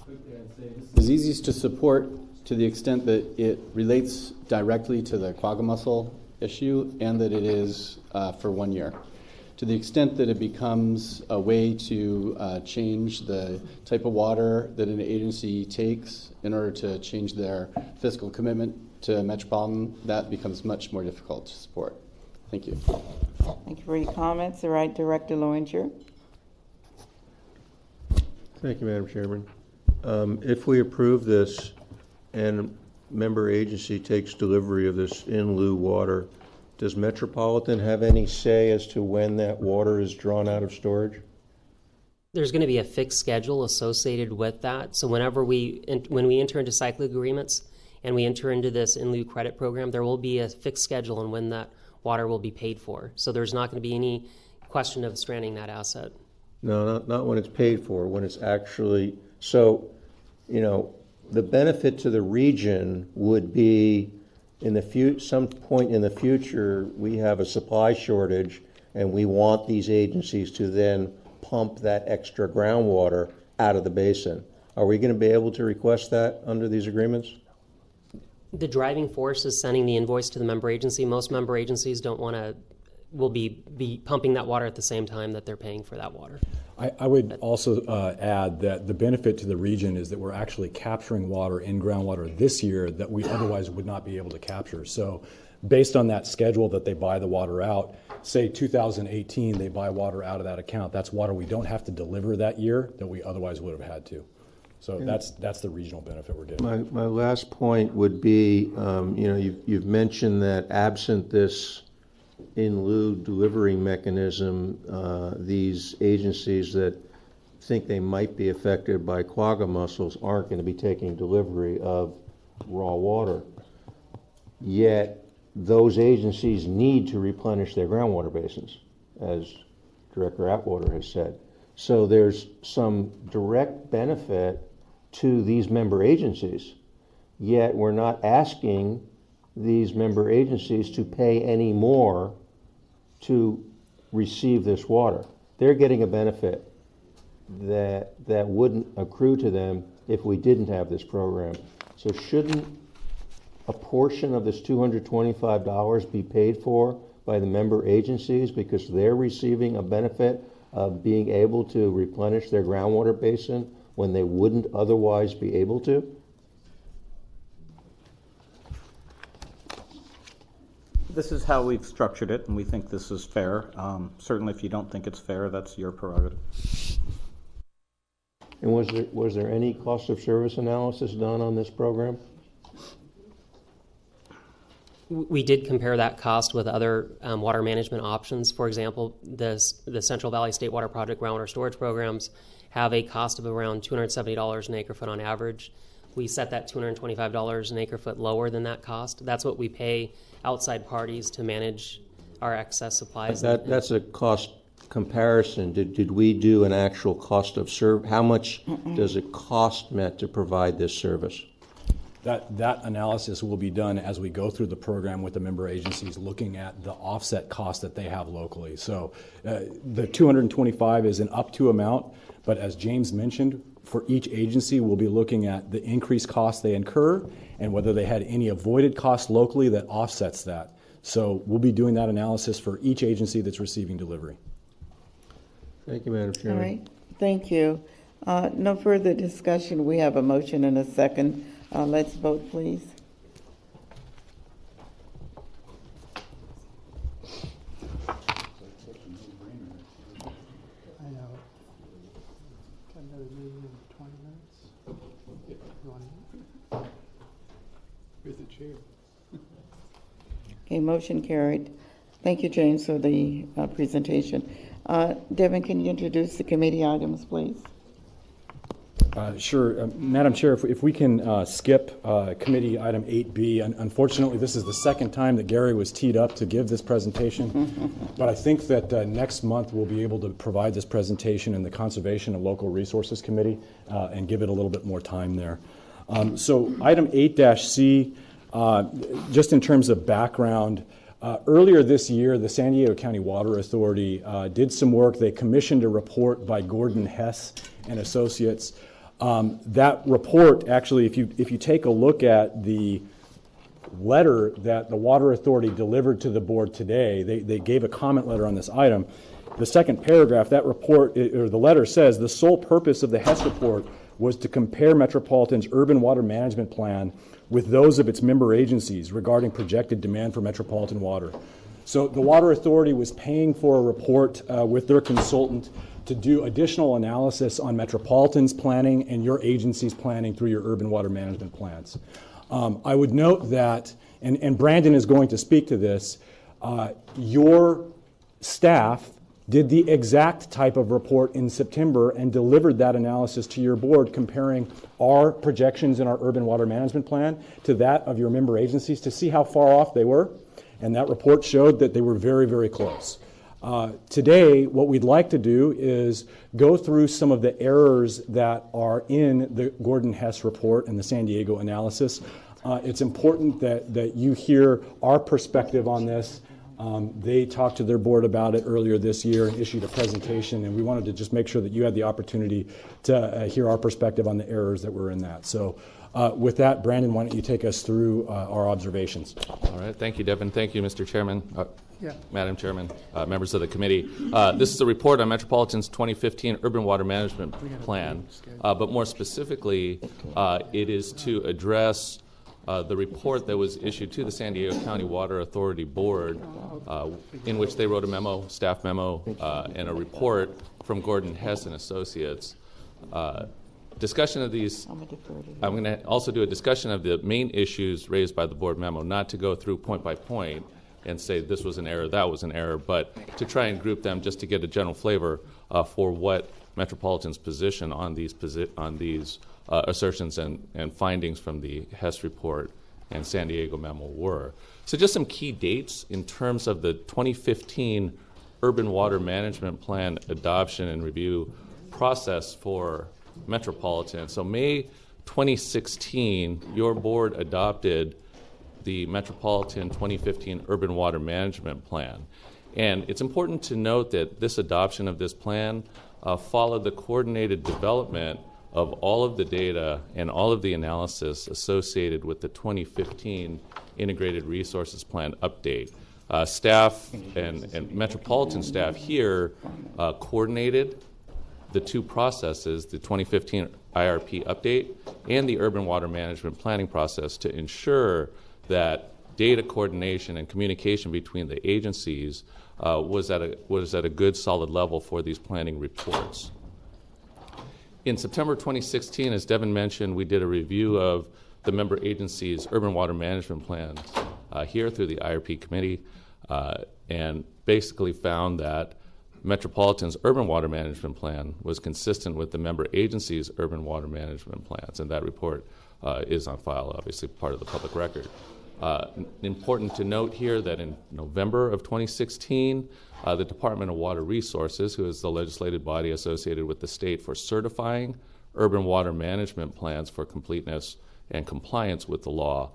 quickly, I'd say this is easiest to support to the extent that it relates directly to the quagga mussel issue and that it is for 1 year. To the extent that it becomes a way to change the type of water that an agency takes in order to change their fiscal commitment to Metropolitan, that becomes much more difficult to support. Thank you. Thank you for your comments. All right, Director Loewinger. Thank you, Madam Chairman. If we approve this and member agency takes delivery of this in lieu water, does Metropolitan have any say as to when that water is drawn out of storage? There's going to be a fixed schedule associated with that. So when we enter into cyclic agreements and we enter into this in lieu credit program, there will be a fixed schedule on when that water will be paid for. So there's not going to be any question of stranding that asset. No, not when it's paid for, when it's actually, so, you know, the benefit to the region would be in the some point in the future, we have a supply shortage and we want these agencies to then pump that extra groundwater out of the basin. Are we going to be able to request that under these agreements? The driving force is sending the invoice to the member agency. Most member agencies will be pumping that water at the same time that they're paying for that water. I would also add that the benefit to the region is that we're actually capturing water in groundwater this year that we otherwise would not be able to capture. So based on that schedule that they buy the water out, say 2018 they buy water out of that account, that's water we don't have to deliver that year that we otherwise would have had to. So that's the regional benefit we're getting. My last point would be, you know, you've mentioned that absent this in lieu delivery mechanism, these agencies that think they might be affected by quagga mussels aren't going to be taking delivery of raw water. Yet those agencies need to replenish their groundwater basins, as Director Atwater has said. So there's some direct benefit to these member agencies, yet we're not asking these member agencies to pay any more to receive this water. They're getting a benefit that wouldn't accrue to them if we didn't have this program. So shouldn't a portion of this $225 be paid for by the member agencies because they're receiving a benefit of being able to replenish their groundwater basin when they wouldn't otherwise be able to? This is how we've structured it, and we think this is fair. Certainly, if you don't think it's fair, that's your prerogative. And was there any cost of service analysis done on this program? We did compare that cost with other water management options. For example, the Central Valley State Water Project groundwater storage programs have a cost of around $270 an acre foot on average. We set that $225 an acre foot lower than that cost. That's what we pay outside parties to manage our excess supplies. That's a cost comparison. Did we do an actual cost of service? How much does it cost, Matt, to provide this service? That analysis will be done as we go through the program with the member agencies, looking at the offset costs that they have locally. So the 225 is an up to amount, but as James mentioned, for each agency, we'll be looking at the increased costs they incur and whether they had any avoided costs locally that offsets that. So we'll be doing that analysis for each agency that's receiving delivery. Thank you, Madam Chairman. All right, thank you. No further discussion. We have a motion and a second. Let's vote, please. I know. Got another meeting in 20 minutes. You want to? Where's the chair? Okay, motion carried. Thank you, James, for the presentation. Devin, can you introduce the committee items, please? Sure. Madam Chair, if we can skip committee item 8B. Unfortunately, this is the second time that Gary was teed up to give this presentation, but I think that next month we'll be able to provide this presentation in the Conservation and Local Resources Committee and give it a little bit more time there. So item 8-C, just in terms of background, earlier this year, the San Diego County Water Authority did some work. They commissioned a report by Gordon Hess and Associates. That report, actually, if you take a look at the letter that the Water Authority delivered to the board today, they gave a comment letter on this item. The second paragraph, that report, or the letter says, the sole purpose of the Hess report was to compare Metropolitan's urban water management plan with those of its member agencies regarding projected demand for metropolitan water. So the Water Authority was paying for a report with their consultant to do additional analysis on Metropolitan's planning and your agency's planning through your urban water management plans. I would note that, and Brandon is going to speak to this, your staff did the exact type of report in September and delivered that analysis to your board, comparing our projections in our urban water management plan to that of your member agencies to see how far off they were. And that report showed that they were very, very close. Today, what we'd like to do is go through some of the errors that are in the Gordon Hess report and the San Diego analysis. It's important that you hear our perspective on this. They talked to their board about it earlier this year and issued a presentation, and we wanted to just make sure that you had the opportunity to hear our perspective on the errors that were in that. So with that, Brandon, why don't you take us through our observations? All right. Thank you, Devin. Thank you, Mr. Chairman, Madam Chairman, members of the committee. This is a report on Metropolitan's 2015 Urban Water Management Plan, but more specifically, it is to address the report that was issued to the San Diego County Water Authority Board, in which they wrote a memo, staff memo, and a report from Gordon Hess and Associates. Discussion of these, I'm going to also do a discussion of the main issues raised by the board memo, not to go through point by point and say this was an error, that was an error, but to try and group them just to get a general flavor for what Metropolitan's position on these assertions and findings from the Hess report and San Diego memo were. So just some key dates in terms of the 2015 Urban Water Management Plan adoption and review process for Metropolitan. So May 2016, your board adopted the Metropolitan 2015 Urban Water Management Plan. And it's important to note that this adoption of this plan followed the coordinated development of all of the data and all of the analysis associated with the 2015 Integrated Resources Plan update. Staff and Metropolitan staff here coordinated the two processes, the 2015 IRP update and the urban water management planning process, to ensure that data coordination and communication between the agencies was at a good, solid level for these planning reports. In September 2016, as Devin mentioned, we did a review of the member agencies' urban water management plans here through the IRP committee, and basically found that Metropolitan's urban water management plan was consistent with the member agencies' urban water management plans, and that report is on file, obviously part of the public record. Important to note here that in November of 2016, the Department of Water Resources, who is the legislative body associated with the state for certifying urban water management plans for completeness and compliance with the law,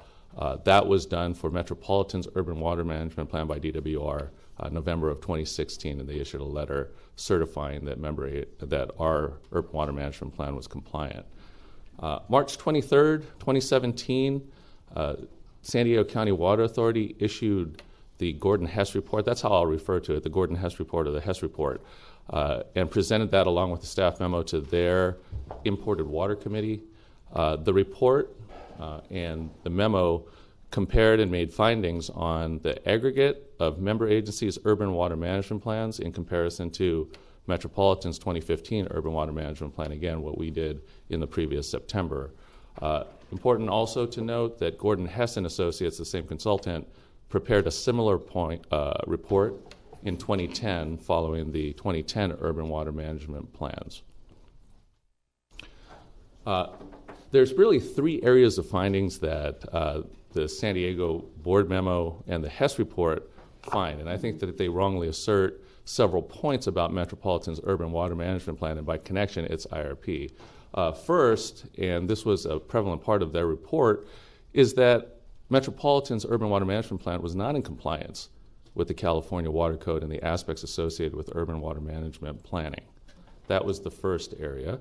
that was done for Metropolitan's urban water management plan by DWR November of 2016, and they issued a letter certifying that our urban water management plan was compliant. March 23rd, 2017, San Diego County Water Authority issued the Gordon-Hess report. That's how I'll refer to it, the Gordon-Hess report or the Hess report, and presented that along with the staff memo to their imported water committee. The report and the memo compared and made findings on the aggregate of member agencies' urban water management plans in comparison to Metropolitan's 2015 urban water management plan, again, what we did in the previous September. Important also to note that Gordon Hess and Associates, the same consultant, prepared a similar report in 2010 following the 2010 urban water management plans. There's really three areas of findings that the San Diego board memo and the Hess report find, and I think that they wrongly assert several points about Metropolitan's urban water management plan, and by connection, its IRP. First, and this was a prevalent part of their report, is that Metropolitan's urban water management plan was not in compliance with the California Water Code and the aspects associated with urban water management planning. That was the first area.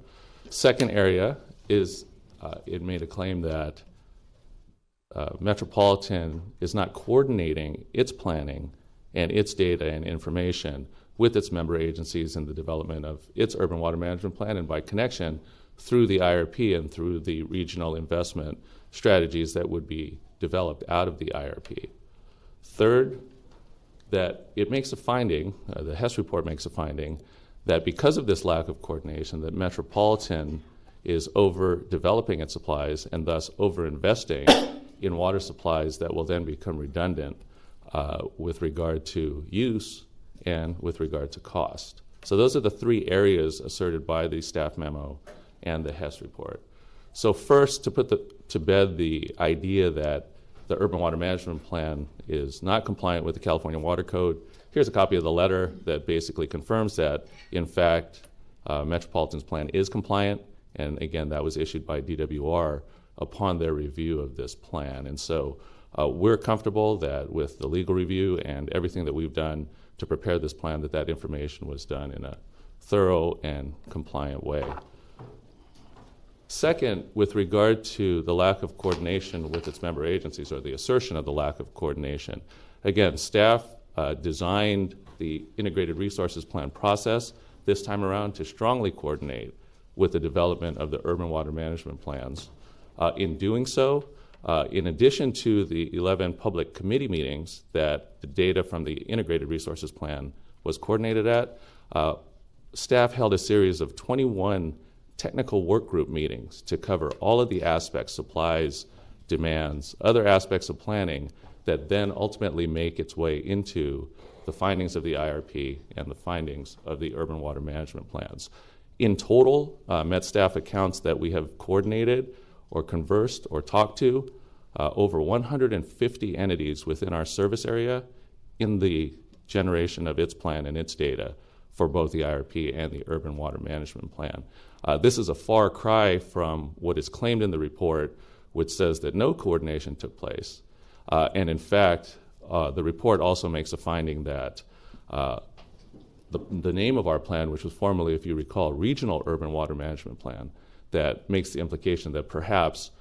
Second area is it made a claim that Metropolitan is not coordinating its planning and its data and information with its member agencies in the development of its urban water management plan, and by connection, through the IRP and through the regional investment strategies that would be developed out of the IRP. Third, that it makes a finding, the Hess report makes a finding, that because of this lack of coordination, that Metropolitan is overdeveloping its supplies and thus overinvesting in water supplies that will then become redundant with regard to use and with regard to cost. So those are the three areas asserted by the staff memo and the Hess report. So first, to put to bed the idea that the urban water management plan is not compliant with the California Water Code, here's a copy of the letter that basically confirms that, in fact, Metropolitan's plan is compliant, and again, that was issued by DWR upon their review of this plan. And so we're comfortable that with the legal review and everything that we've done to prepare this plan, that that information was done in a thorough and compliant way. Second, with regard to the lack of coordination with its member agencies, or the assertion of the lack of coordination, again, staff designed the Integrated Resources Plan process this time around to strongly coordinate with the development of the urban water management plans. In doing so, in addition to the 11 public committee meetings that the data from the Integrated Resources Plan was coordinated at, staff held a series of 21 technical work group meetings to cover all of the aspects, supplies, demands, other aspects of planning that then ultimately make its way into the findings of the IRP and the findings of the urban water management plans. In total, Met staff accounts that we have coordinated or conversed or talked to over 150 entities within our service area in the generation of its plan and its data for both the IRP and the urban water management plan. This is a far cry from what is claimed in the report, which says that no coordination took place. And in fact, the report also makes a finding that the name of our plan, which was formerly, if you recall, Regional Urban Water Management Plan, that makes the implication that perhaps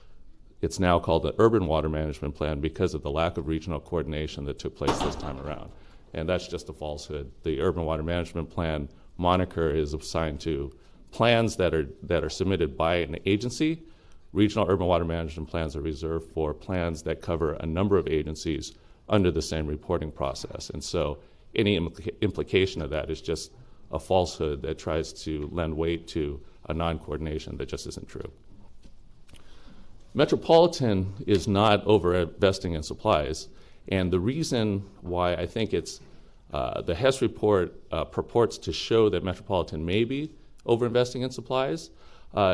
it's now called the Urban Water Management Plan because of the lack of regional coordination that took place this time around. And that's just a falsehood. The Urban Water Management Plan moniker is assigned to plans that are submitted by an agency. Regional Urban Water Management Plans are reserved for plans that cover a number of agencies under the same reporting process. And so any implication of that is just a falsehood that tries to lend weight to a non-coordination that just isn't true. Metropolitan is not over-investing in supplies, and the reason why I think it's the Hess report purports to show that Metropolitan may be over-investing in supplies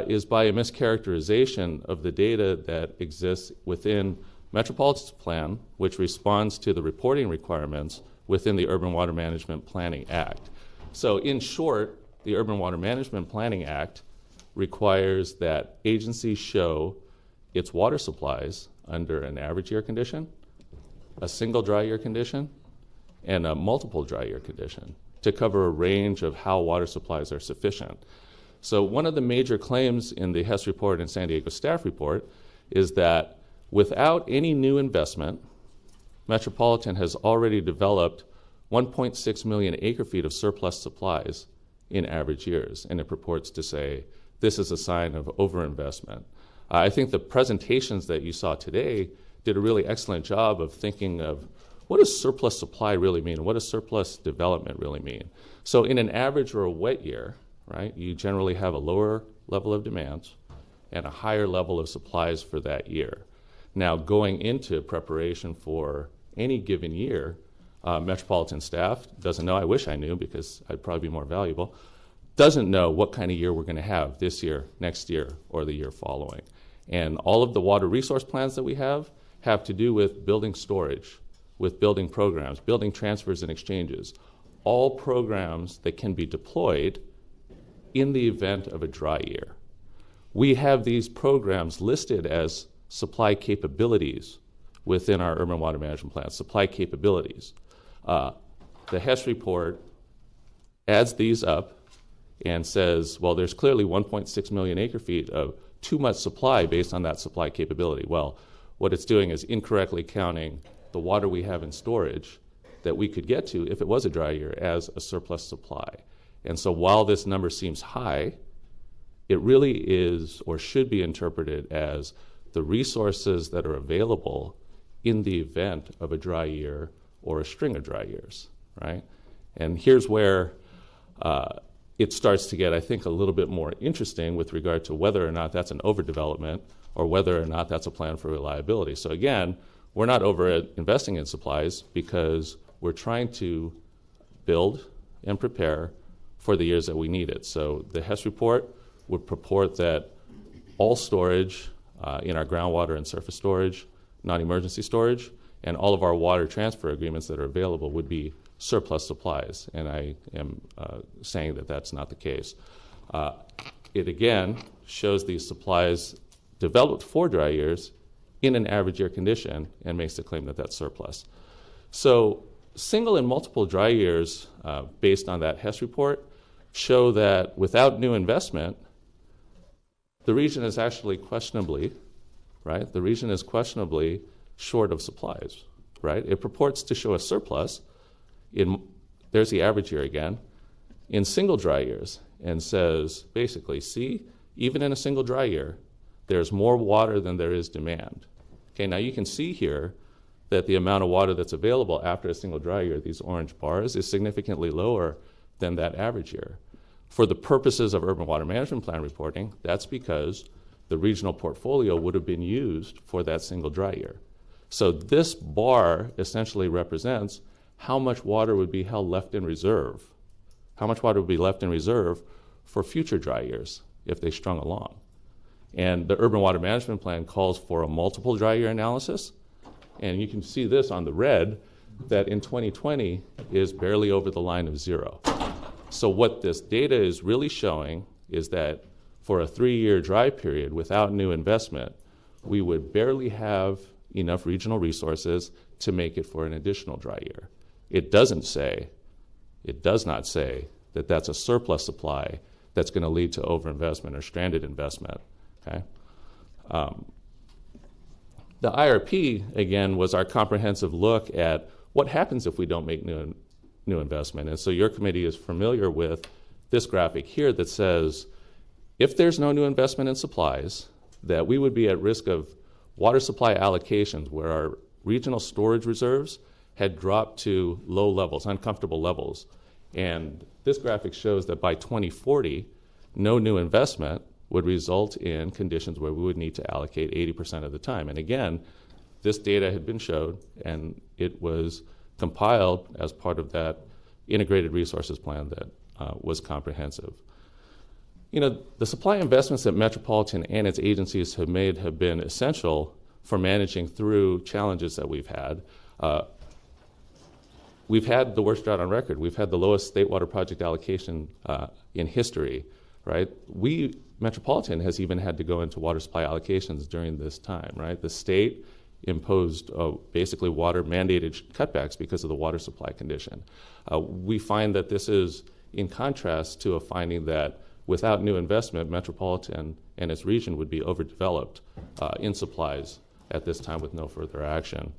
is by a mischaracterization of the data that exists within Metropolitan's plan, which responds to the reporting requirements within the Urban Water Management Planning Act. So in short, the Urban Water Management Planning Act requires that agencies show its water supplies under an average year condition, a single dry year condition, and a multiple dry year condition to cover a range of how water supplies are sufficient. So one of the major claims in the Hess report and San Diego staff report is that without any new investment, Metropolitan has already developed 1.6 million acre-feet of surplus supplies in average years, and it purports to say this is a sign of overinvestment. I think the presentations that you saw today did a really excellent job of thinking of what does surplus supply really mean? What does surplus development really mean? So in an average or a wet year, right, you generally have a lower level of demand and a higher level of supplies for that year. Now, going into preparation for any given year, Metropolitan staff doesn't know. I wish I knew because I'd probably be more valuable. Doesn't know what kind of year we're going to have this year, next year, or the year following. And all of the water resource plans that we have to do with building storage, with building programs, building transfers and exchanges, all programs that can be deployed in the event of a dry year. We have these programs listed as supply capabilities within our urban water management plan, supply capabilities. The Hess report adds these up and says, well, there's clearly 1.6 million acre-feet of too much supply based on that supply capability. Well, what it's doing is incorrectly counting the water we have in storage that we could get to if it was a dry year as a surplus supply. And so while this number seems high, it really is or should be interpreted as the resources that are available in the event of a dry year or a string of dry years, right? And here's where it starts to get, I think, a little bit more interesting with regard to whether or not that's an overdevelopment or whether or not that's a plan for reliability. So again, we're not over-investing in supplies because we're trying to build and prepare for the years that we need it. So the Hess report would purport that all storage in our groundwater and surface storage, non-emergency storage, and all of our water transfer agreements that are available would be surplus supplies, and I am saying that that's not the case. It again shows these supplies developed for dry years in an average year condition and makes the claim that that's surplus. So single and multiple dry years, based on that Hess report, show that without new investment, the region is actually questionably, right? The region is questionably short of supplies, right? It purports to show a surplus there's the average year again, in single dry years, and says basically, see, even in a single dry year, there's more water than there is demand. Okay, now you can see here that the amount of water that's available after a single dry year, these orange bars, is significantly lower than that average year. For the purposes of urban water management plan reporting, that's because the regional portfolio would have been used for that single dry year. So this bar essentially represents how much water would be held left in reserve, how much water would be left in reserve for future dry years if they strung along. And the urban water management plan calls for a multiple dry year analysis, and you can see this on the red, that in 2020 is barely over the line of zero. So what this data is really showing is that for a 3-year dry period without new investment, we would barely have enough regional resources to make it for an additional dry year. It doesn't say It does not say that that's a surplus supply that's going to lead to overinvestment or stranded investment. Okay? The IRP, again, was our comprehensive look at what happens if we don't make new investment. And so your committee is familiar with this graphic here that says if there's no new investment in supplies, that we would be at risk of water supply allocations where our regional storage reserves had dropped to low levels, uncomfortable levels. And this graphic shows that by 2040, no new investment would result in conditions where we would need to allocate 80% of the time. And again, this data had been showed, and it was compiled as part of that integrated resources plan that was comprehensive. You know, the supply investments that Metropolitan and its agencies have made have been essential for managing through challenges that we've had. We've had the worst drought on record. We've had the lowest state water project allocation in history, right? Metropolitan has even had to go into water supply allocations during this time, right? The state imposed basically water mandated cutbacks because of the water supply condition. We find that this is in contrast to a finding that without new investment, Metropolitan and its region would be overdeveloped in supplies at this time with no further action.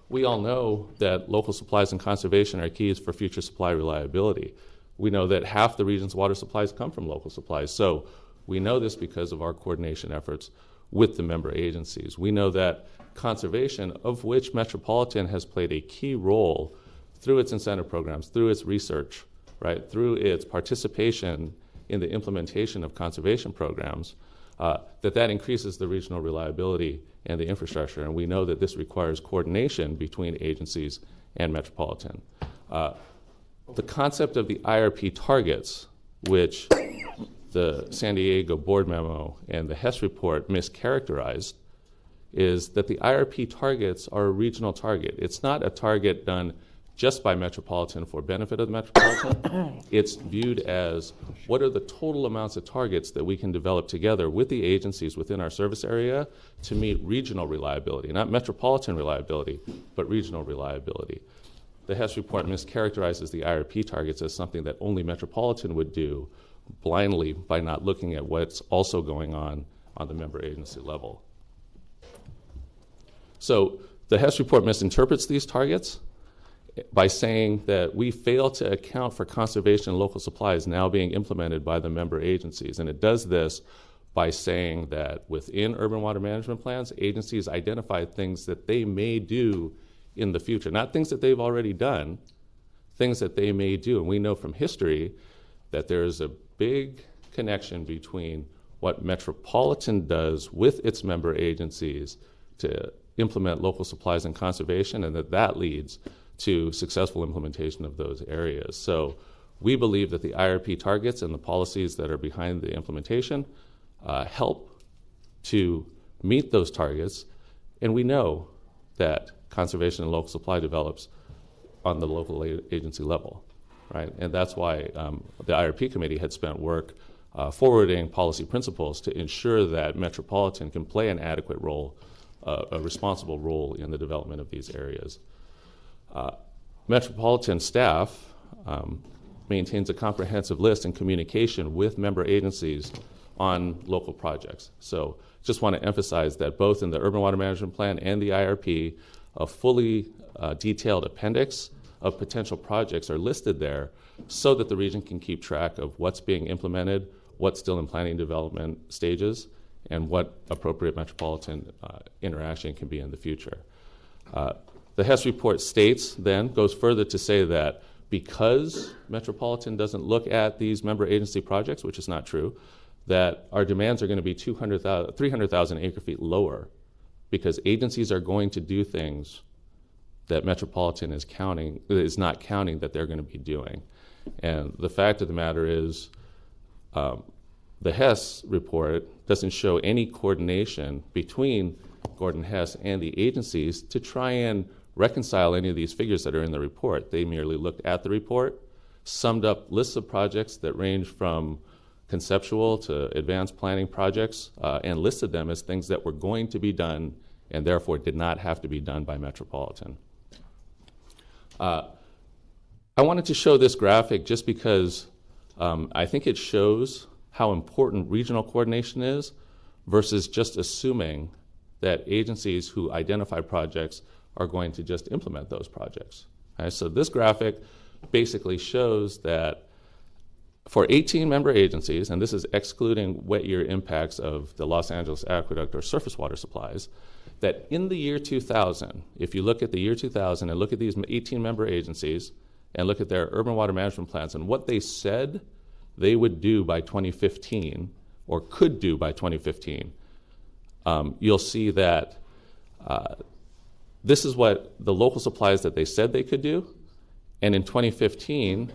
We all know that local supplies and conservation are keys for future supply reliability. We know that half the region's water supplies come from local supplies. So we know this because of our coordination efforts with the member agencies. We know that conservation, of which Metropolitan has played a key role through its incentive programs, through its research, right, through its participation in the implementation of conservation programs, that increases the regional reliability and the infrastructure. And we know that this requires coordination between agencies and Metropolitan. The concept of the IRP targets, which the San Diego board memo and the Hess report mischaracterized, is that the IRP targets are a regional target. It's not a target done just by Metropolitan for benefit of the Metropolitan. It's viewed as what are the total amounts of targets that we can develop together with the agencies within our service area to meet regional reliability, not metropolitan reliability, but regional reliability. The Hess report mischaracterizes the IRP targets as something that only Metropolitan would do blindly by not looking at what's also going on the member agency level. So the Hess report misinterprets these targets by saying that we fail to account for conservation and local supplies now being implemented by the member agencies. And it does this by saying that within urban water management plans, agencies identify things that they may do in the future, not things that they've already done, things that they may do. And we know from history that there's a big connection between what Metropolitan does with its member agencies to implement local supplies and conservation, and that leads to successful implementation of those areas. So we believe that the IRP targets and the policies that are behind the implementation help to meet those targets, and we know that conservation and local supply develops on the local agency level, right? And that's why the IRP committee had spent work forwarding policy principles to ensure that Metropolitan can play an adequate role, a responsible role in the development of these areas. Metropolitan staff maintains a comprehensive list and communication with member agencies on local projects. So just want to emphasize that both in the Urban Water Management Plan and the IRP, a fully detailed appendix of potential projects are listed there so that the region can keep track of what's being implemented, what's still in planning development stages, and what appropriate Metropolitan interaction can be in the future. The Hess report states, then, goes further to say that because Metropolitan doesn't look at these member agency projects, which is not true, that our demands are going to be 300,000 acre-feet lower because agencies are going to do things that Metropolitan is not counting that they're going to be doing. And the fact of the matter is the Hess report doesn't show any coordination between Gordon Hess and the agencies to try and reconcile any of these figures that are in the report. They merely looked at the report, summed up lists of projects that range from conceptual to advanced planning projects, and listed them as things that were going to be done and therefore did not have to be done by Metropolitan. I wanted to show this graphic just because I think it shows how important regional coordination is versus just assuming that agencies who identify projects are going to just implement those projects. Okay, so this graphic basically shows that for 18 member agencies, and this is excluding wet year impacts of the Los Angeles aqueduct or surface water supplies, that in the year 2000, if you look at the year 2000 and look at these 18 member agencies and look at their urban water management plans and what they said they would do by 2015 or could do by 2015, you'll see that this is what the local supplies that they said they could do, and in 2015,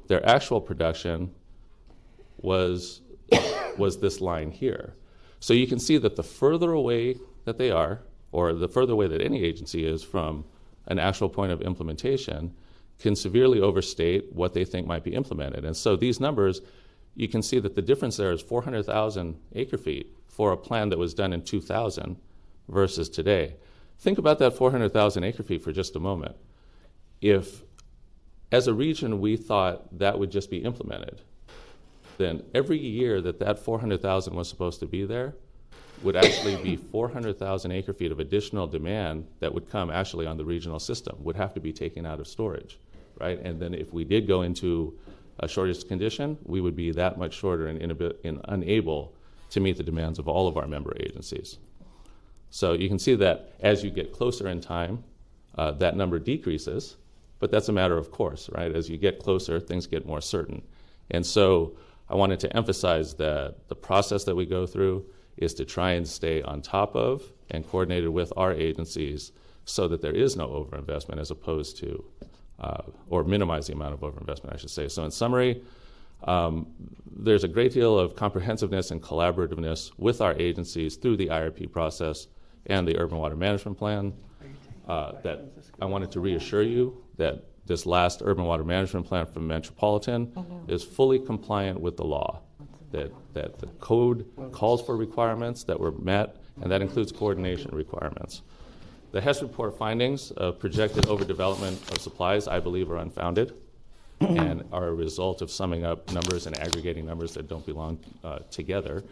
their actual production was this line here. So you can see that the further away that they are, or the further away that any agency is from an actual point of implementation, can severely overstate what they think might be implemented. And so these numbers, you can see that the difference there is 400,000 acre-feet for a plan that was done in 2000 versus today. Think about that 400,000 acre-feet for just a moment. If, as a region, we thought that would just be implemented, then every year that that 400,000 was supposed to be there would actually be 400,000 acre-feet of additional demand that would come actually on the regional system, would have to be taken out of storage, right? And then if we did go into a shortage condition, we would be that much shorter and unable to meet the demands of all of our member agencies. So you can see that as you get closer in time, that number decreases, but that's a matter of course, right? As you get closer, things get more certain. And so I wanted to emphasize that the process that we go through is to try and stay on top of and coordinated with our agencies so that there is no overinvestment as opposed to, or minimize the amount of overinvestment, I should say. So in summary, there's a great deal of comprehensiveness and collaborativeness with our agencies through the IRP process and the Urban Water Management Plan that I wanted to reassure you that this last Urban Water Management Plan from Metropolitan is fully compliant with the law, that the code calls for requirements that were met, and that includes coordination requirements. The HES report findings of projected overdevelopment of supplies, I believe, are unfounded and are a result of summing up numbers and aggregating numbers that don't belong together,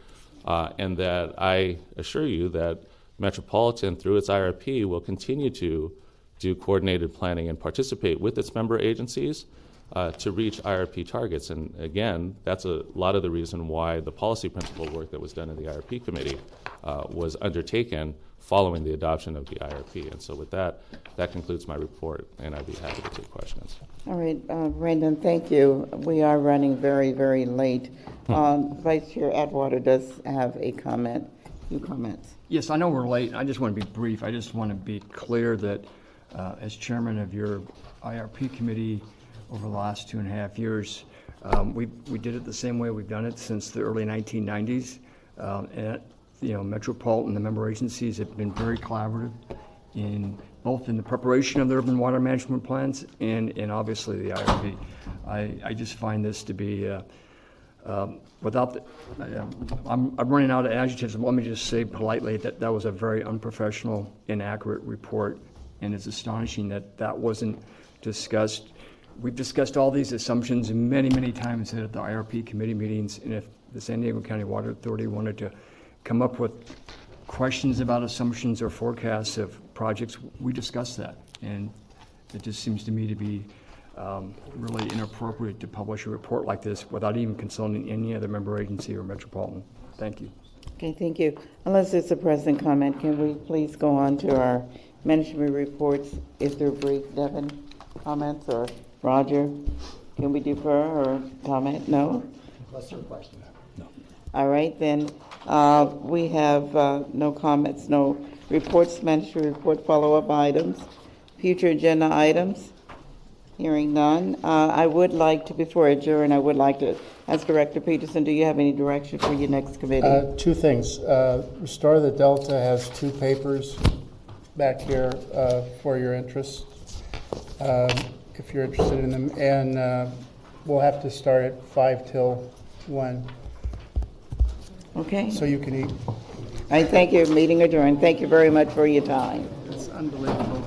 and that I assure you that Metropolitan, through its IRP, will continue to do coordinated planning and participate with its member agencies to reach IRP targets. And again, that's a lot of the reason why the policy principle work that was done in the IRP committee was undertaken following the adoption of the IRP. And so with that, that concludes my report, and I'd be happy to take questions. All right, Brendan, thank you. We are running very, very late. Vice Chair Atwater does have a comment, few comments. Yes, I know we're late. I just want to be brief. I just want to be clear that as chairman of your IRP committee over the last 2.5 years, we did it the same way we've done it since the early 1990s. And Metropolitan, the member agencies have been very collaborative in both in the preparation of the urban water management plans and obviously the IRP. I just find this to be without the, I'm running out of adjectives. Let me just say politely that that was a very unprofessional, inaccurate report, and it's astonishing that that wasn't discussed. We've discussed all these assumptions many, many times at the IRP committee meetings, and if the San Diego County Water Authority wanted to come up with questions about assumptions or forecasts of projects, we discussed that, and it just seems to me to be really inappropriate to publish a report like this without even consulting any other member agency or Metropolitan. Thank you. Okay, thank you. Unless it's a present comment, can we please go on to our management reports? Is there brief, Devin, comments, or Roger? Can we defer or comment? No? Unless there are questions. No. All right, then we have no comments, no reports, management report, follow-up items, future agenda items. Hearing none. I would like to, before I adjourn, I would like to ask Director Peterson, do you have any direction for your next committee? Two things. Restore the Delta has 2 papers back here for your interest, if you're interested in them. And we'll have to start at 5 till 1. Okay. So you can eat. All right, thank you. Meeting adjourned. Thank you very much for your time. It's unbelievable.